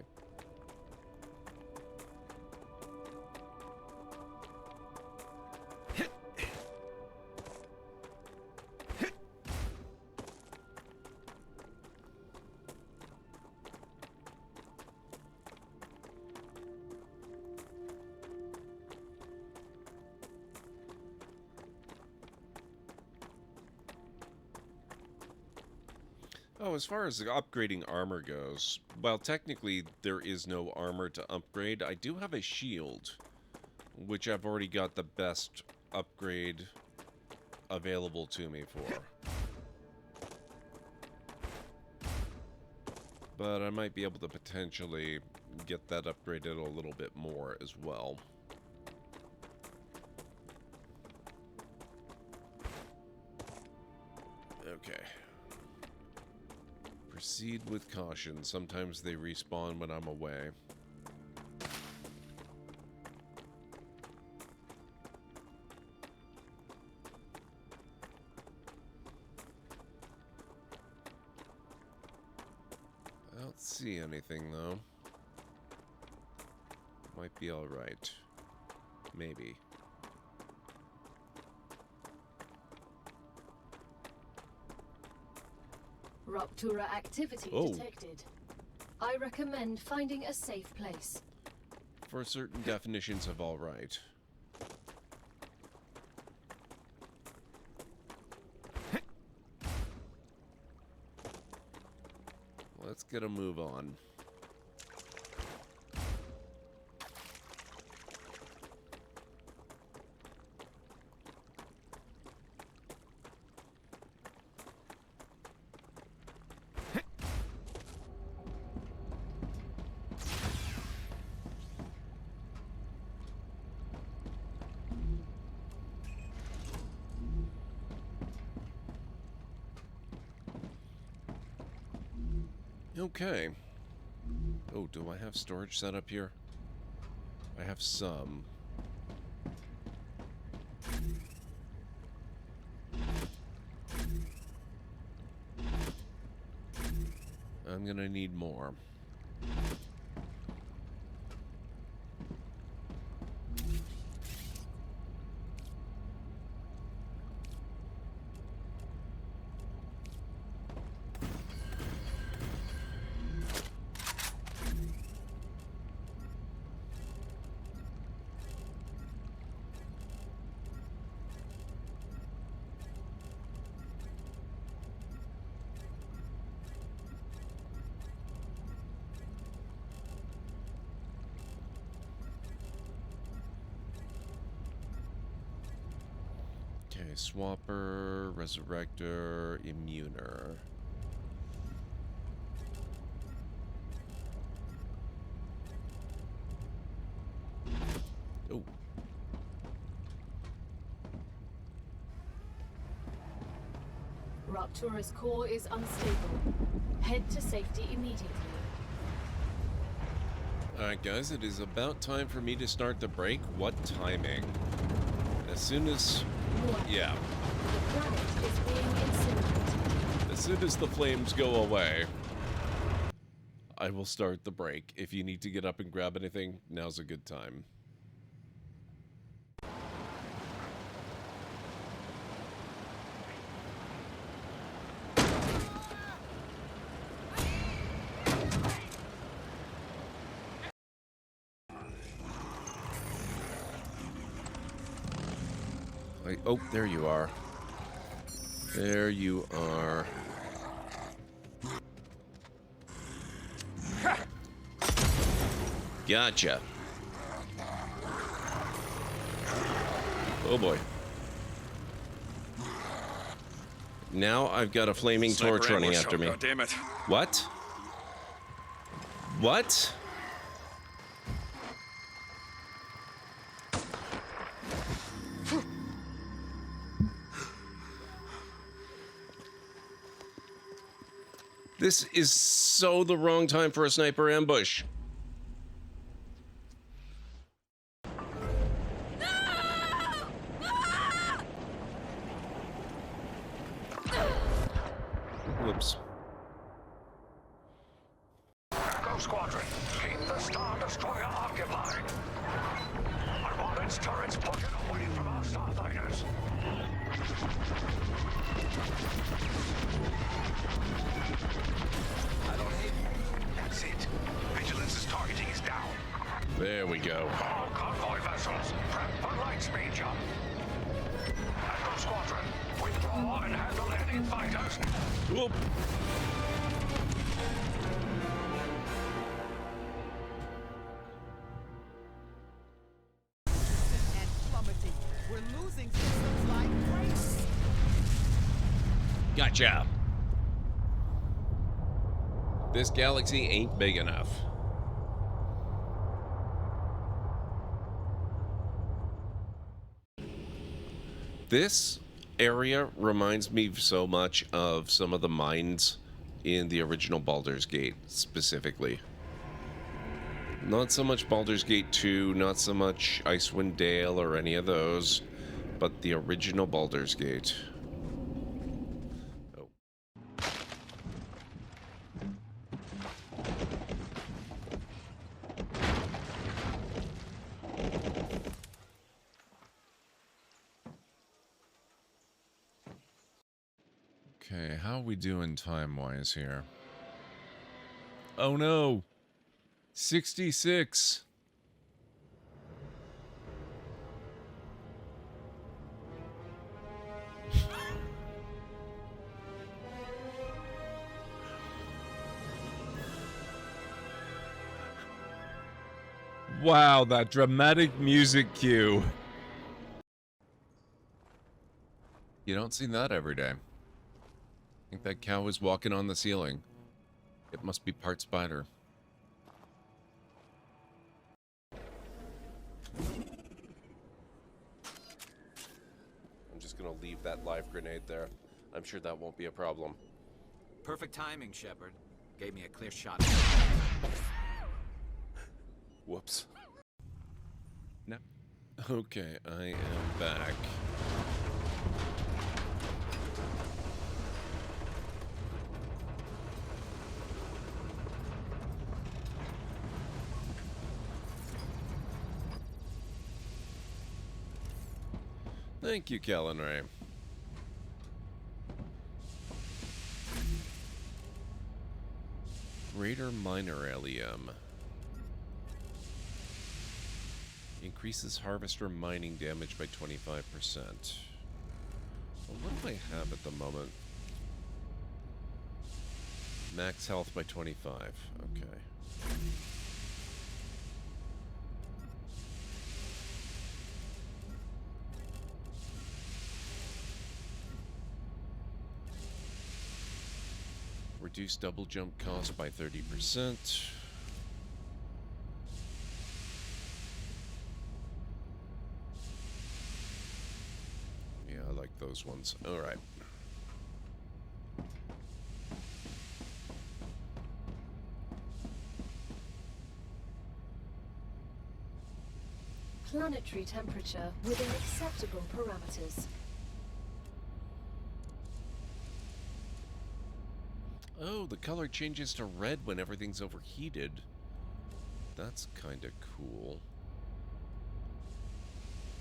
Oh, as far as upgrading armor goes, well, technically there is no armor to upgrade. I do have a shield, which I've already got the best upgrade available to me for. But I might be able to potentially get that upgraded a little bit more as well. Okay. Proceed with caution. Sometimes they respawn when I'm away. I don't see anything, though. Might be alright. Maybe. Ruptura activity detected. I recommend finding a safe place. For certain definitions of alright. Let's get a move on. Okay. Oh, do I have storage set up here? I have some. I'm gonna need more. Okay, Swapper, Resurrector, Immuner. Oh. Ruptura's core is unstable. Head to safety immediately. Alright guys, it is about time for me to start the break. What timing? As soon as... yeah. The planet is being incinerated. As soon as the flames go away, I will start the break. If you need to get up and grab anything, now's a good time. Oh, there you are. There you are. Gotcha. Oh boy. Now I've got a flaming torch running after me. God damn it. What? What? This is so the wrong time for a sniper ambush. Whoops. Echo Squadron, keep the Star Destroyer occupied. I want its turrets pointed away from our starfighters. I don't hate it. That's it. Vigilance's targeting is down. There we go. All convoy vessels, prep for light speed jump. Echo Squadron, withdraw and handle any fighters. Whoop. And plummeting. We're losing systems like crazy. Gotcha. This galaxy ain't big enough. This area reminds me so much of some of the mines in the original Baldur's Gate, specifically. Not so much Baldur's Gate 2, not so much Icewind Dale or any of those, but the original Baldur's Gate. Oh. Okay, how are we doing time-wise here? Oh no! 66! Wow, that dramatic music cue. You don't see that every day. I think that cow is walking on the ceiling. It must be part spider. I'm just gonna leave that live grenade there. I'm sure that won't be a problem. Perfect timing, Shepard. Gave me a clear shot. Whoops. No. Okay, I am back. Thank you, Kellen Ray. Greater minor LEM. Increases harvester mining damage by 25%. Well, what do I have at the moment? Max health by 25. Okay. Reduce double jump cost by 30%. Yeah, I like those ones. All right. Planetary temperature within acceptable parameters. Oh, the color changes to red when everything's overheated. That's kind of cool.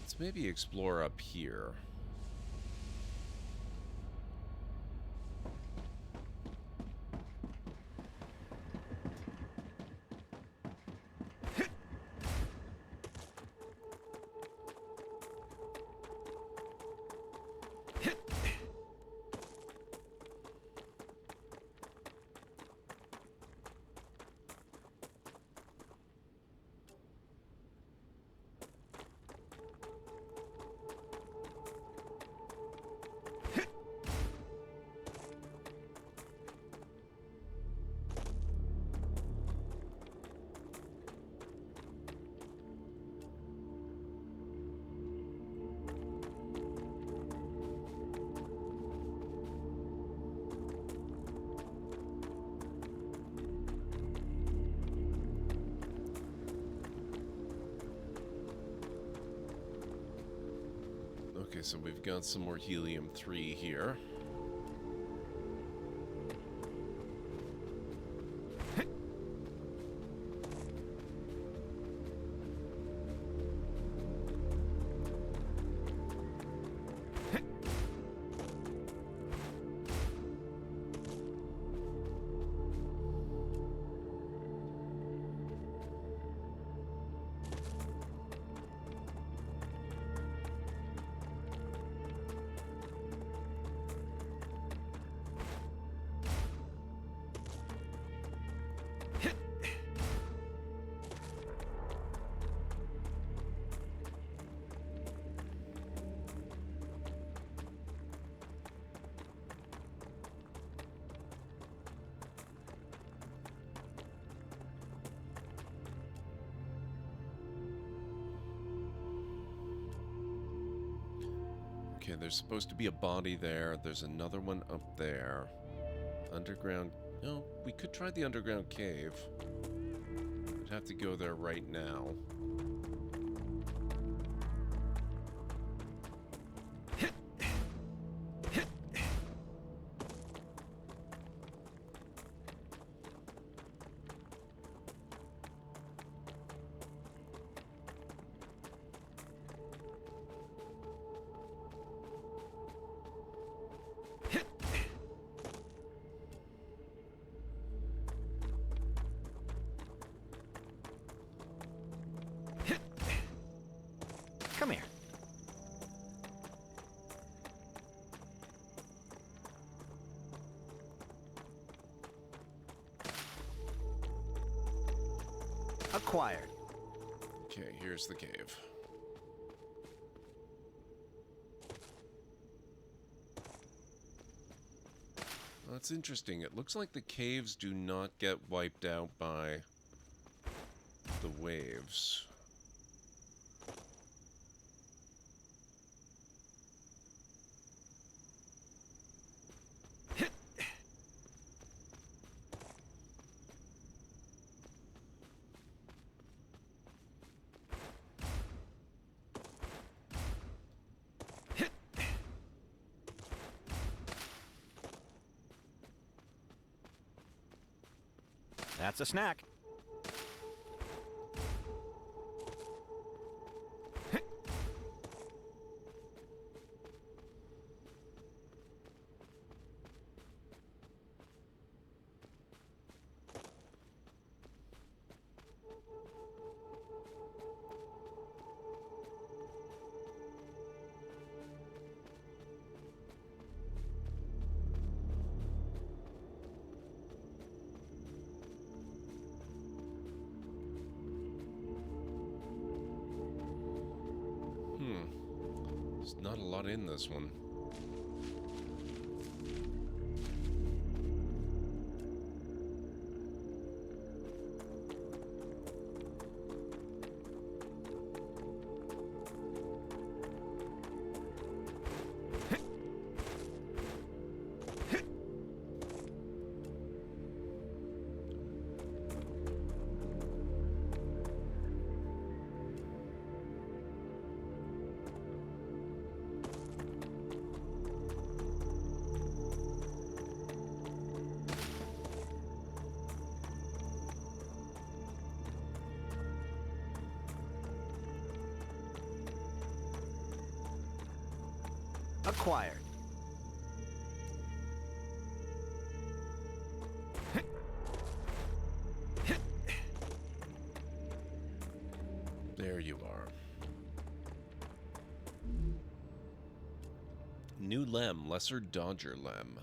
Let's maybe explore up here. Okay, so we've got some more helium-3 here. Okay, there's supposed to be a body there. There's another one up there. Underground... No, we could try the underground cave. I'd have to go there right now. Come here. Acquired. Okay, here's the cave. That's interesting. It looks like the caves do not get wiped out by the waves. That's a snack. There's not a lot in this one. Acquired. There you are. New Lem, Lesser Dodger Lem.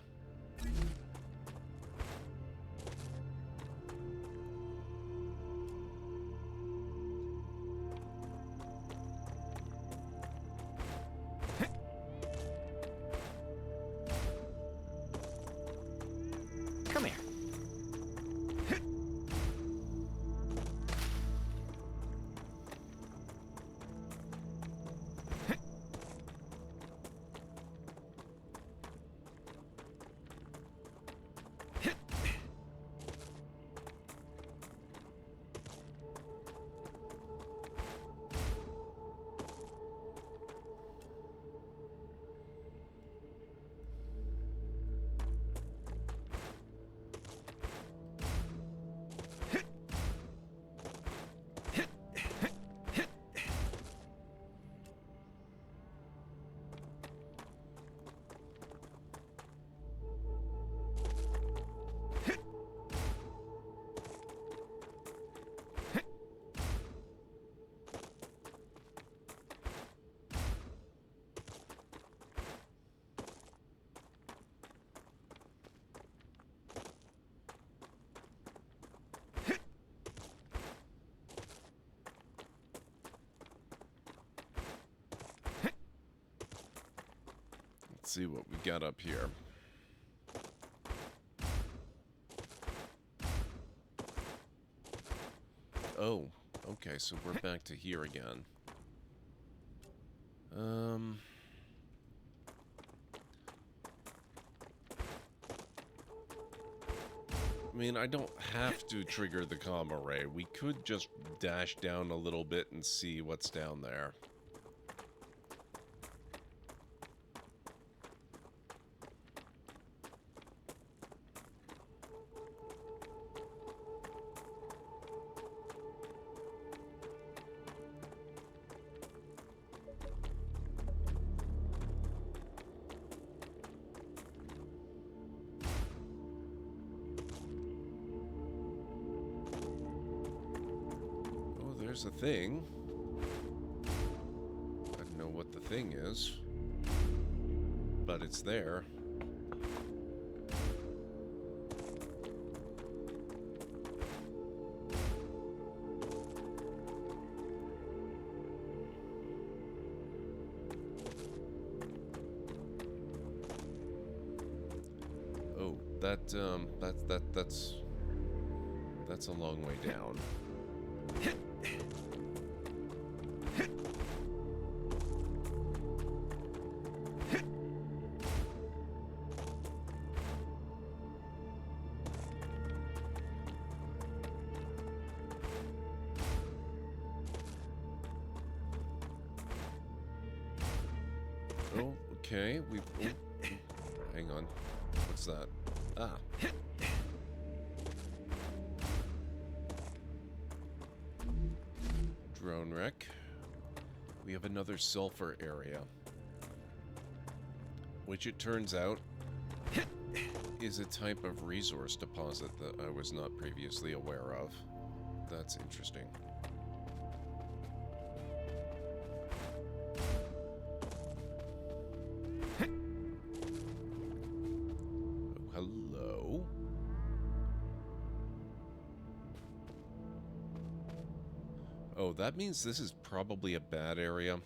Come here. see what we got up here. Oh, okay, so we're back to here again. I mean, I don't have to trigger the comm array. We could just dash down a little bit and see what's down there. There's a thing. I don't know what the thing is, but it's there. Oh, that's a long way down. Oh, okay. Hang on. What's that? Ah. Drone wreck. We have another sulfur area, which it turns out is a type of resource deposit that I was not previously aware of. That's interesting. Oh, hello. Oh, that means this is probably a bad area.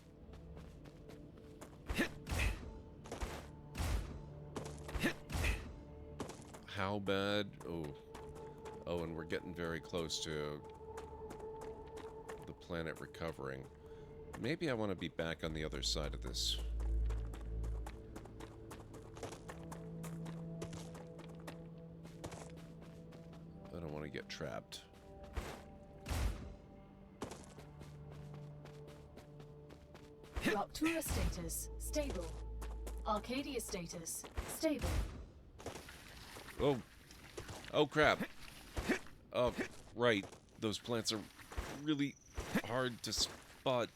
How bad? Oh, and we're getting very close to the planet recovering. Maybe I want to be back on the other side of this. I don't want to get trapped. Raptura status, stable. Arcadia status, stable. Oh. Oh, crap. Oh, right. Those plants are really hard to spot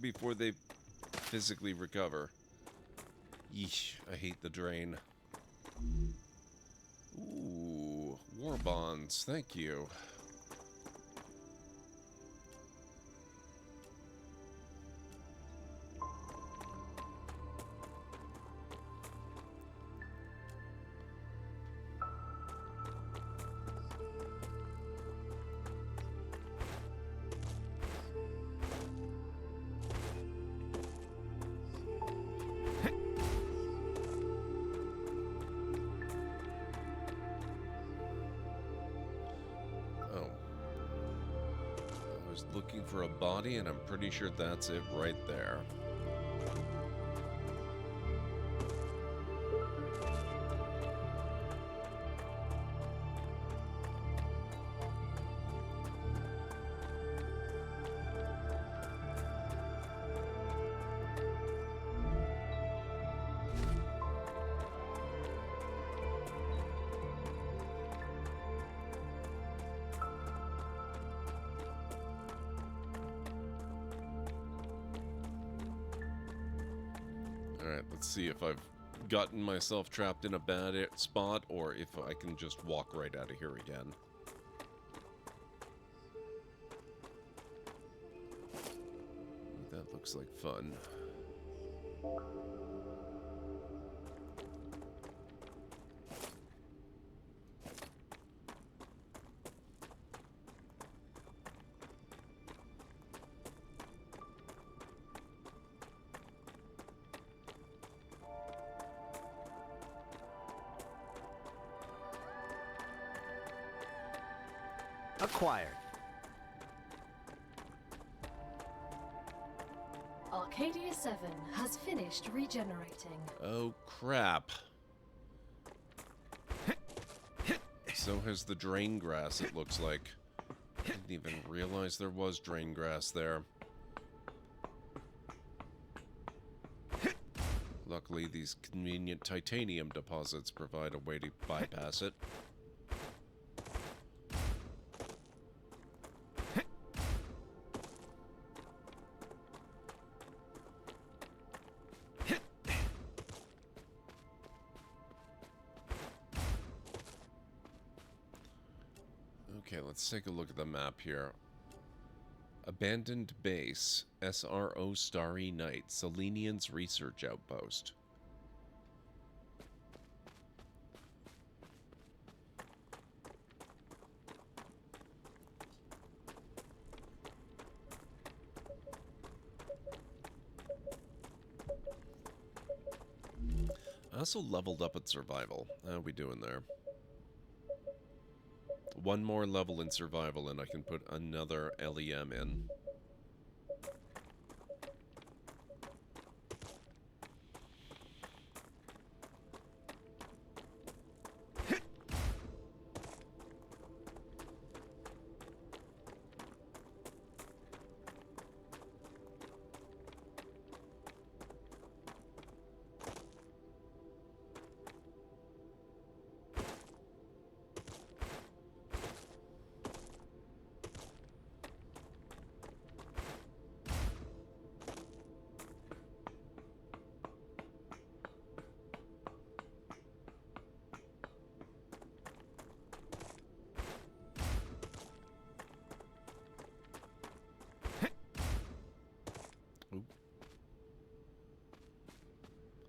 before they physically recover. Yeesh, I hate the drain. Ooh, war bonds. Thank you. Looking for a body, and I'm pretty sure that's it right there. Alright, let's see if I've gotten myself trapped in a bad spot, or if I can just walk right out of here again. That looks like fun. Acquired. Arcadia 7 has finished regenerating. Oh, crap. So has the drain grass, it looks like. I didn't even realize there was drain grass there. Luckily, these convenient titanium deposits provide a way to bypass it. Okay, let's take a look at the map here. Abandoned Base, SRO Starry Night, Selenians Research Outpost. I also leveled up at survival. How are we doing there? One more level in survival and I can put another LEM in.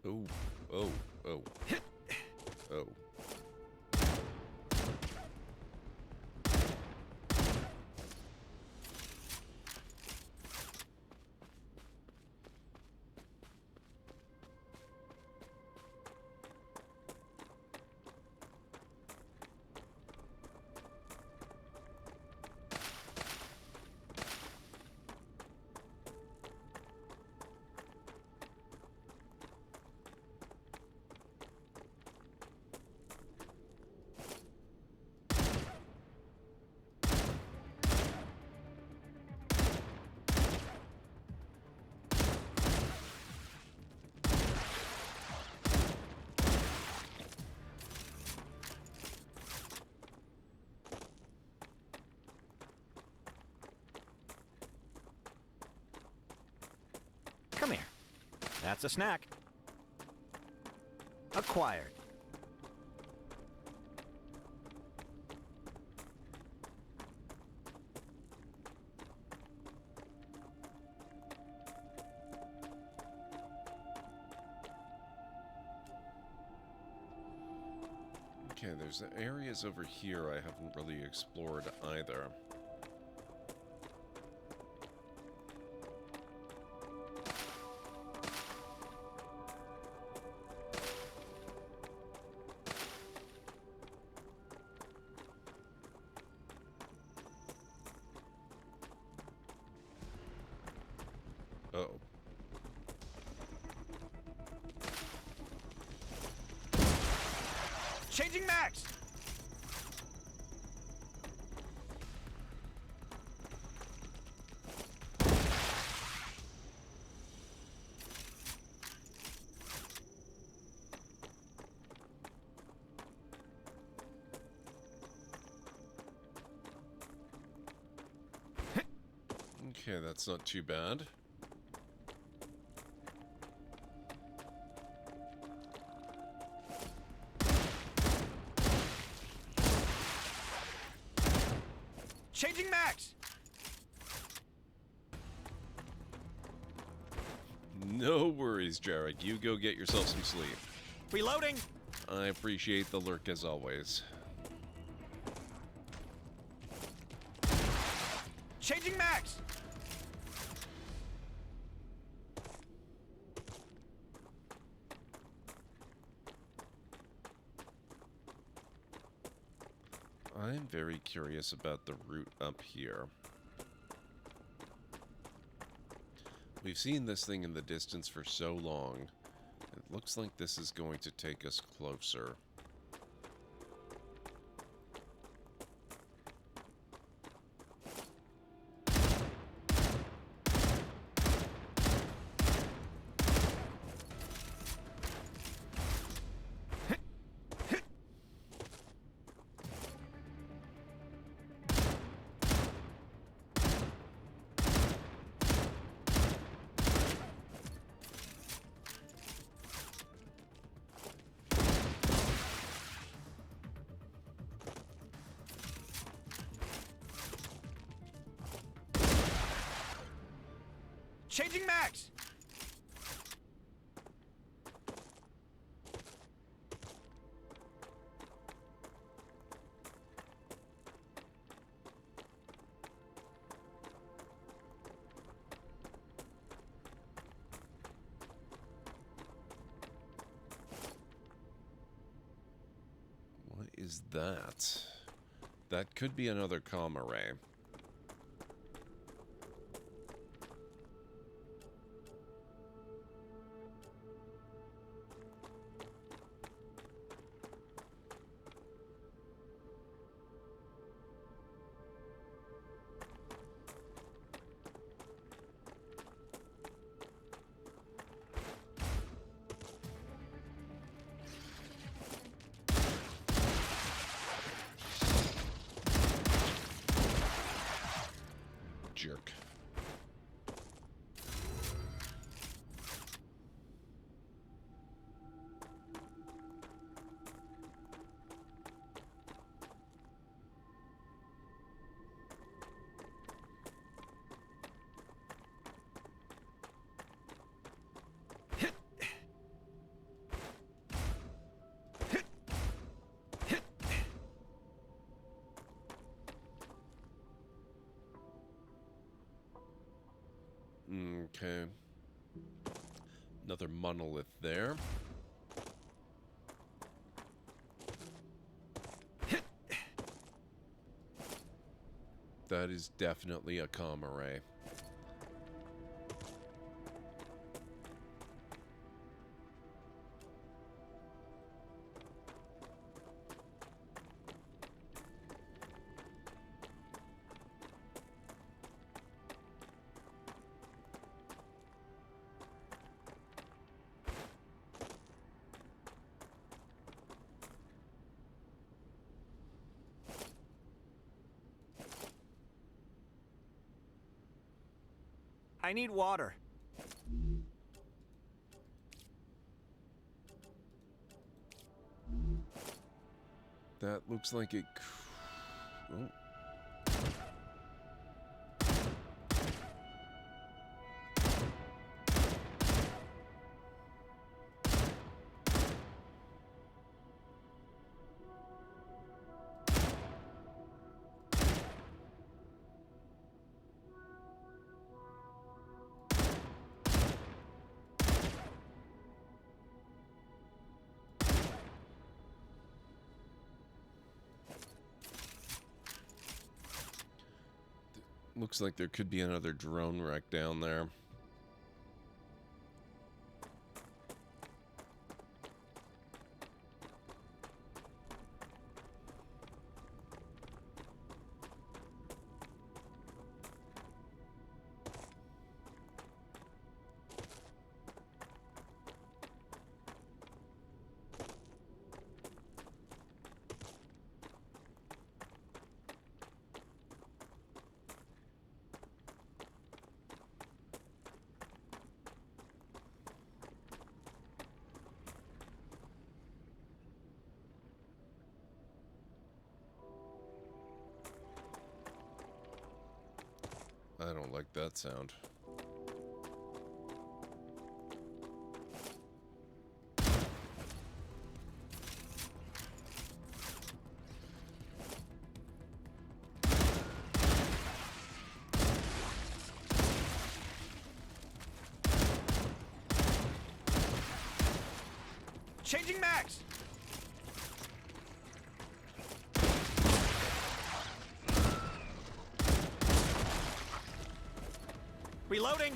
Oh, oh, oh. Oh. Come here. That's a snack. Acquired. Okay, there's areas over here I haven't really explored either. Uh-oh. Changing max! Okay, that's not too bad. Changing max! No worries, Jarek. You go get yourself some sleep. Reloading! I appreciate the lurk as always. Changing max! I'm very curious about the route up here. We've seen this thing in the distance for so long. It looks like this is going to take us closer. Changing max! What is that? That could be another comm array. Jerk. Okay. Another monolith there. That is definitely a comm array. I need water. That looks like it... Oh. Looks like there could be another drone wreck down there. I don't like that sound. Changing max! Reloading!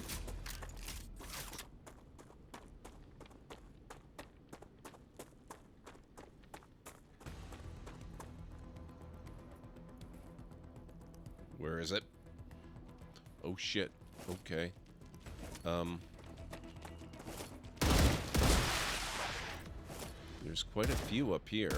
Where is it? Oh shit. Okay. There's quite a few up here.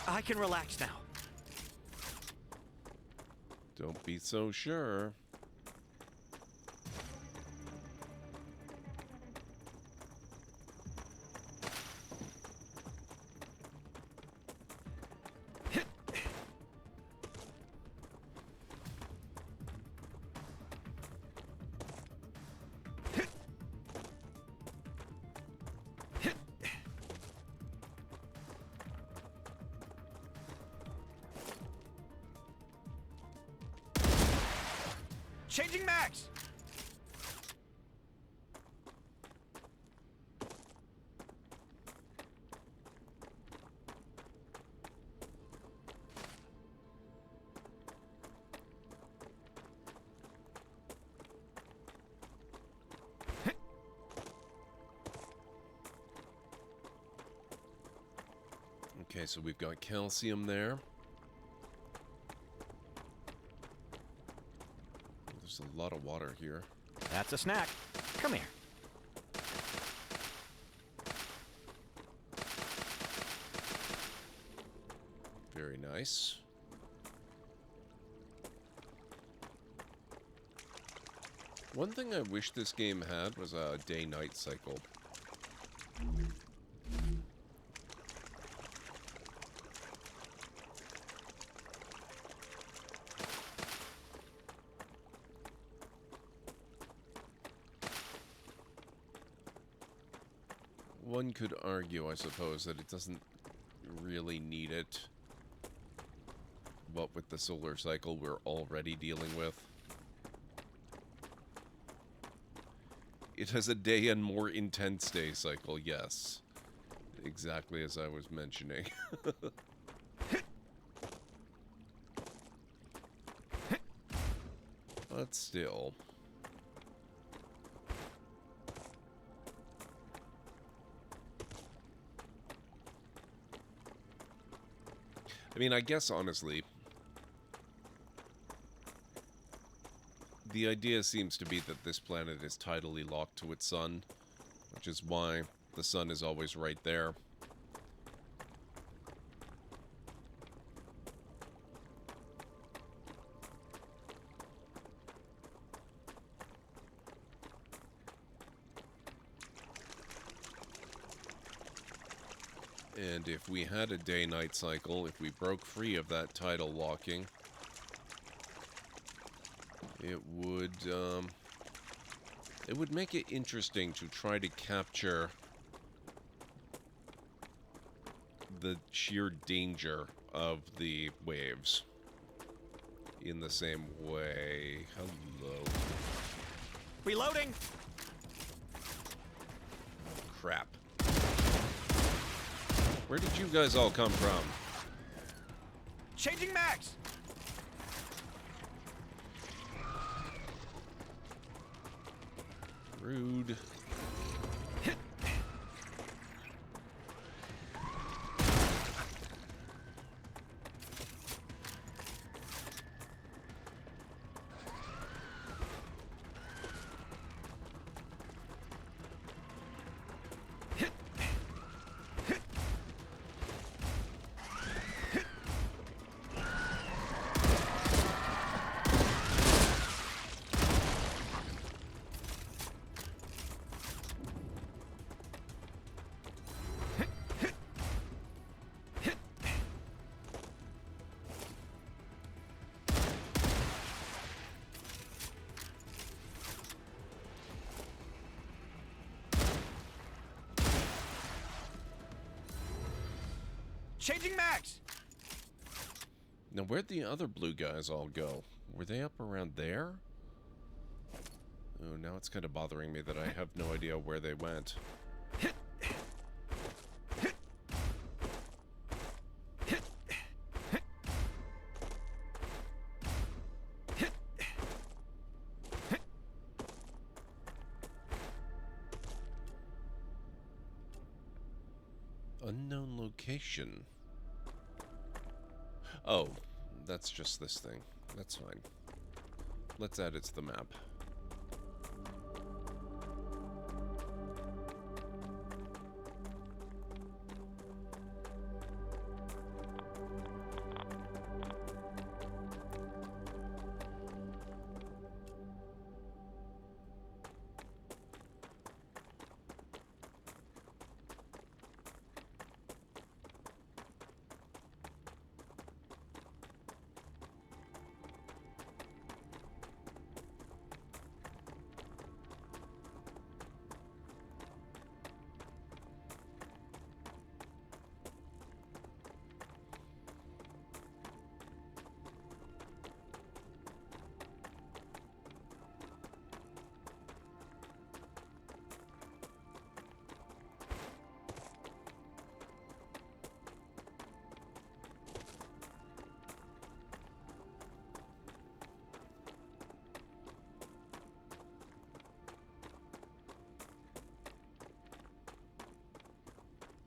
I can relax now. Don't be so sure. Changing max! Okay, so we've got calcium there. There's a lot of water here. That's a snack. Come here. Very nice. One thing I wish this game had was a day-night cycle. One could argue, I suppose, that it doesn't really need it. What with the solar cycle we're already dealing with. It has a day and more intense day cycle, yes. Exactly as I was mentioning. But still. I mean, I guess, honestly, the idea seems to be that this planet is tidally locked to its sun, which is why the sun is always right there. And if we had a day-night cycle, if we broke free of that tidal locking, it would make it interesting to try to capture the sheer danger of the waves in the same way. Hello. Reloading! Crap. Where did you guys all come from? Changing max! Rude. Changing max! Now, where'd the other blue guys all go? Were they up around there? Oh, now it's kind of bothering me that I have no idea where they went. Unknown location. Oh, that's just this thing. That's fine. Let's add it to the map.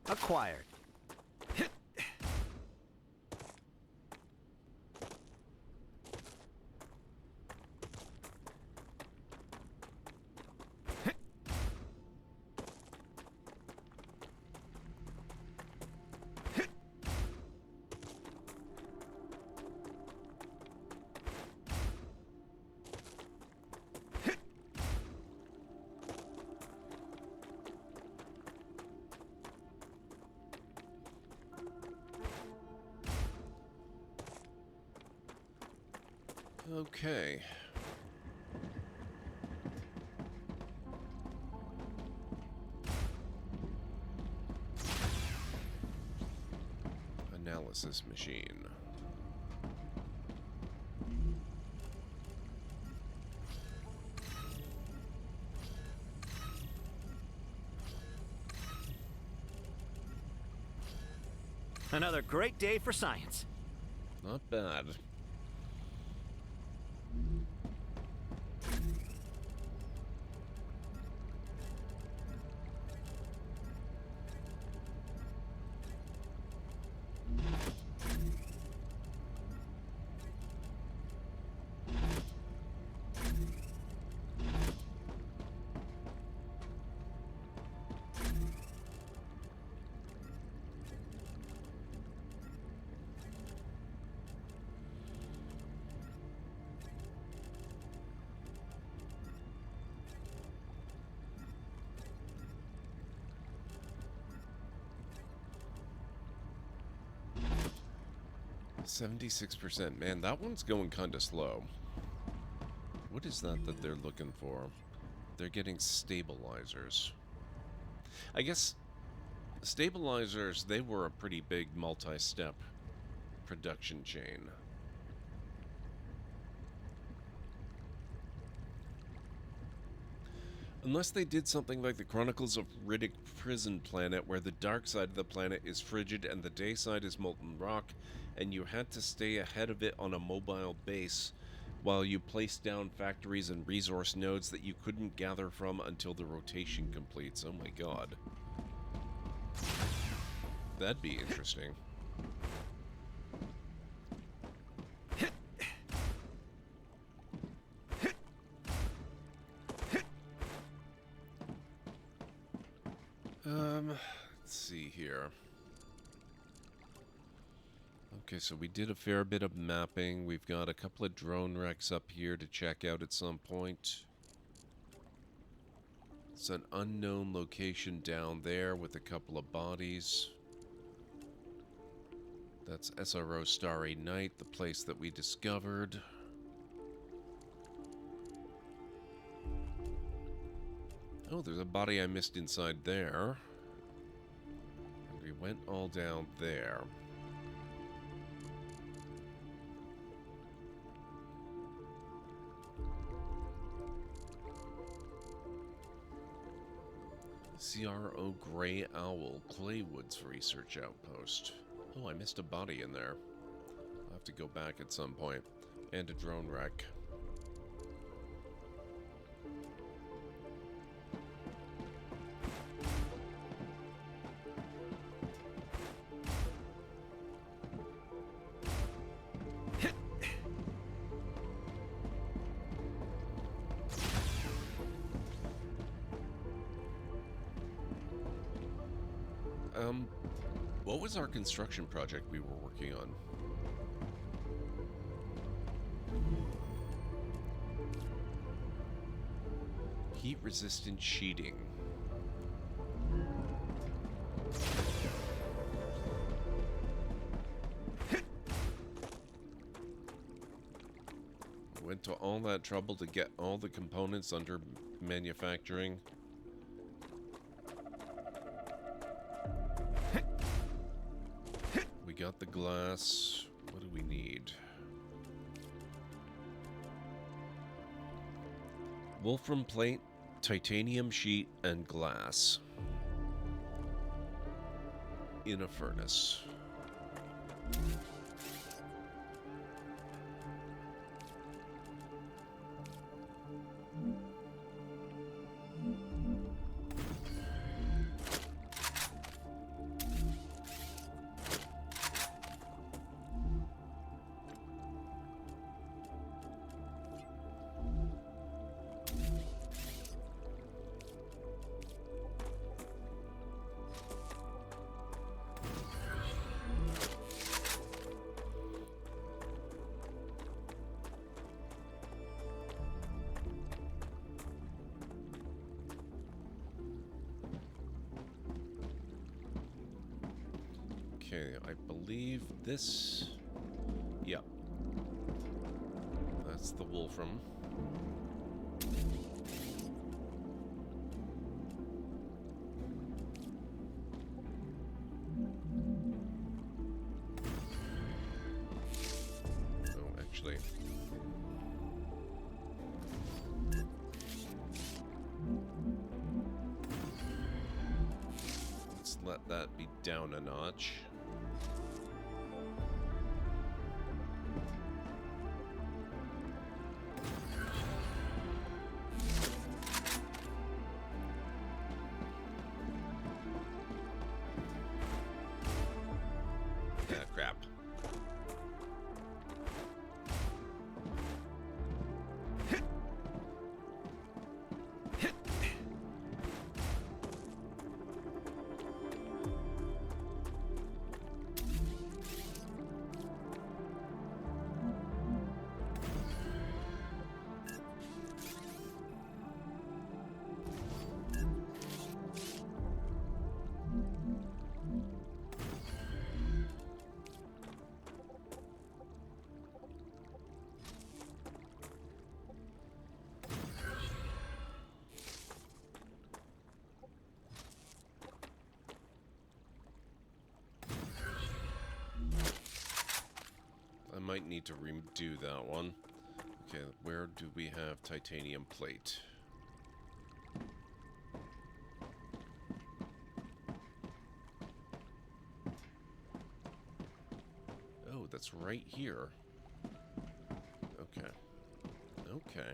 Acquired. Okay. Analysis machine. Another great day for science. Not bad. %. Man, that one's going kind of slow. What is that they're looking for? They're getting stabilizers. I guess stabilizers, they were a pretty big multi-step production chain. Unless they did something like the Chronicles of Riddick Prison Planet, where the dark side of the planet is frigid and the day side is molten rock, and you had to stay ahead of it on a mobile base while you placed down factories and resource nodes that you couldn't gather from until the rotation completes. Oh my god. That'd be interesting. Let's see here. Okay, so we did a fair bit of mapping. We've got a couple of drone wrecks up here to check out at some point. It's an unknown location down there with a couple of bodies. That's SRO Starry Night, the place that we discovered. Oh, there's a body I missed inside there. And we went all down there. CRO Gray Owl, Claywoods Research Outpost. Oh, I missed a body in there. I'll have to go back at some point. And a drone wreck. What was our construction project we were working on? Heat-resistant sheeting. Went to all that trouble to get all the components under manufacturing. We got the glass. What do we need? Wolfram plate, titanium sheet, and glass. In a furnace. Okay, I believe this... Yeah. That's the Wolfram. Oh, actually... Let's let that be down a notch. Crap. I might need to redo that one. Okay, where do we have titanium plate? Oh, that's right here. Okay. Okay.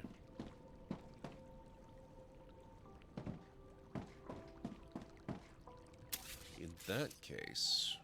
In that case...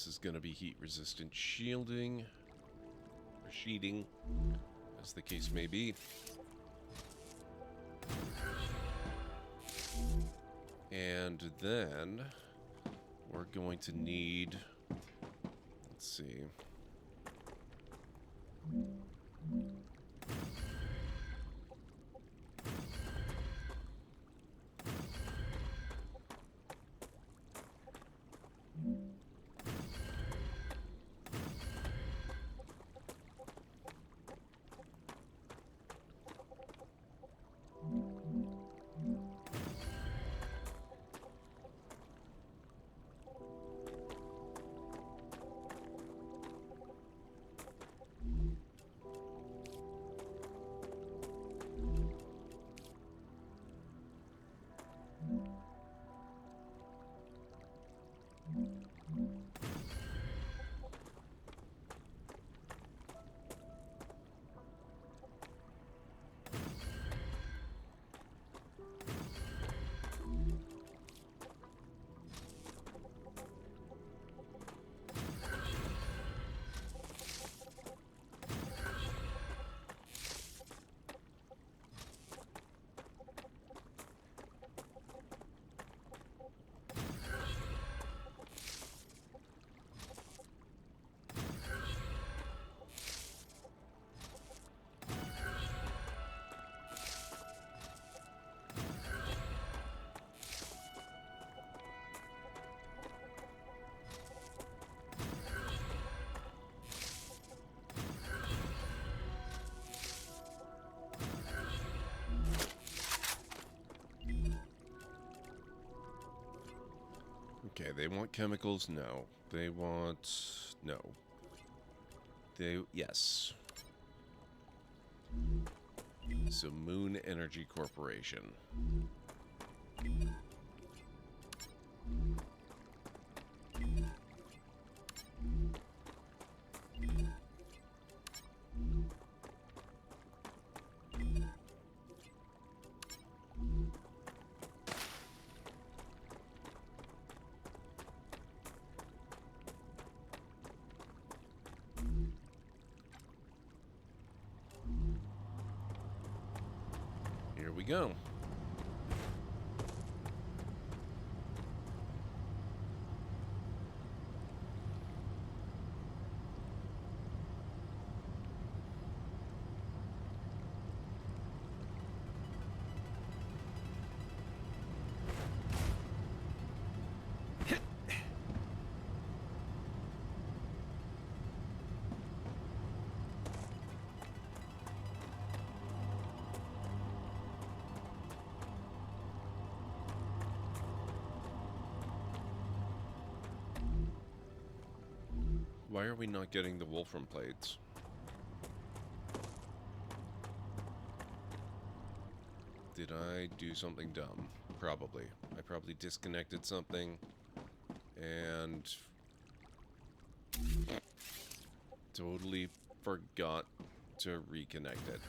this is going to be heat-resistant shielding, or sheeting, as the case may be. And then we're going to need, let's see. Okay, they want chemicals? No. They want... no. They... yes. So, Moon Energy Corporation. Here we go. Why are we not getting the Wolfram plates? Did I do something dumb? Probably. I probably disconnected something and totally forgot to reconnect it.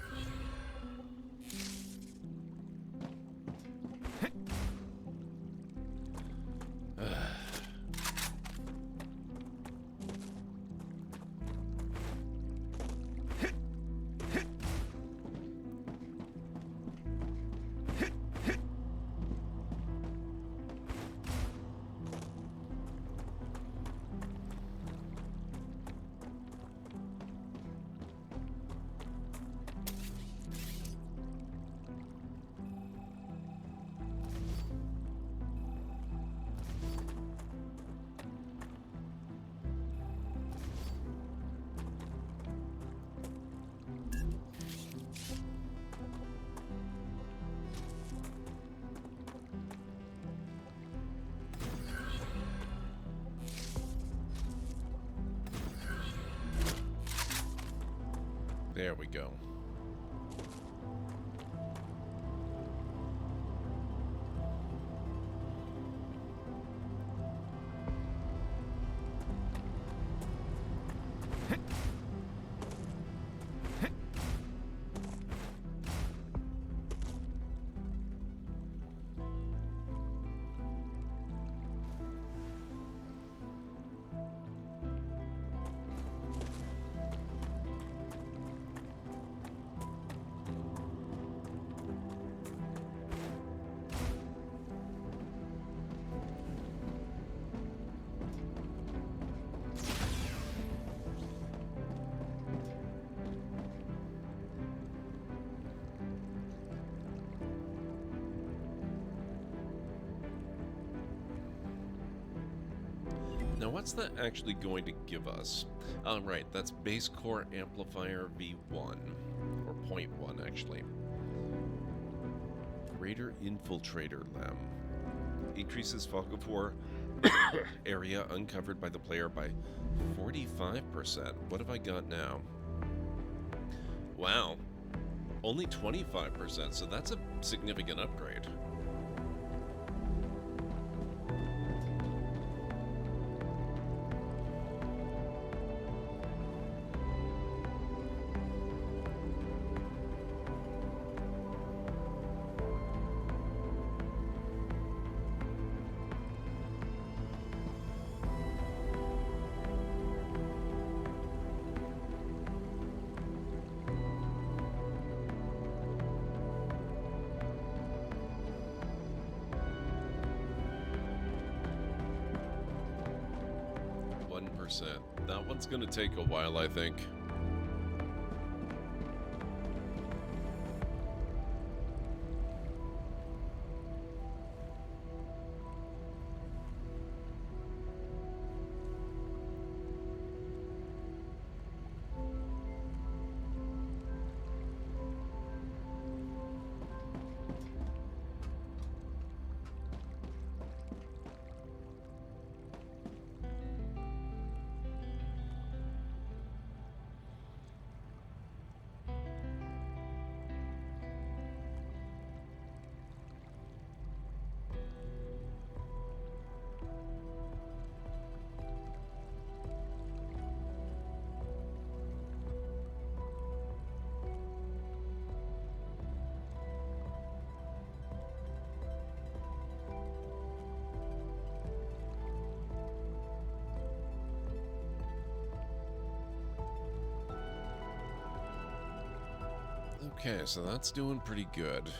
There we go. Now, what's that actually going to give us? Oh, right, that's base core amplifier V1, or .1 actually. Raider Infiltrator Lem. Increases fog of war area uncovered by the player by 45%. What have I got now? Wow. Only 25%, so that's a significant upgrade. That one's gonna take a while, I think. Okay, so that's doing pretty good.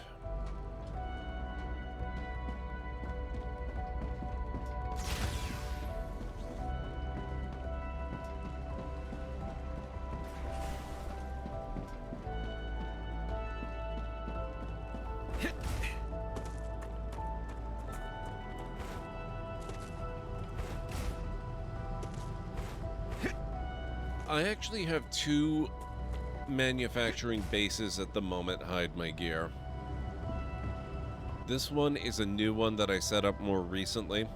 I actually have two manufacturing bases at the moment hide my gear. This one is a new one that I set up more recently,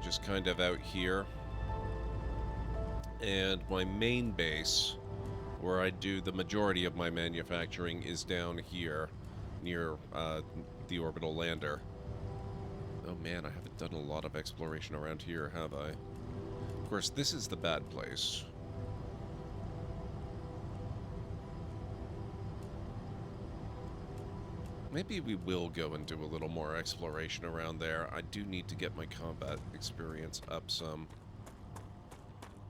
just kind of out here, and my main base where I do the majority of my manufacturing is down here near the orbital lander. Oh man, I haven't done a lot of exploration around here, have I? Of course, this is the bad place. Maybe we will go and do a little more exploration around there. I do need to get my combat experience up some.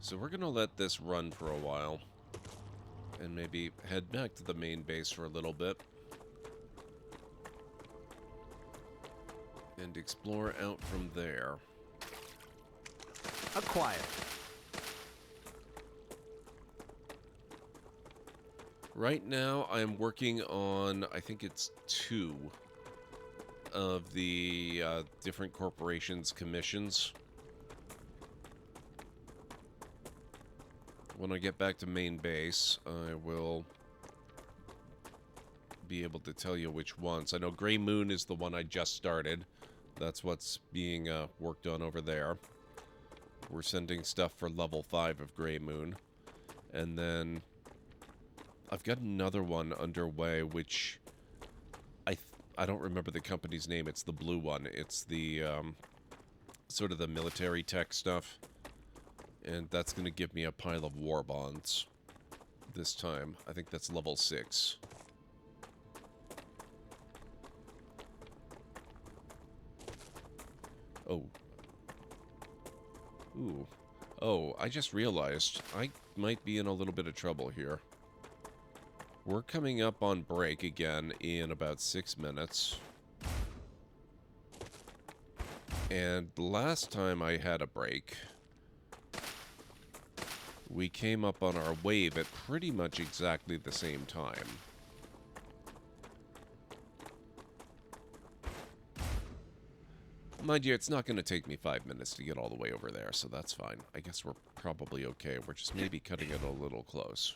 So we're going to let this run for a while. And maybe head back to the main base for a little bit. And explore out from there. Acquired. Right now, I am working on, I think it's 2 of the different corporations' commissions. When I get back to main base, I will be able to tell you which ones. I know Grey Moon is the one I just started. That's what's being worked on over there. We're sending stuff for level 5 of Grey Moon. And then I've got another one underway, which I don't remember the company's name. It's the blue one. It's the sort of the military tech stuff. And that's going to give me a pile of war bonds this time. I think that's level 6. Oh. Ooh. Oh, I just realized I might be in a little bit of trouble here. We're coming up on break again in about 6 minutes. And last time I had a break, we came up on our wave at pretty much exactly the same time. Mind you, it's not going to take me 5 minutes to get all the way over there, so that's fine. I guess we're probably okay. We're just maybe cutting it a little close.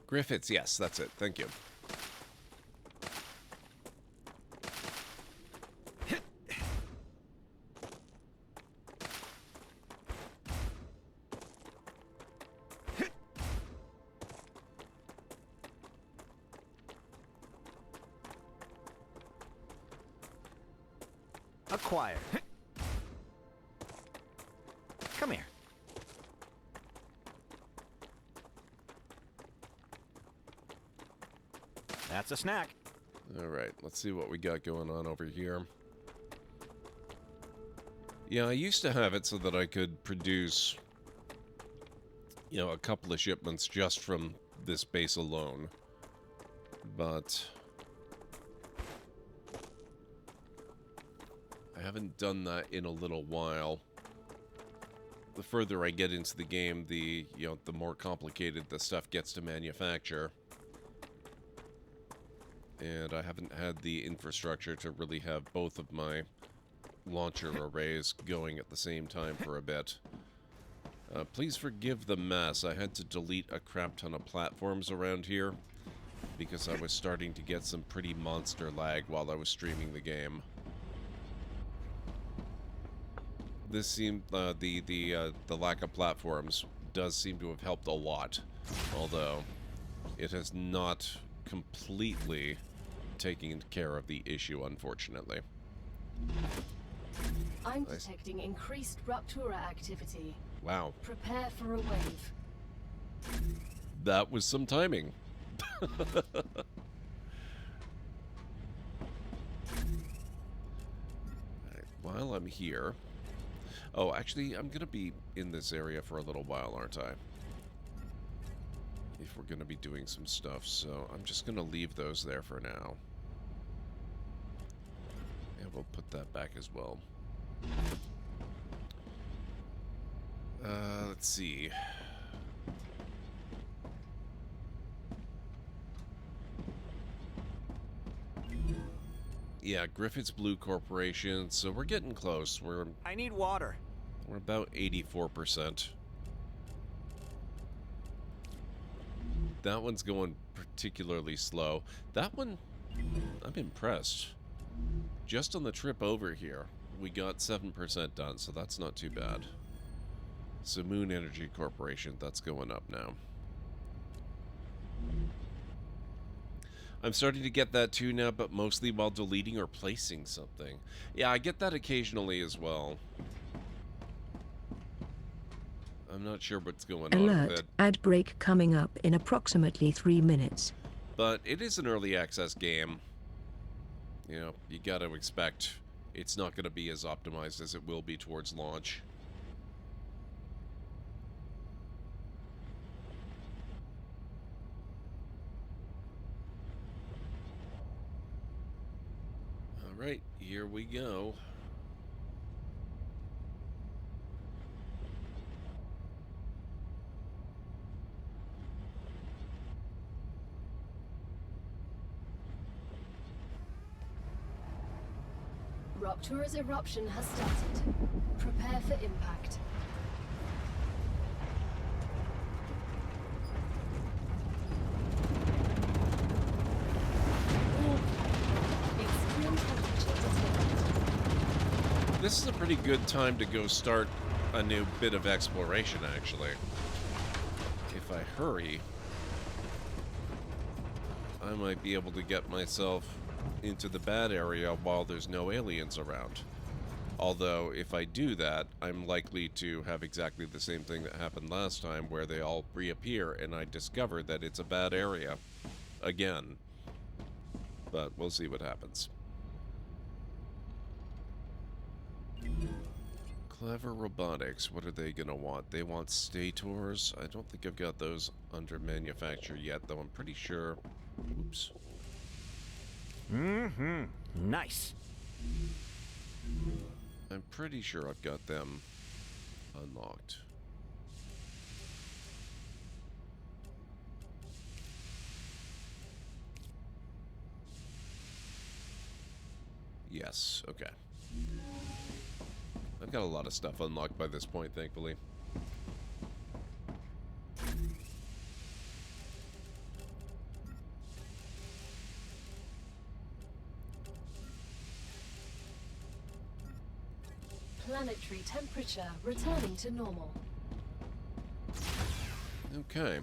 Griffiths, yes, that's it. Thank you. Acquired. Come here. That's a snack. All right, let's see what we got going on over here. Yeah, I used to have it so that I could produce, you know, a couple of shipments just from this base alone. But I haven't done that in a little while. The further I get into the game, the more complicated the stuff gets to manufacture. And I haven't had the infrastructure to really have both of my launcher arrays going at the same time for a bit. Please forgive the mess. I had to delete a crap ton of platforms around here because I was starting to get some pretty monster lag while I was streaming the game. This seemed the lack of platforms does seem to have helped a lot, although it has not completely taking care of the issue, unfortunately. I'm detecting increased Ruptura activity. Wow. Prepare for a wave. That was some timing. Right, while I'm here... Oh, actually, I'm going to be in this area for a little while, aren't I? If we're going to be doing some stuff, so I'm just going to leave those there for now. And we'll put that back as well. Let's see. Yeah, Griffith's Blue Corporation, so we're getting close. I need water. We're about 84%. That one's going particularly slow. That one, I'm impressed. Just on the trip over here, we got 7% done, so that's not too bad. So Moon Energy Corporation, that's going up now. I'm starting to get that too now, but mostly while deleting or placing something. Yeah, I get that occasionally as well. I'm not sure what's going on with Alert, it. ad break coming up in approximately 3 minutes. But it is an early access game. You know, you gotta expect it's not gonna be as optimized as it will be towards launch. Alright, here we go. Ruptura's eruption has started. Prepare for impact. Extreme temperature detected. This is a pretty good time to go start a new bit of exploration, actually. If I hurry, I might be able to get myself into the bad area while there's no aliens around. Although, if I do that, I'm likely to have exactly the same thing that happened last time, where they all reappear and I discover that it's a bad area. Again. But we'll see what happens. Clever Robotics, what are they gonna want? They want stators. I don't think I've got those under manufacture yet, though I'm pretty sure... Oops. Mm-hmm. Nice. I'm pretty sure I've got them unlocked. Yes, okay. I've got a lot of stuff unlocked by this point, thankfully. Planetary temperature returning to normal. Okay.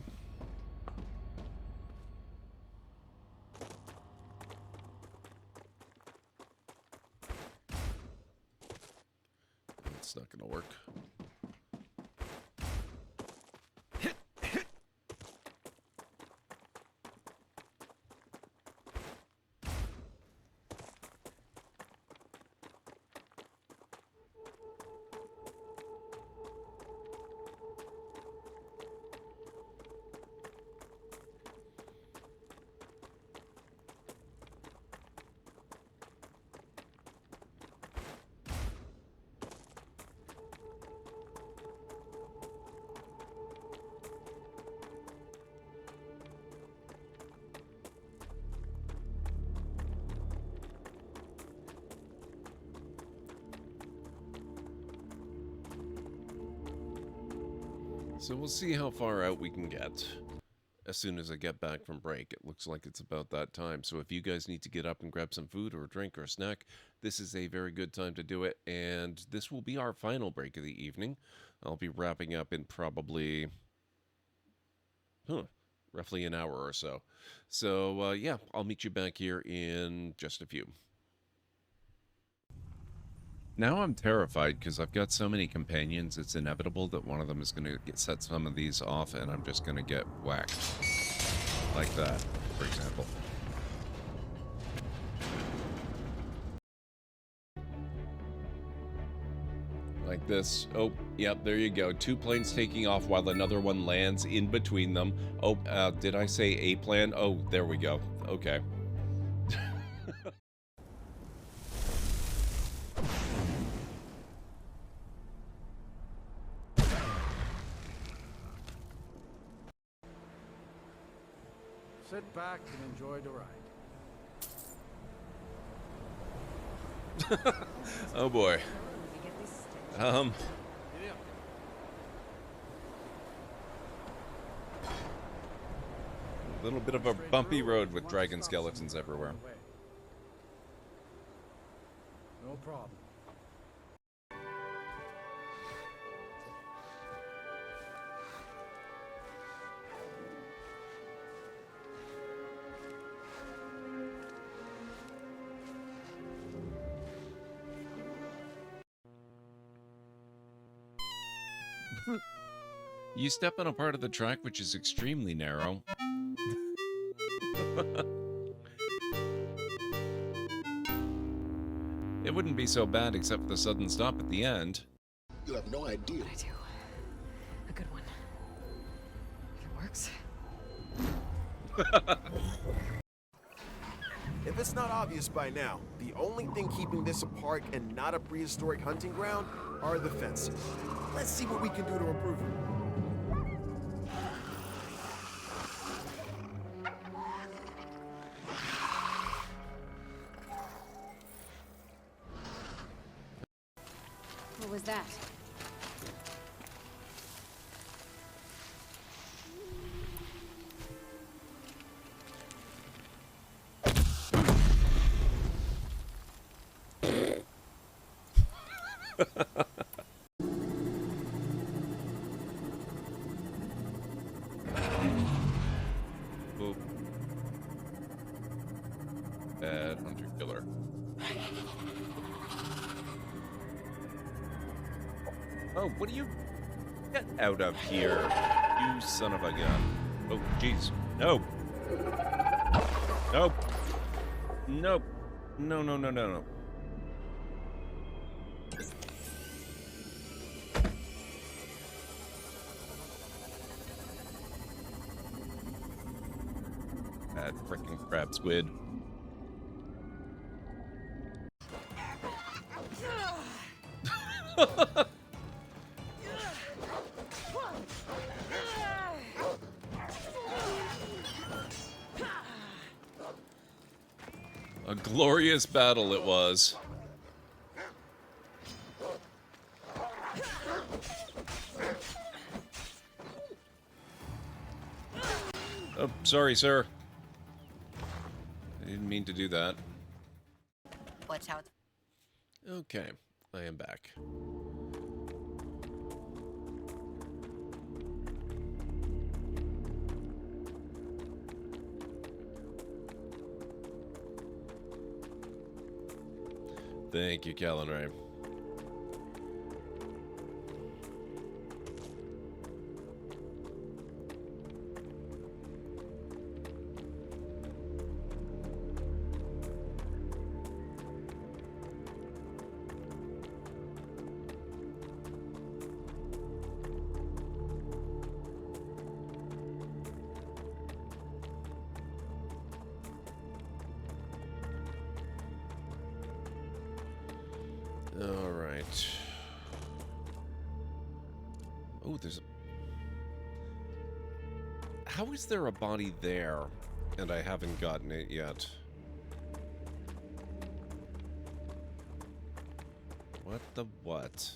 It's not gonna work. So we'll see how far out we can get as soon as I get back from break. It looks like it's about that time. So if you guys need to get up and grab some food or a drink or a snack, this is a very good time to do it. And this will be our final break of the evening. I'll be wrapping up in probably, roughly an hour or so. So yeah, I'll meet you back here in just a few. Now I'm terrified because I've got so many companions, it's inevitable that one of them is going to set some of these off and I'm just going to get whacked. Like that, for example. Like this. Oh, yep, there you go. 2 planes taking off while another one lands in between them. Oh, did I say a plane? Oh, there we go. Okay. Sit back and enjoy the ride. Oh boy. A little bit of a bumpy road with dragon skeletons everywhere. No problem. You step on a part of the track which is extremely narrow. It wouldn't be so bad except for the sudden stop at the end. You have no idea. I do. A good one. If it works. If it's not obvious by now, the only thing keeping this a park and not a prehistoric hunting ground are the fences. Let's see what we can do to improve it. What was that? Oop. Bad hunter killer. Oh, what are you? Get out of here, you son of a gun. Oh, jeez. No. Nope. Nope. No, no, no, no, no. That frickin' crab squid. A glorious battle it was. Oh, sorry, sir. I didn't mean to do that. Watch out. Okay, I am back. Thank you, Callan Ray. All right. Oh, there's a... How is there a body there and I haven't gotten it yet? What the what?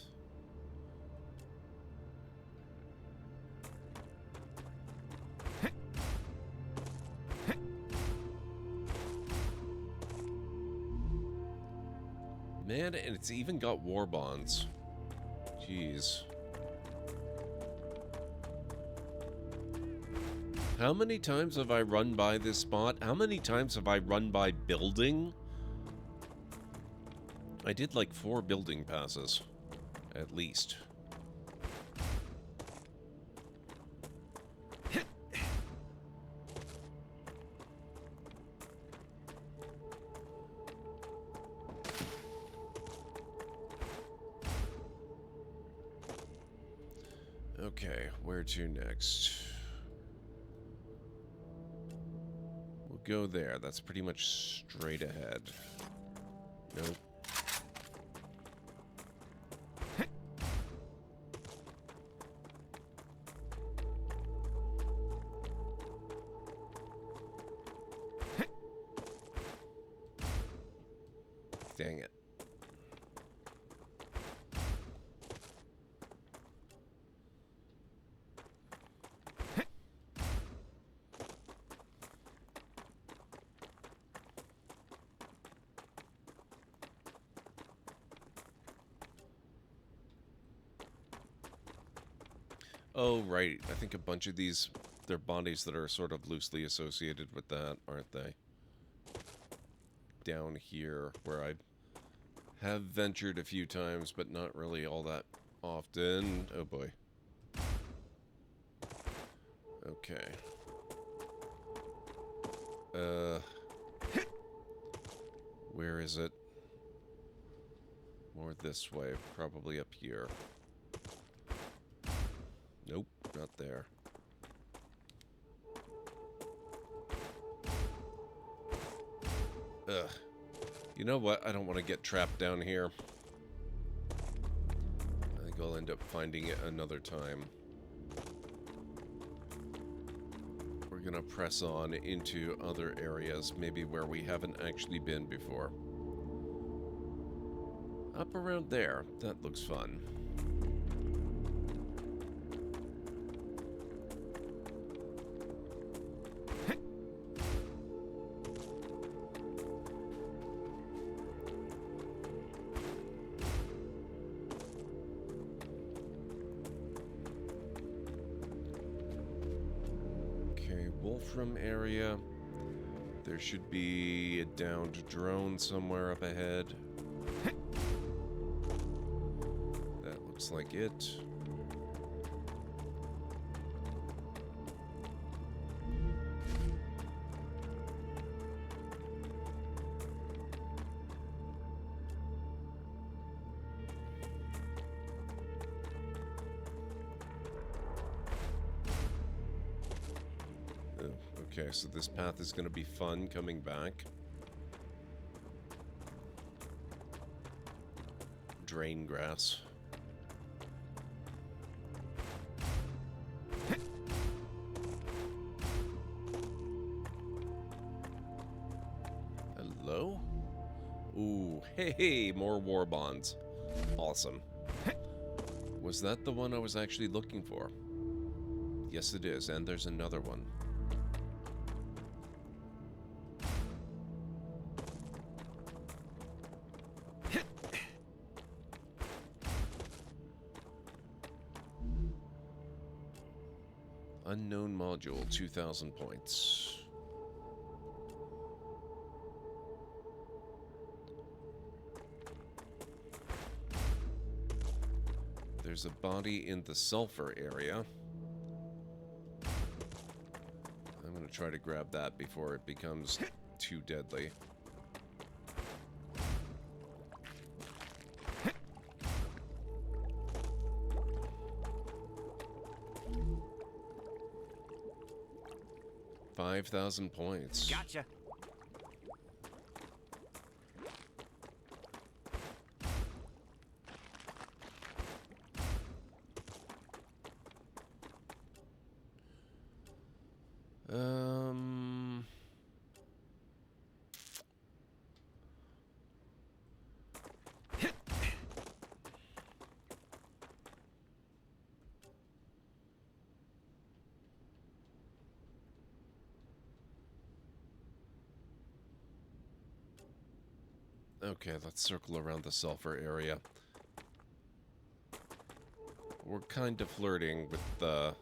Man, and it's even got war bonds. Jeez. How many times have I run by this spot? How many times have I run by building? I did like 4 building passes, at least. Okay, where to next? We'll go there. That's pretty much straight ahead. Nope. Dang it. Oh, right. I think a bunch of these, they're bodies that are sort of loosely associated with that, aren't they? Down here, where I have ventured a few times, but not really all that often. Oh, boy. Okay. Where is it? More this way, probably up here. Nope, not there. Ugh. You know what? I don't want to get trapped down here. I think I'll end up finding it another time. We're gonna press on into other areas, maybe where we haven't actually been before. Up around there. That looks fun. Wolfram area. There should be a downed drone somewhere up ahead. That looks like it. Okay, so this path is going to be fun coming back. Drain grass. Hello? Ooh, hey, more war bonds. Awesome. Was that the one I was actually looking for? Yes, it is, and there's another one. Unknown module, 2,000 points. There's a body in the sulfur area. I'm going to try to grab that before it becomes too deadly. $5,000 points. Gotcha. Okay, let's circle around the sulfur area. We're kind of flirting with the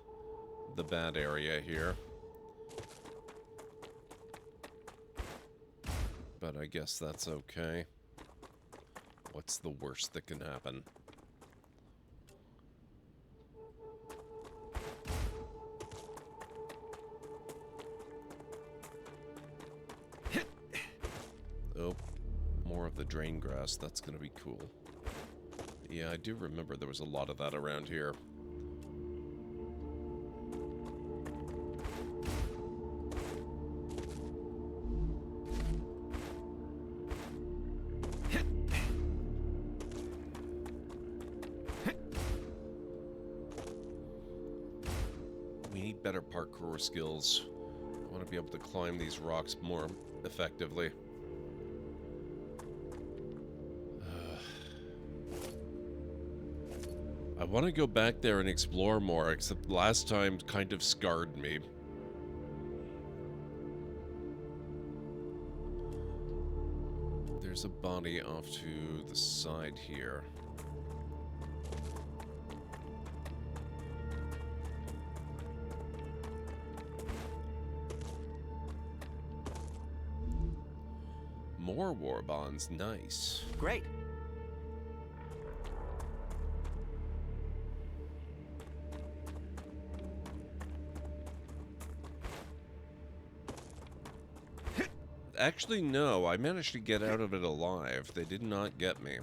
bad area here. But I guess that's okay. What's the worst that can happen? Oh, more of the drain grass. That's gonna be cool. Yeah, I do remember there was a lot of that around here. We need better parkour skills. I want to be able to climb these rocks more effectively. I want to go back there and explore more, except last time kind of scarred me. There's a body off to the side here. More war bonds, nice. Great. Actually, no. I managed to get out of it alive. They did not get me.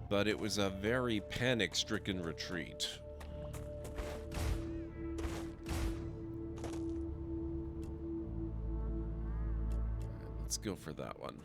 But it was a very panic-stricken retreat. Let's go for that one.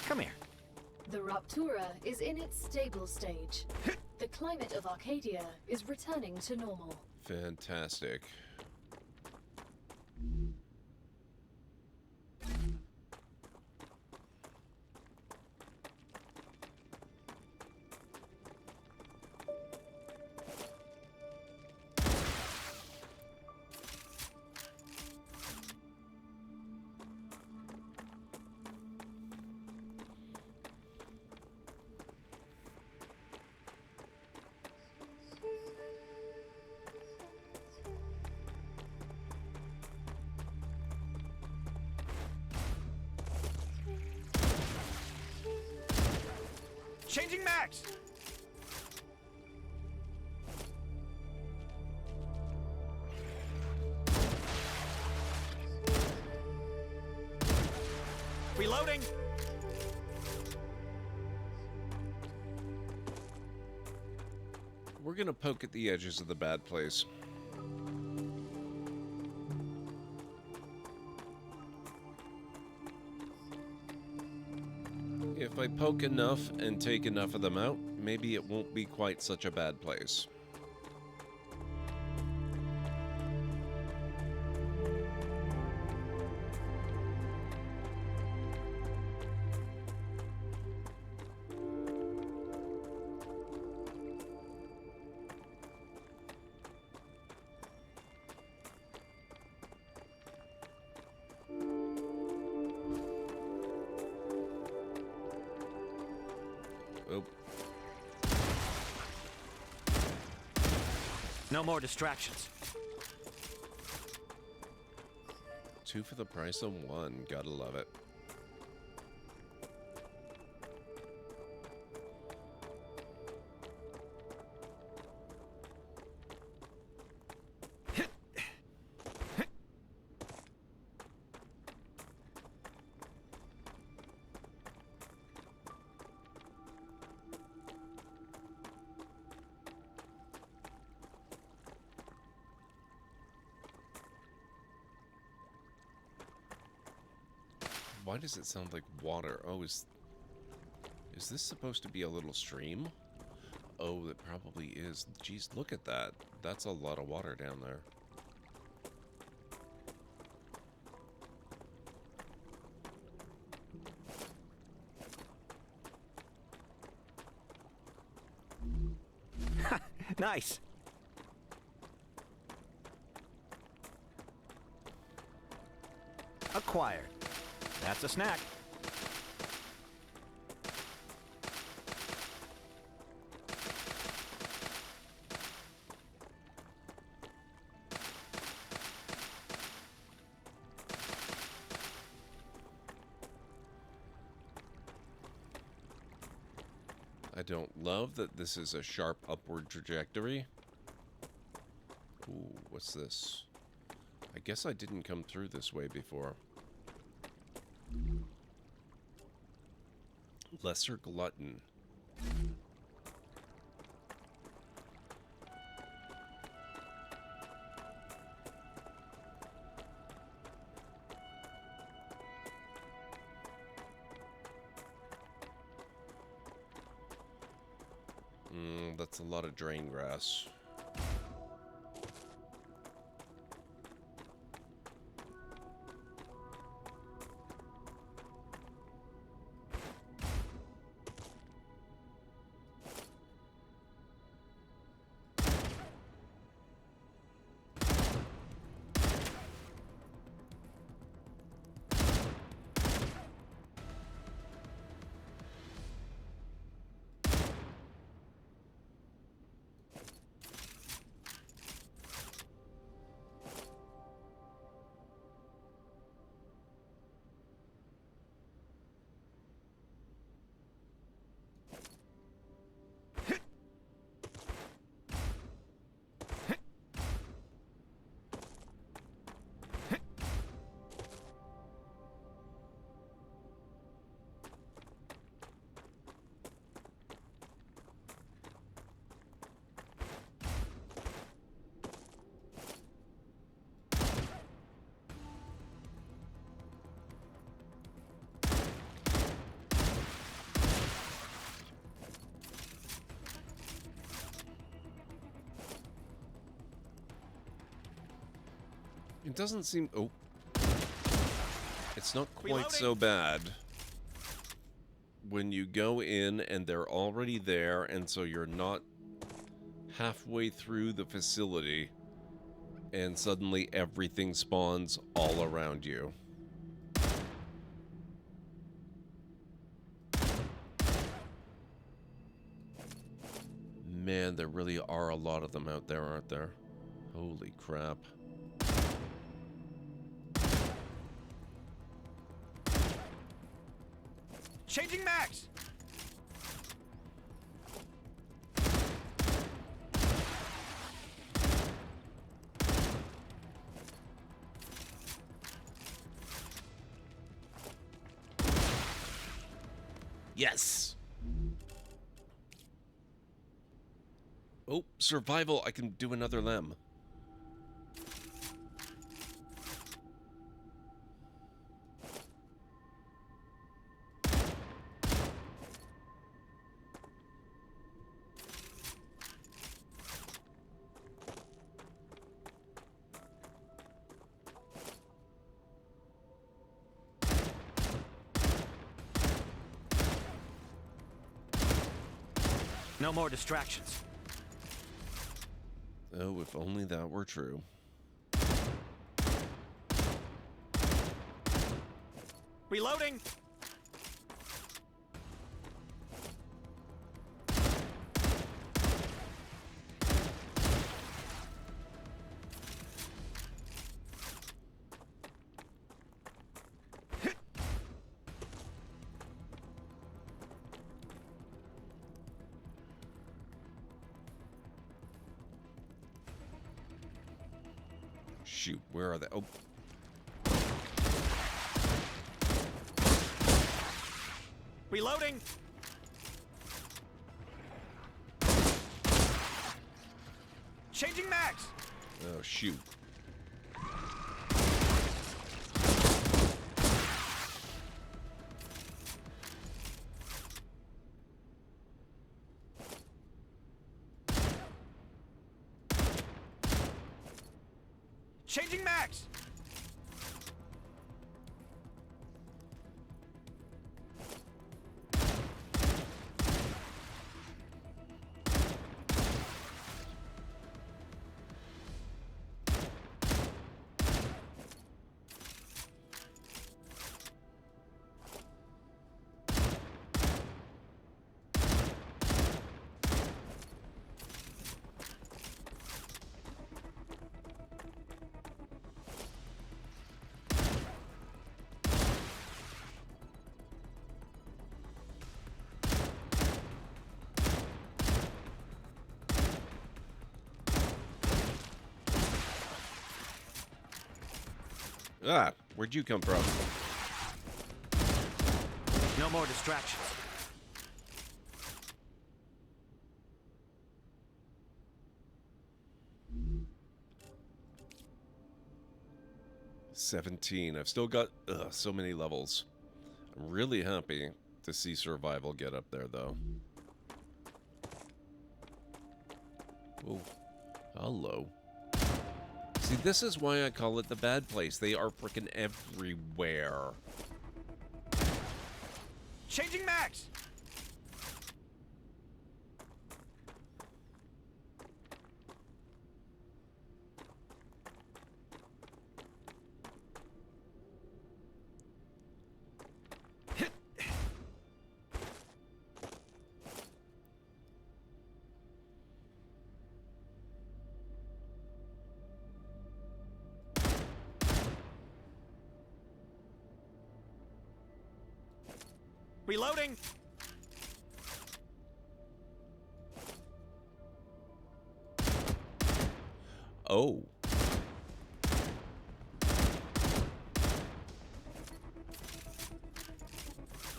Come here. The Raptura is in its stable stage. The climate of Arcadia is returning to normal. Fantastic. Changing max! Reloading! We're gonna poke at the edges of the bad place. If I poke enough and take enough of them out, maybe it won't be quite such a bad place. Oh. No more distractions. 2 for the price of 1. Gotta love it. Why does it sound like water? Oh, is this supposed to be a little stream? Oh, it probably is. Jeez, look at that. That's a lot of water down there. Nice. Acquired. That's a snack. I don't love that this is a sharp upward trajectory. Ooh, what's this? I guess I didn't come through this way before. Lesser glutton. That's a lot of drain grass. It doesn't seem... Oh. It's not quite so bad when you go in and they're already there, and so you're not halfway through the facility and suddenly everything spawns all around you. Man, there really are a lot of them out there, aren't there? Holy crap. Changing max! Yes! Oh, survival. I can do another limb. No more distractions. Oh, if only that were true. Reloading! Shoot, where are they? Oh. Reloading! Changing mags! Oh, shoot. Changing mags! Ah, where'd you come from? No more distractions. $17. I've still got so many levels. I'm really happy to see survival get up there, though. Oh, hello. See, this is why I call it the bad place. They are frickin' everywhere. Changing mags! Reloading! Oh.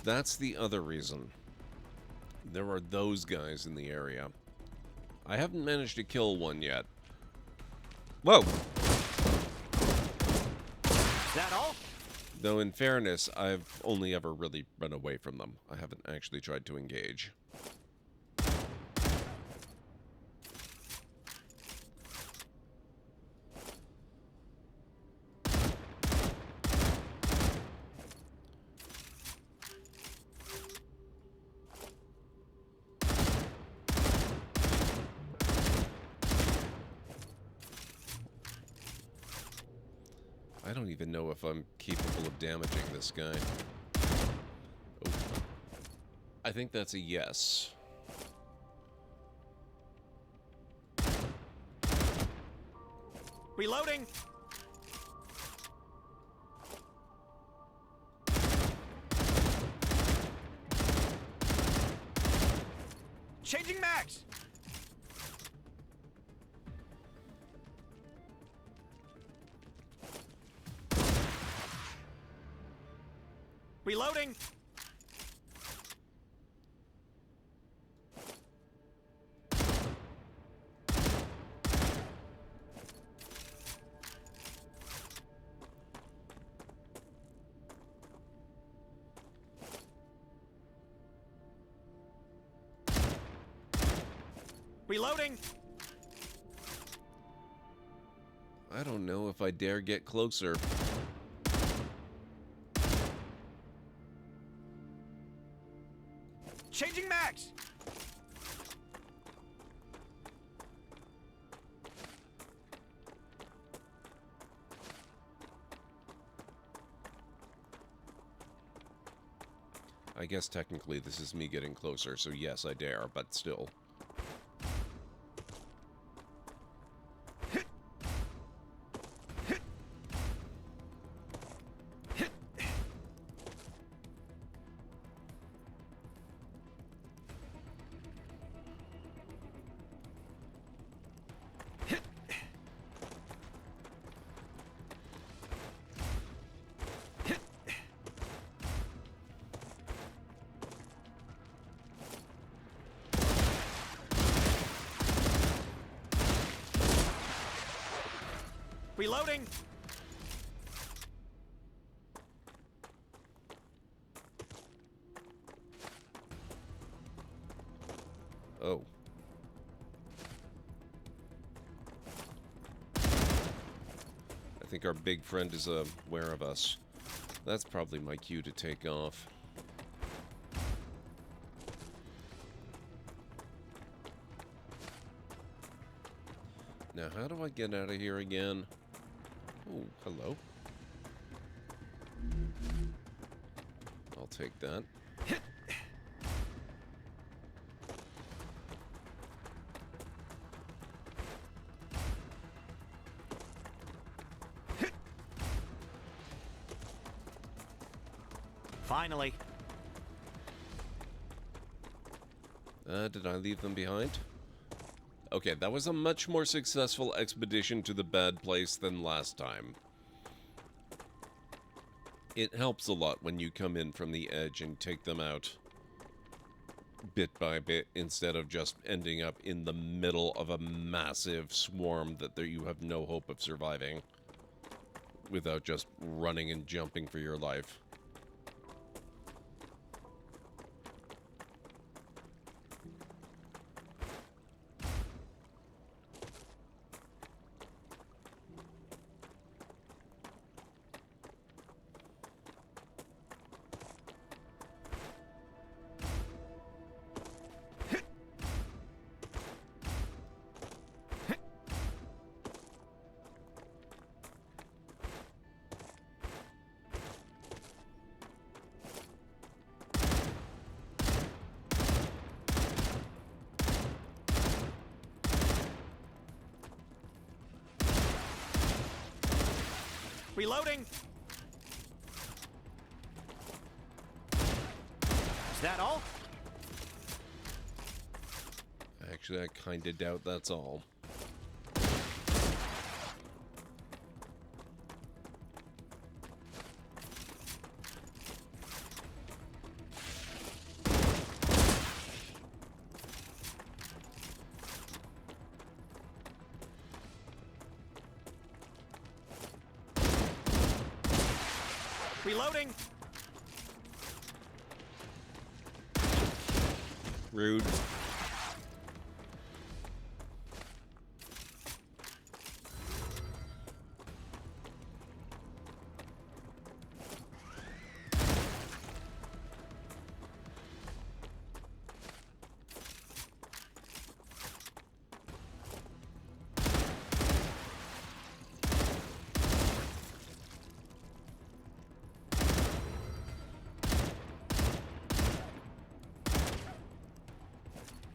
That's the other reason. There are those guys in the area. I haven't managed to kill one yet. Whoa! Is that all? Though in fairness, I've only ever really run away from them. I haven't actually tried to engage. I don't even know if I'm capable of damaging this guy. Oh. I think that's a yes. Reloading! Changing mags! Reloading! Reloading! I don't know if I dare get closer. Changing max! I guess technically this is me getting closer, so yes, I dare, but still. Reloading! Oh. I think our big friend is aware of us. That's probably my cue to take off. Now, how do I get out of here again? Oh, hello. I'll take that. Finally. Did I leave them behind? Okay, that was a much more successful expedition to the bad place than last time. It helps a lot when you come in from the edge and take them out bit by bit instead of just ending up in the middle of a massive swarm that you have no hope of surviving without just running and jumping for your life. Reloading! Is that all? Actually, I kinda doubt that's all. Reloading! Rude.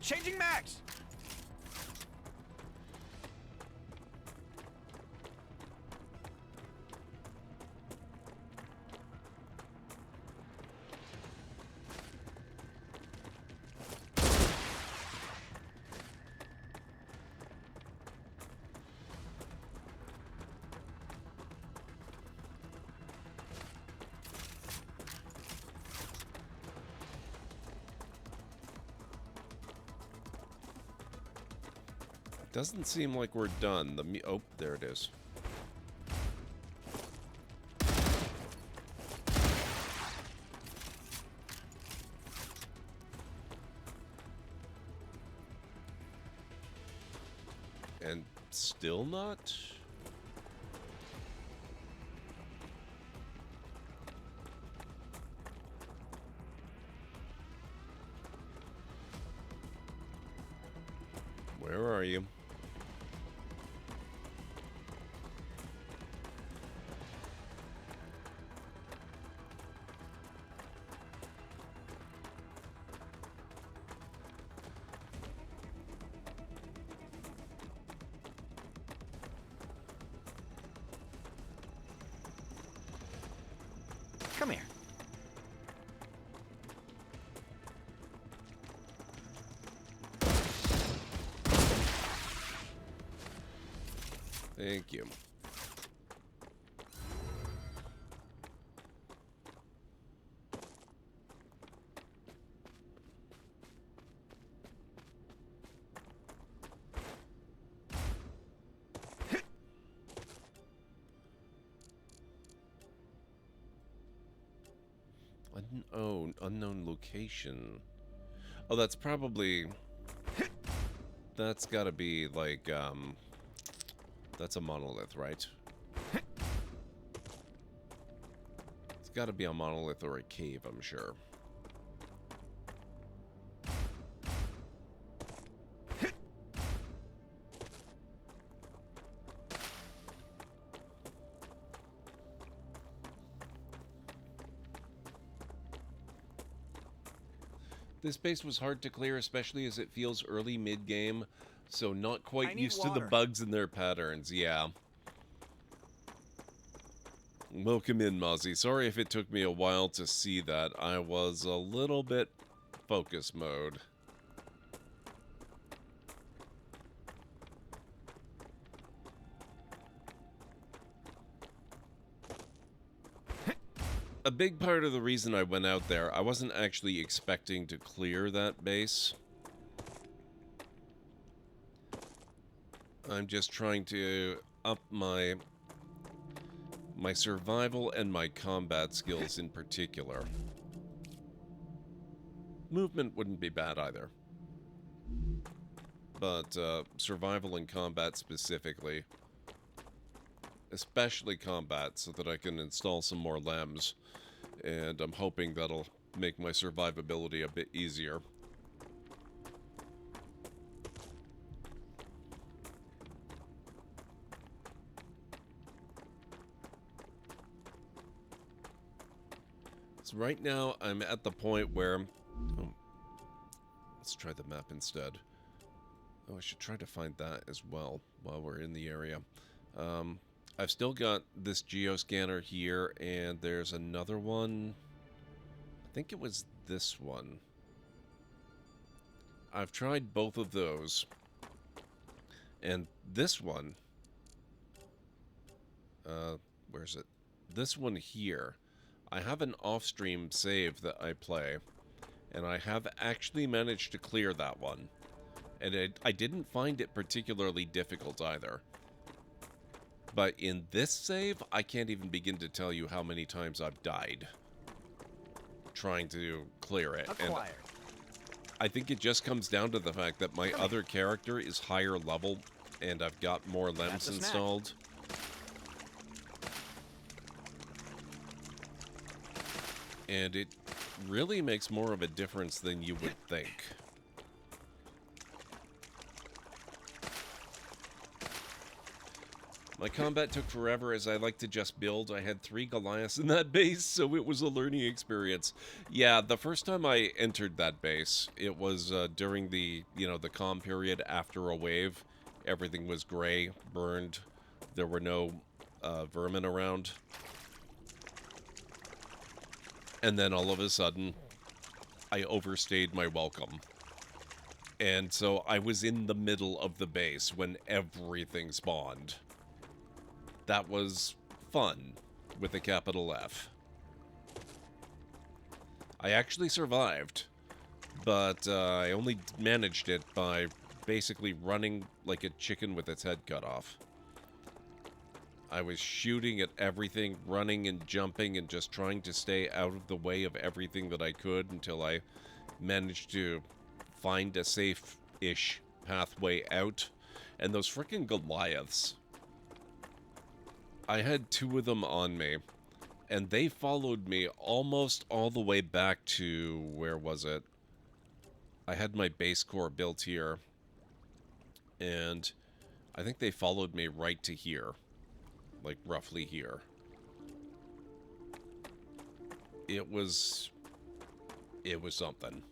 Changing max! Doesn't seem like we're done. Oh, there it is. And still not? Where are you? Come here. Thank you. Unknown location. Oh, that's probably... That's gotta be, like, that's a monolith, right? It's gotta be a monolith or a cave, I'm sure. This base was hard to clear, especially as it feels early mid-game, so not quite used to the bugs and their patterns, yeah. Welcome in, Mozzie. Sorry if it took me a while to see that. I was a little bit focus mode. A big part of the reason I went out there, I wasn't actually expecting to clear that base. I'm just trying to up my survival and my combat skills in particular. Movement wouldn't be bad either. But survival and combat specifically. Especially combat, so that I can install some more LEMs. And I'm hoping that'll make my survivability a bit easier. So right now, I'm at the point where... Oh, let's try the map instead. Oh, I should try to find that as well while we're in the area. I've still got this geoscanner here, and there's another one. I think it was this one. I've tried both of those. And this one... where's it? This one here. I have an off-stream save that I play, and I have actually managed to clear that one. And I didn't find it particularly difficult either. But in this save, I can't even begin to tell you how many times I've died trying to clear it. And I think it just comes down to the fact that my other character is higher level, and I've got more LEMs installed. And it really makes more of a difference than you would think. My combat took forever as I like to just build. I had 3 Goliaths in that base, so it was a learning experience. Yeah, the first time I entered that base, it was during the, the calm period after a wave. Everything was gray, burned. There were no vermin around. And then all of a sudden, I overstayed my welcome. And so I was in the middle of the base when everything spawned. That was fun, with a capital F. I actually survived, but I only managed it by basically running like a chicken with its head cut off. I was shooting at everything, running and jumping, and just trying to stay out of the way of everything that I could until I managed to find a safe-ish pathway out. And those frickin' Goliaths. I had 2 of them on me, and they followed me almost all the way back to, where was it? I had my base core built here, and I think they followed me right to here. Like, roughly here. It was something.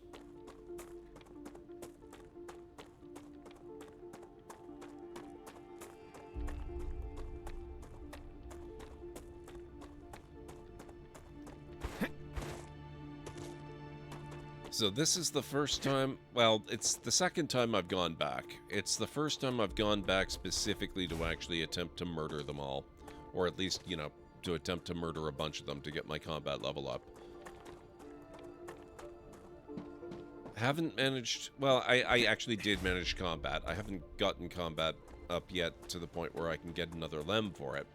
So this is the first time, well, it's the second time I've gone back. It's the first time I've gone back specifically to actually attempt to murder them all. Or at least, you know, to attempt to murder a bunch of them to get my combat level up. Haven't managed, well, I actually did manage combat. I haven't gotten combat up yet to the point where I can get another lem for it.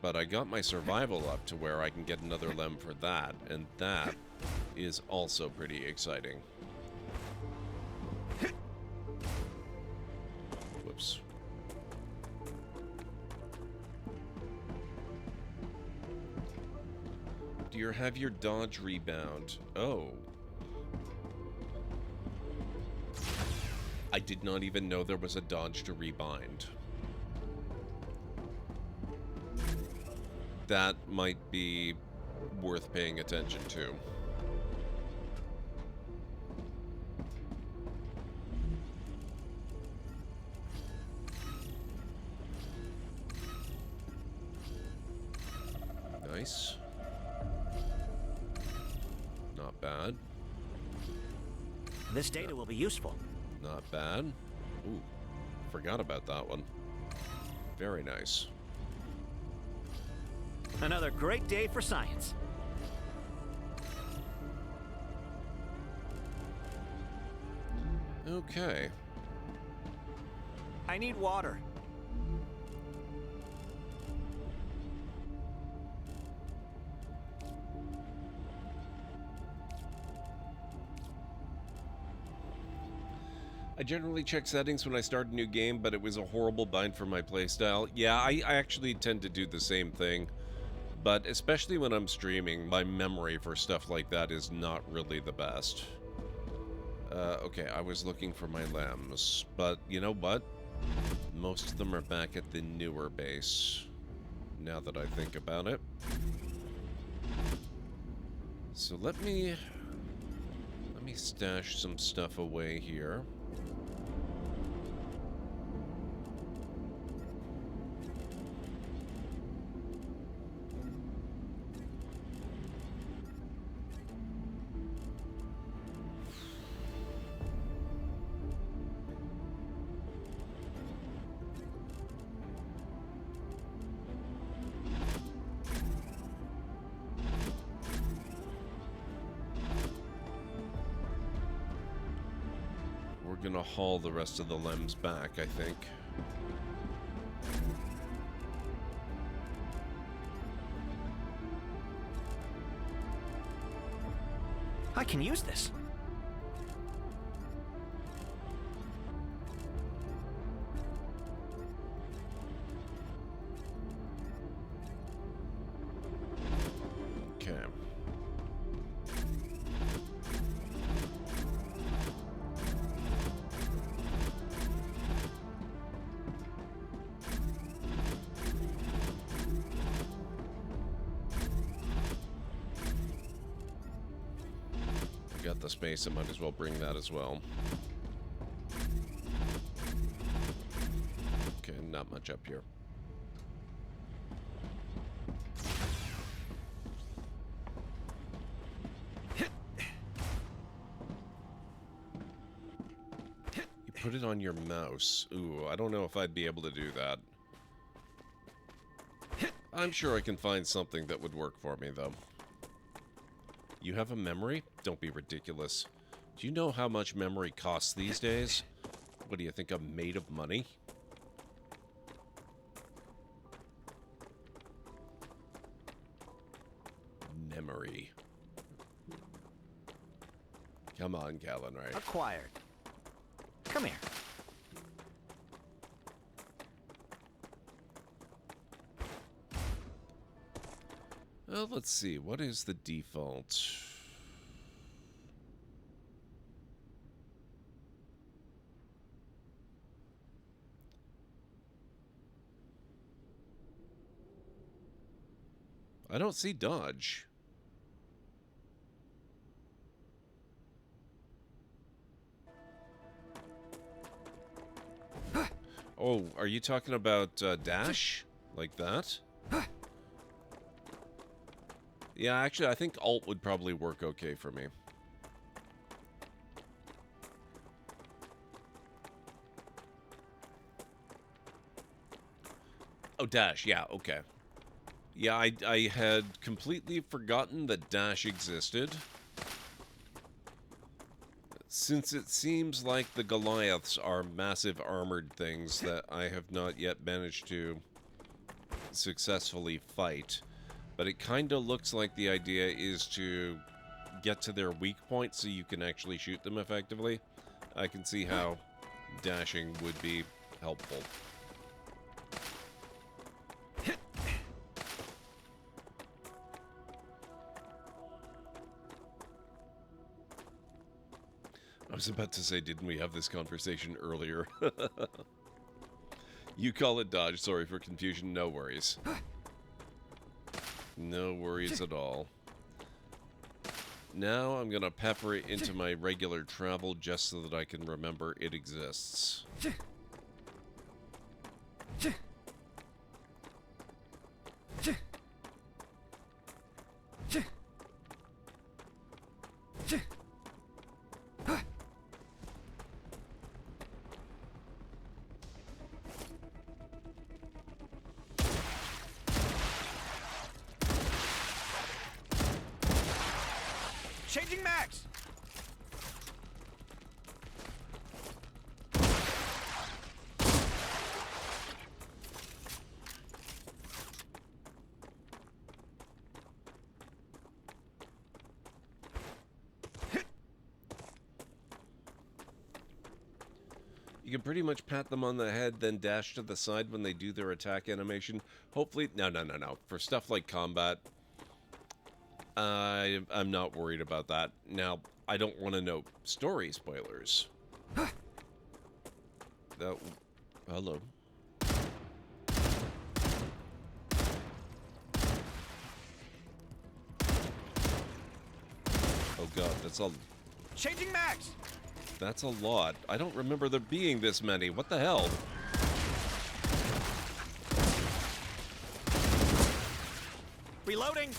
But I got my survival up to where I can get another lem for that, and that is also pretty exciting. Whoops. Do you have your dodge rebound? Oh. I did not even know there was a dodge to rebind. That might be worth paying attention to. Nice. Not bad. This data will be useful. Not bad. Ooh, forgot about that one. Very nice. Another great day for science. Okay. I need water. I generally check settings when I start a new game, but it was a horrible bind for my playstyle. Yeah, I actually tend to do the same thing. But especially when I'm streaming, my memory for stuff like that is not really the best. Okay, I was looking for my lambs, but you know what? Most of them are back at the newer base, now that I think about it. So let me stash some stuff away here. Gonna haul the rest of the lems back, I think. I can use this. Okay. Got the space, I might as well bring that as well. Okay, not much up here. You put it on your mouse. Ooh, I don't know if I'd be able to do that. I'm sure I can find something that would work for me, though. You have a memory? Don't be ridiculous. Do you know how much memory costs these days? What do you think, I'm made of money? Memory. Come on, Callan, right? Acquired. Come here. Well, let's see. What is the default? I don't see dodge. Oh, are you talking about dash? Like that? Yeah, actually, I think alt would probably work okay for me. Oh, dash. Yeah, okay. Yeah, I had completely forgotten that dash existed. Since it seems like the Goliaths are massive armored things that I have not yet managed to successfully fight, but it kind of looks like the idea is to get to their weak point so you can actually shoot them effectively. I can see how dashing would be helpful. I was about to say, didn't we have this conversation earlier? You call it dodge. Sorry for confusion. No worries. No worries at all. Now I'm gonna pepper it into my regular travel just so that I can remember it exists. Changing max! You can pretty much pat them on the head, then dash to the side when they do their attack animation. Hopefully... No. For stuff like combat, I'm not worried about that. Now, I don't want to know story spoilers. That... Hello. Oh god, that's a... Changing max! That's a lot. I don't remember there being this many. What the hell? Reloading!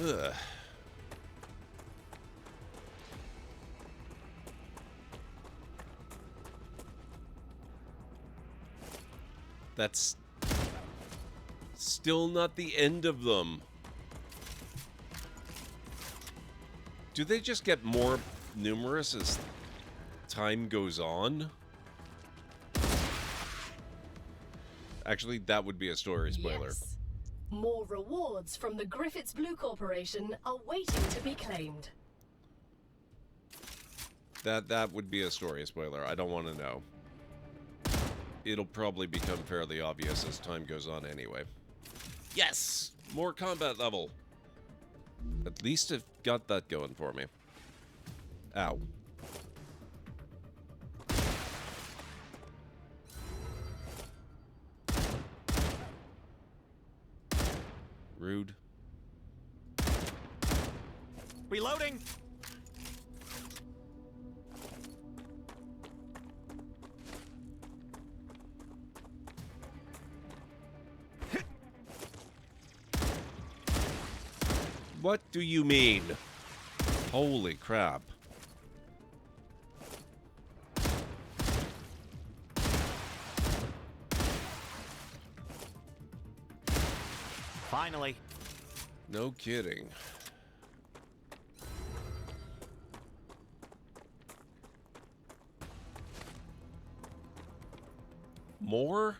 Ugh. That's still not the end of them. Do they just get more numerous as time goes on? Actually, that would be a story spoiler. Yes. More rewards from the Griffiths Blue Corporation are waiting to be claimed. That would be a story spoiler. I don't want to know. It'll probably become fairly obvious as time goes on anyway. Yes! More combat level! At least I've got that going for me. Ow. Rude. Reloading! What do you mean? Holy crap. Finally. No kidding. More?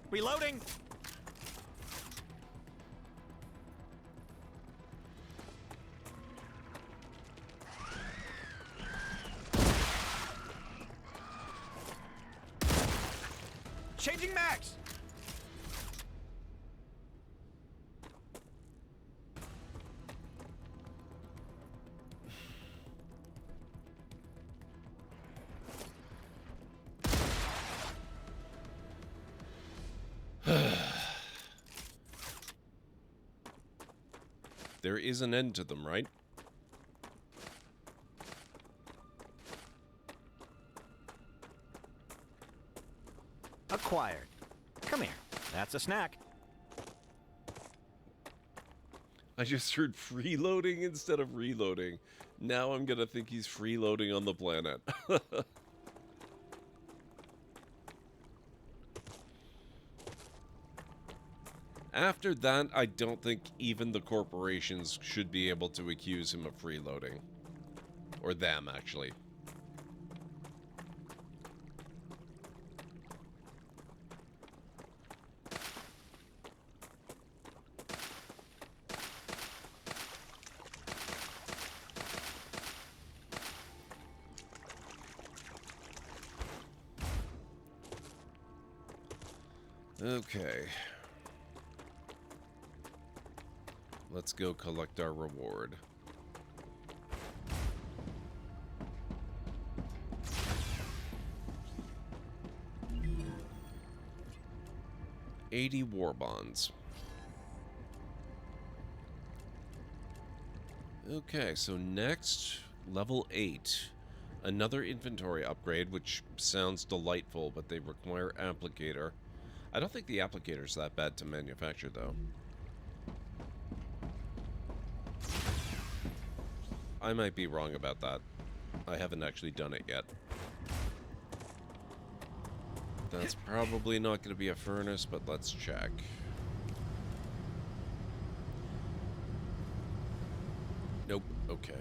Reloading. Changing max. There is an end to them, right? Acquired. Come here. That's a snack. I just heard freeloading instead of reloading. Now I'm gonna think he's freeloading on the planet. After that, I don't think even the corporations should be able to accuse him of freeloading. Or them, actually. Okay. Let's go collect our reward. $80 war bonds. Okay, so next, level 8. Another inventory upgrade, which sounds delightful, but they require applicator. I don't think the applicator's that bad to manufacture, though. I might be wrong about that. I haven't actually done it yet. That's probably not going to be a furnace, but let's check. Nope. Okay.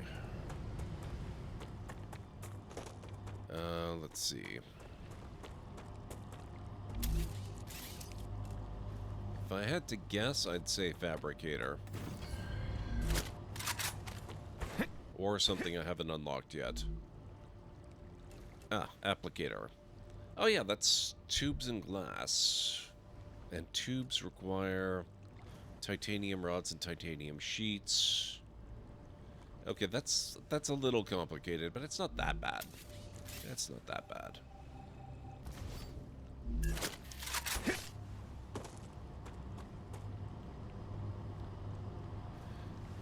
Let's see. If I had to guess, I'd say fabricator. Or something I haven't unlocked yet. Ah, applicator. Oh yeah, that's tubes and glass. And tubes require titanium rods and titanium sheets. Okay, that's a little complicated, but it's not that bad. It's not that bad.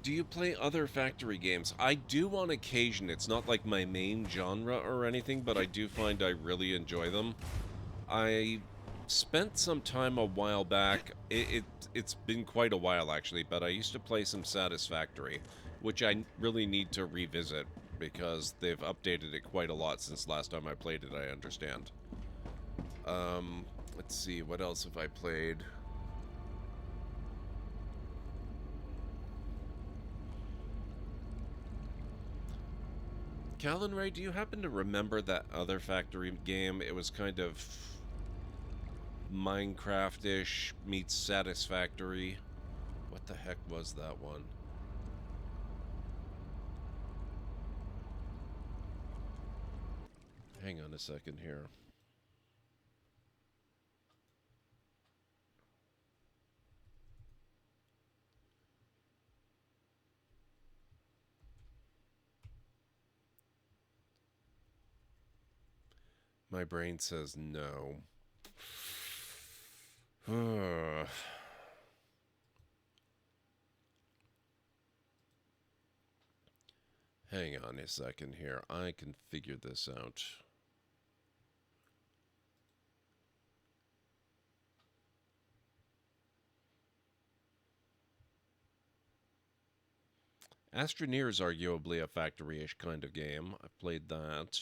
Do you play other factory games? I do on occasion. It's not like my main genre or anything, but I do find I really enjoy them. I spent some time a while back. It's been quite a while, actually, but I used to play some Satisfactory, which I really need to revisit because they've updated it quite a lot since last time I played it, I understand. Let's see, what else have I played? Callan Ray, do you happen to remember that other factory game? It was kind of Minecraft-ish meets Satisfactory. What the heck was that one? Hang on a second here. My brain says no. Hang on a second here. I can figure this out. Astroneer is arguably a factory-ish kind of game. I've played that.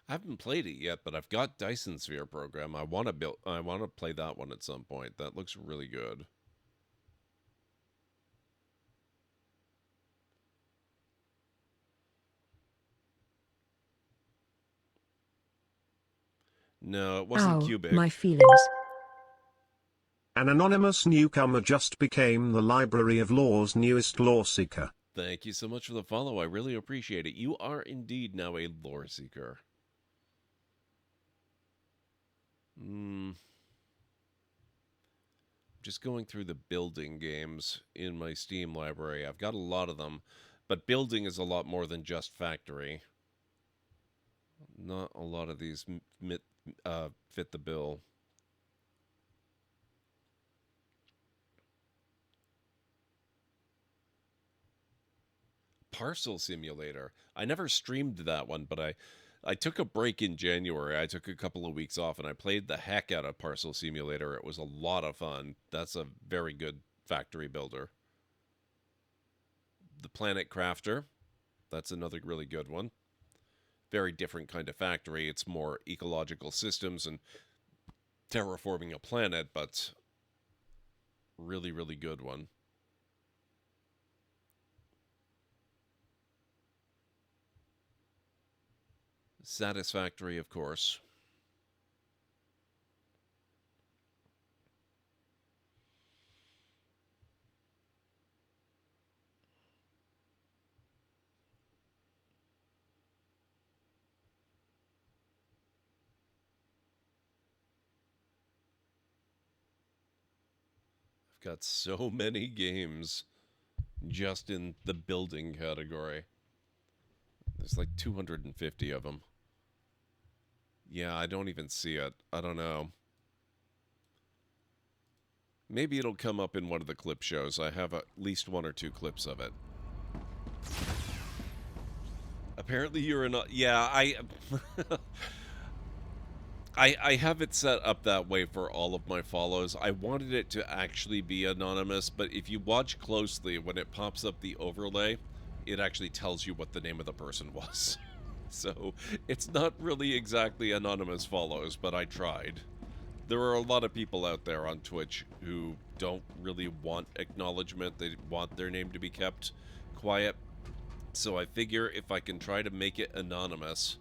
I haven't played it yet, but I've got Dyson Sphere program. I want to play that one at some point. That looks really good. No, it wasn't cubic. My feelings. An anonymous newcomer just became the Library of Law's newest lore seeker. Thank you so much for the follow. I really appreciate it. You are indeed now a lore seeker. Just going through the building games in my Steam library. I've got a lot of them, but building is a lot more than just factory. Not a lot of these fit the bill. Parcel Simulator. I never streamed that one, but I took a break in January. I took a couple of weeks off, and I played the heck out of Parcel Simulator. It was a lot of fun. That's a very good factory builder. The Planet Crafter. That's another really good one. Very different kind of factory. It's more ecological systems and terraforming a planet, but really, really good one. Satisfactory, of course. I've got so many games just in the building category. There's like 250 of them. Yeah, I don't even see it. I don't know. Maybe it'll come up in one of the clip shows. I have at least 1 or 2 clips of it. Apparently you're not... Yeah, I have it set up that way for all of my follows. I wanted it to actually be anonymous, but if you watch closely, when it pops up the overlay, it actually tells you what the name of the person was. So it's not really exactly anonymous follows, but I tried. There are a lot of people out there on Twitch who don't really want acknowledgement. They want their name to be kept quiet. So I figure if I can try to make it anonymous,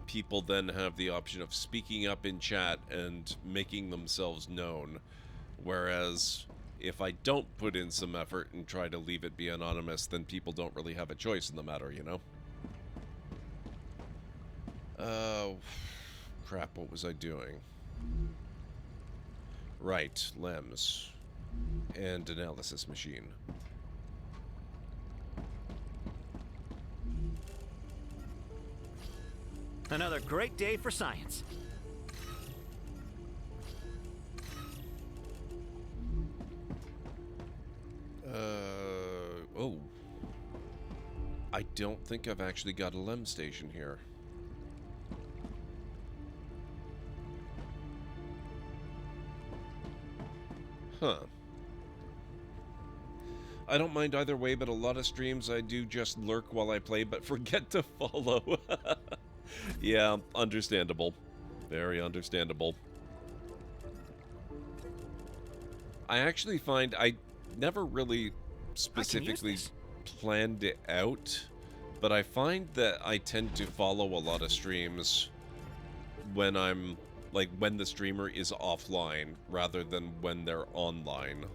people then have the option of speaking up in chat and making themselves known. Whereas if I don't put in some effort and try to leave it be anonymous, then people don't really have a choice in the matter, you know? Crap, what was I doing? Right, LEMS. And analysis machine. Another great day for science. Oh. I don't think I've actually got a LEM station here. Huh. I don't mind either way, but a lot of streams I do just lurk while I play, but forget to follow. Yeah, understandable. Very understandable. I actually find I never really specifically planned it out, but I find that I tend to follow a lot of streams when I'm, like, when the streamer is offline rather than when they're online.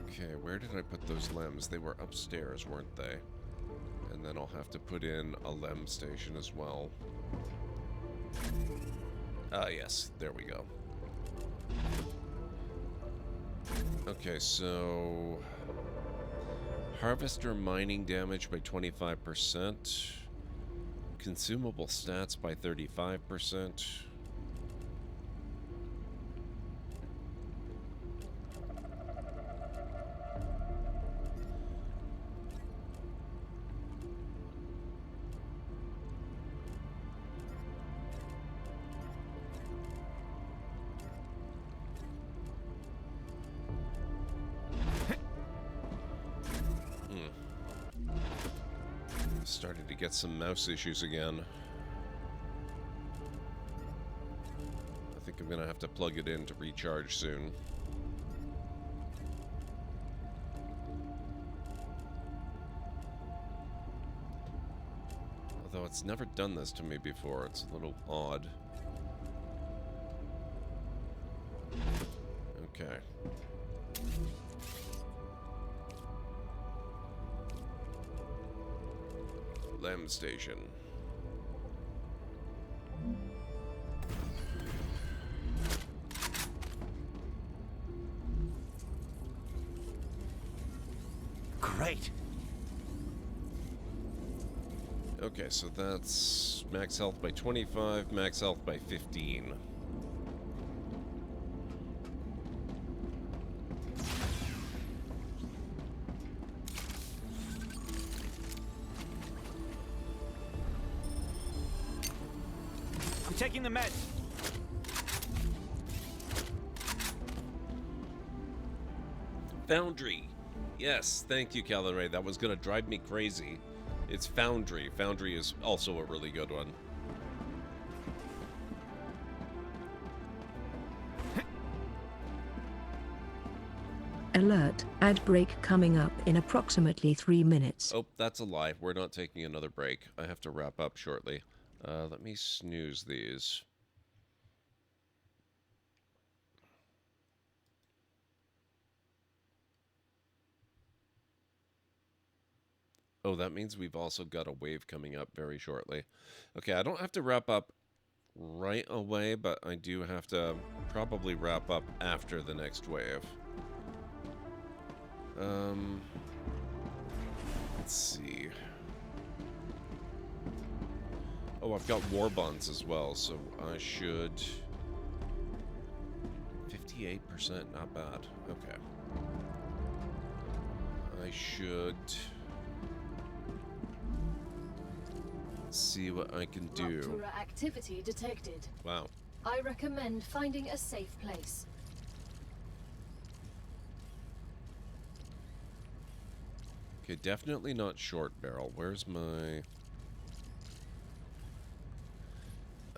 Okay, where did I put those LEMs? They were upstairs, weren't they? And then I'll have to put in a LEM station as well. Ah, yes, there we go. Okay, so harvester mining damage by 25%. Consumable stats by 35%. Started to get some mouse issues again. I think I'm gonna have to plug it in to recharge soon. Although it's never done this to me before, it's a little odd. Okay. Lem station. Great. Okay, so that's max health by 25, max health by 15. Taking the meds. Foundry. Yes, thank you, Calvin Ray. That was going to drive me crazy. It's Foundry. Foundry is also a really good one. Alert, ad break coming up in approximately 3 minutes. Oh, that's a lie. We're not taking another break. I have to wrap up shortly. Let me snooze these. Oh, that means we've also got a wave coming up very shortly. Okay, I don't have to wrap up right away, but I do have to probably wrap up after the next wave. Let's see. Oh, I've got war bonds as well, so I should... 58%, not bad. Okay. I should... see what I can do. Raptura activity detected. Wow. I recommend finding a safe place. Okay, definitely not short barrel. Where's my...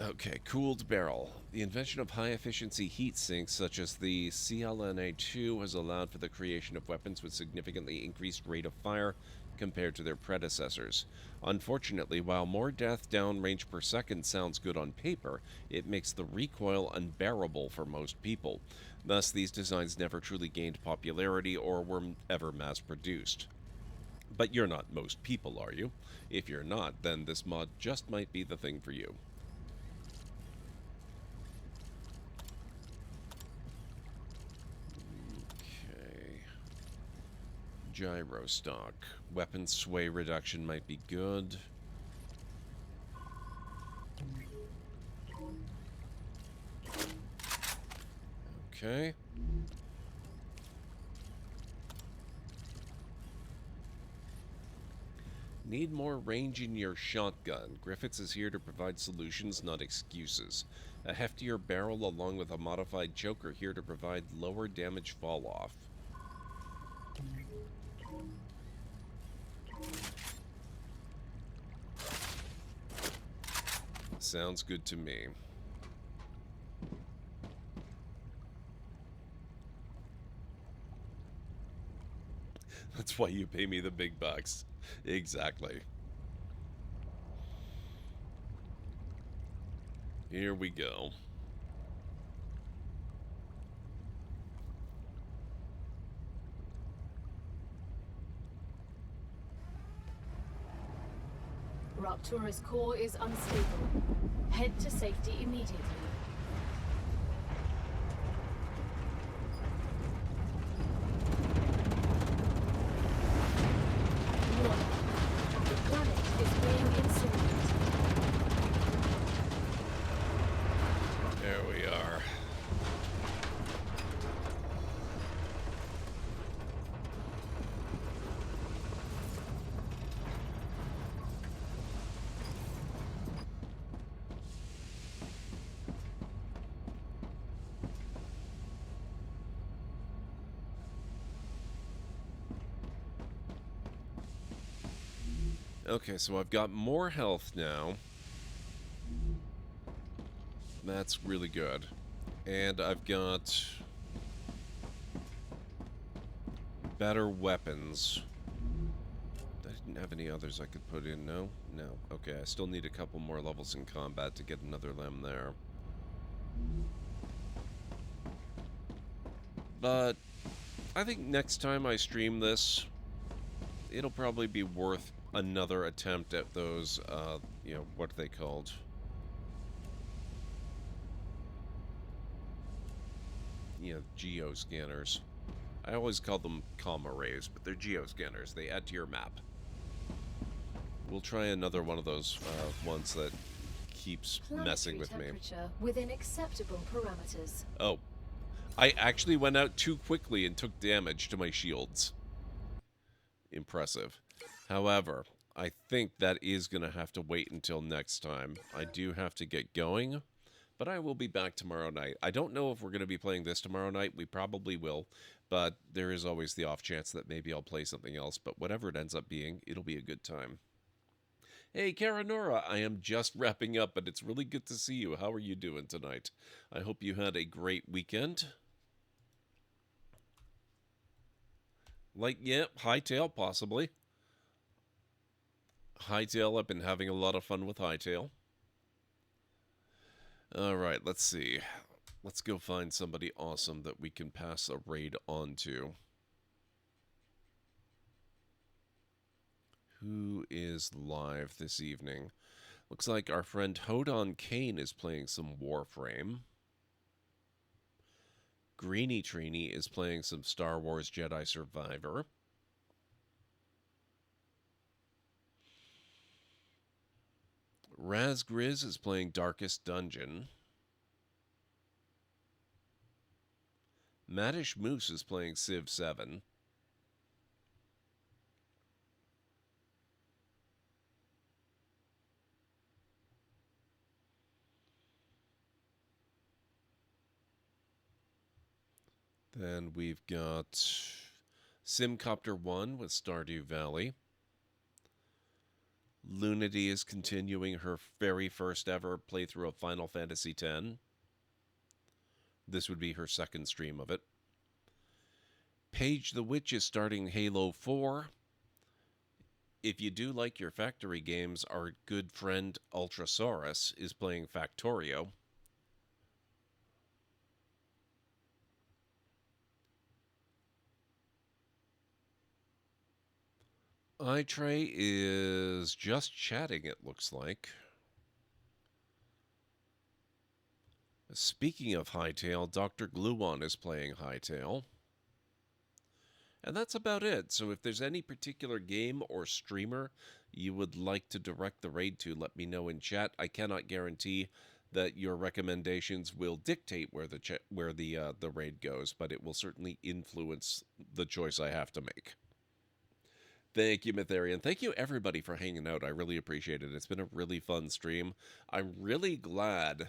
Okay, cooled barrel. The invention of high-efficiency heat sinks, such as the CLNA-2, has allowed for the creation of weapons with significantly increased rate of fire compared to their predecessors. Unfortunately, while more death downrange per second sounds good on paper, it makes the recoil unbearable for most people. Thus, these designs never truly gained popularity or were ever mass-produced. But you're not most people, are you? If you're not, then this mod just might be the thing for you. Okay. Gyro stock. Weapon sway reduction might be good. Okay. Need more range in your shotgun. Griffiths is here to provide solutions, not excuses. A heftier barrel along with a modified choker here to provide lower damage fall-off. Sounds good to me. That's why you pay me the big bucks. Exactly. Here we go. Raptura's core is unstable. Head to safety immediately. Warning. The planet is being incinerated. Okay, so I've got more health now. That's really good. And I've got better weapons. I didn't have any others I could put in, no? No. Okay, I still need a couple more levels in combat to get another limb there. But I think next time I stream this, it'll probably be worth another attempt at those, you know, what are they called? You know, geoscanners. I always call them comma rays, but they're geoscanners. They add to your map. We'll try another one of those ones that keeps messing with me. Temperature within acceptable parameters. Oh, I actually went out too quickly and took damage to my shields. Impressive. However, I think that is going to have to wait until next time. I do have to get going, but I will be back tomorrow night. I don't know if we're going to be playing this tomorrow night. We probably will, but there is always the off chance that maybe I'll play something else. But whatever it ends up being, it'll be a good time. Hey, Karanora, I am just wrapping up, but it's really good to see you. How are you doing tonight? I hope you had a great weekend. Like, yeah, Hightail, possibly. Hightail, I've been having a lot of fun with Hightail. Alright, let's see. Let's go find somebody awesome that we can pass a raid on to. Who is live this evening? Looks like our friend Hodon Kane is playing some Warframe. Greeny Trini is playing some Star Wars Jedi Survivor. Razgriz is playing Darkest Dungeon. Maddish Moose is playing Civ 7. Then we've got Simcopter 1 with Stardew Valley. Lunity is continuing her very first ever playthrough of Final Fantasy X. This would be her second stream of it. Paige the Witch is starting Halo 4. If you do like your factory games, our good friend Ultrasaurus is playing Factorio. iTray is just chatting, it looks like. Speaking of Hightail, Dr. Gluon is playing Hightail. And that's about it. So if there's any particular game or streamer you would like to direct the raid to, let me know in chat. I cannot guarantee that your recommendations will dictate where the raid goes, but it will certainly influence the choice I have to make. Thank you, Mytharian. Thank you, everybody, for hanging out. I really appreciate it. It's been a really fun stream. I'm really glad.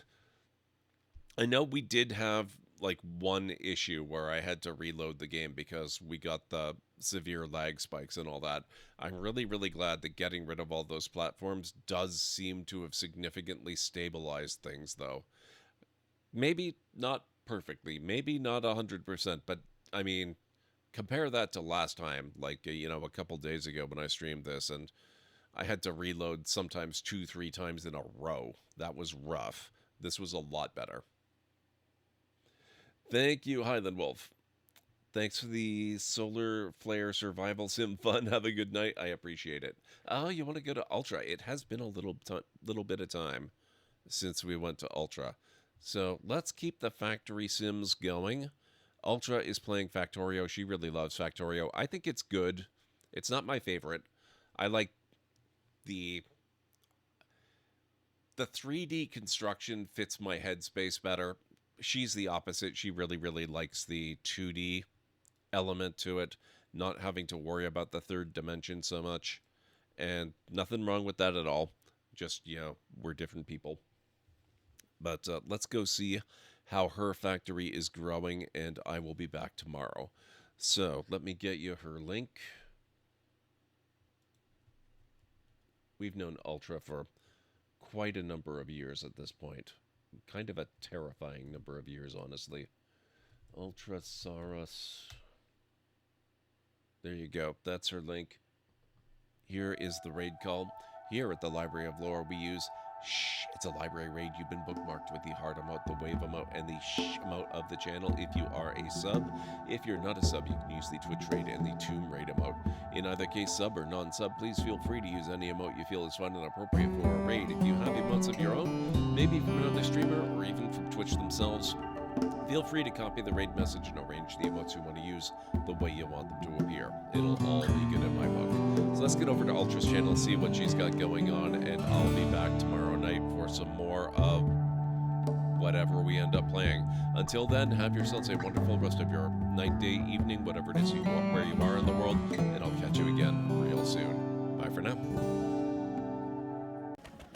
I know we did have, like, one issue where I had to reload the game because we got the severe lag spikes and all that. I'm really, really glad that getting rid of all those platforms does seem to have significantly stabilized things, though. Maybe not perfectly. Maybe not 100%, but, I mean, compare that to last time, like, you know, a couple days ago when I streamed this, and I had to reload sometimes 2-3 times in a row. That was rough. This was a lot better. Thank you, Highland Wolf. Thanks for the Solar Flare Survival Sim fun. Have a good night. I appreciate it. Oh, you want to go to Ultra? It has been a little bit of time since we went to Ultra. So let's keep the factory sims going. Ultra is playing Factorio. She really loves Factorio. I think it's good. It's not my favorite. I like the 3D construction fits my headspace better. She's the opposite. She really, really likes the 2D element to it, not having to worry about the third dimension so much. And nothing wrong with that at all. Just, you know, we're different people. But let's go see how her factory is growing, and I will be back tomorrow. So let me get you her link. We've known Ultra for quite a number of years at this point. Kind of a terrifying number of years, honestly. Ultra Saurus. There you go. That's her link. Here is the raid call. Here at the Library of Lore, we use shh. It's a library raid. You've been bookmarked with the heart emote, the wave emote, and the shh emote of the channel if you are a sub. If you're not a sub, you can use the Twitch raid and the Tomb raid emote. In either case, sub or non-sub, please feel free to use any emote you feel is fun and appropriate for a raid. If you have emotes of your own, maybe from another streamer or even from Twitch themselves, feel free to copy the raid message and arrange the emotes you want to use the way you want them to appear. It'll all be good in my book. So let's get over to Ultra's channel, see what she's got going on, and I'll be back tomorrow night for some more of whatever we end up playing. Until then, have yourselves a wonderful rest of your night, day, evening, whatever it is you want, where you are in the world, and I'll catch you again real soon. Bye for now.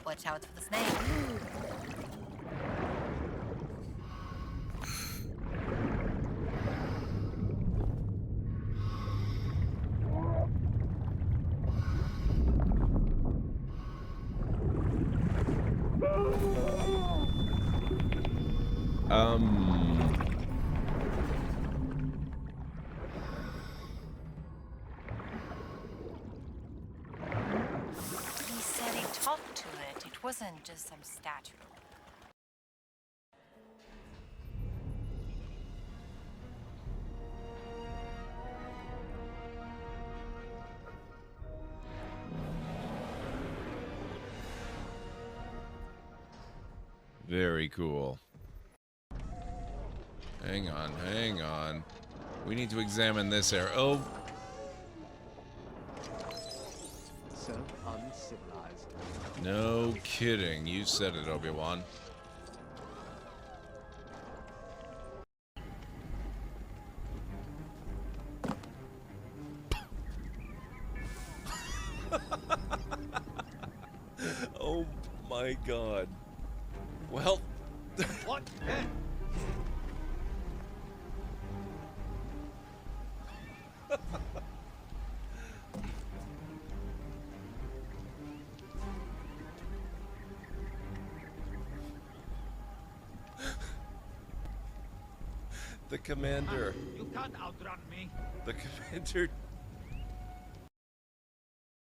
Watch out for the snake. He said he talked to it. It wasn't just some statue. Very cool. Hang on, hang on. We need to examine this area. Oh! So uncivilized. No kidding. You said it, Obi-Wan. Oh my god. Well... What? The commander. You can't outrun me. The commander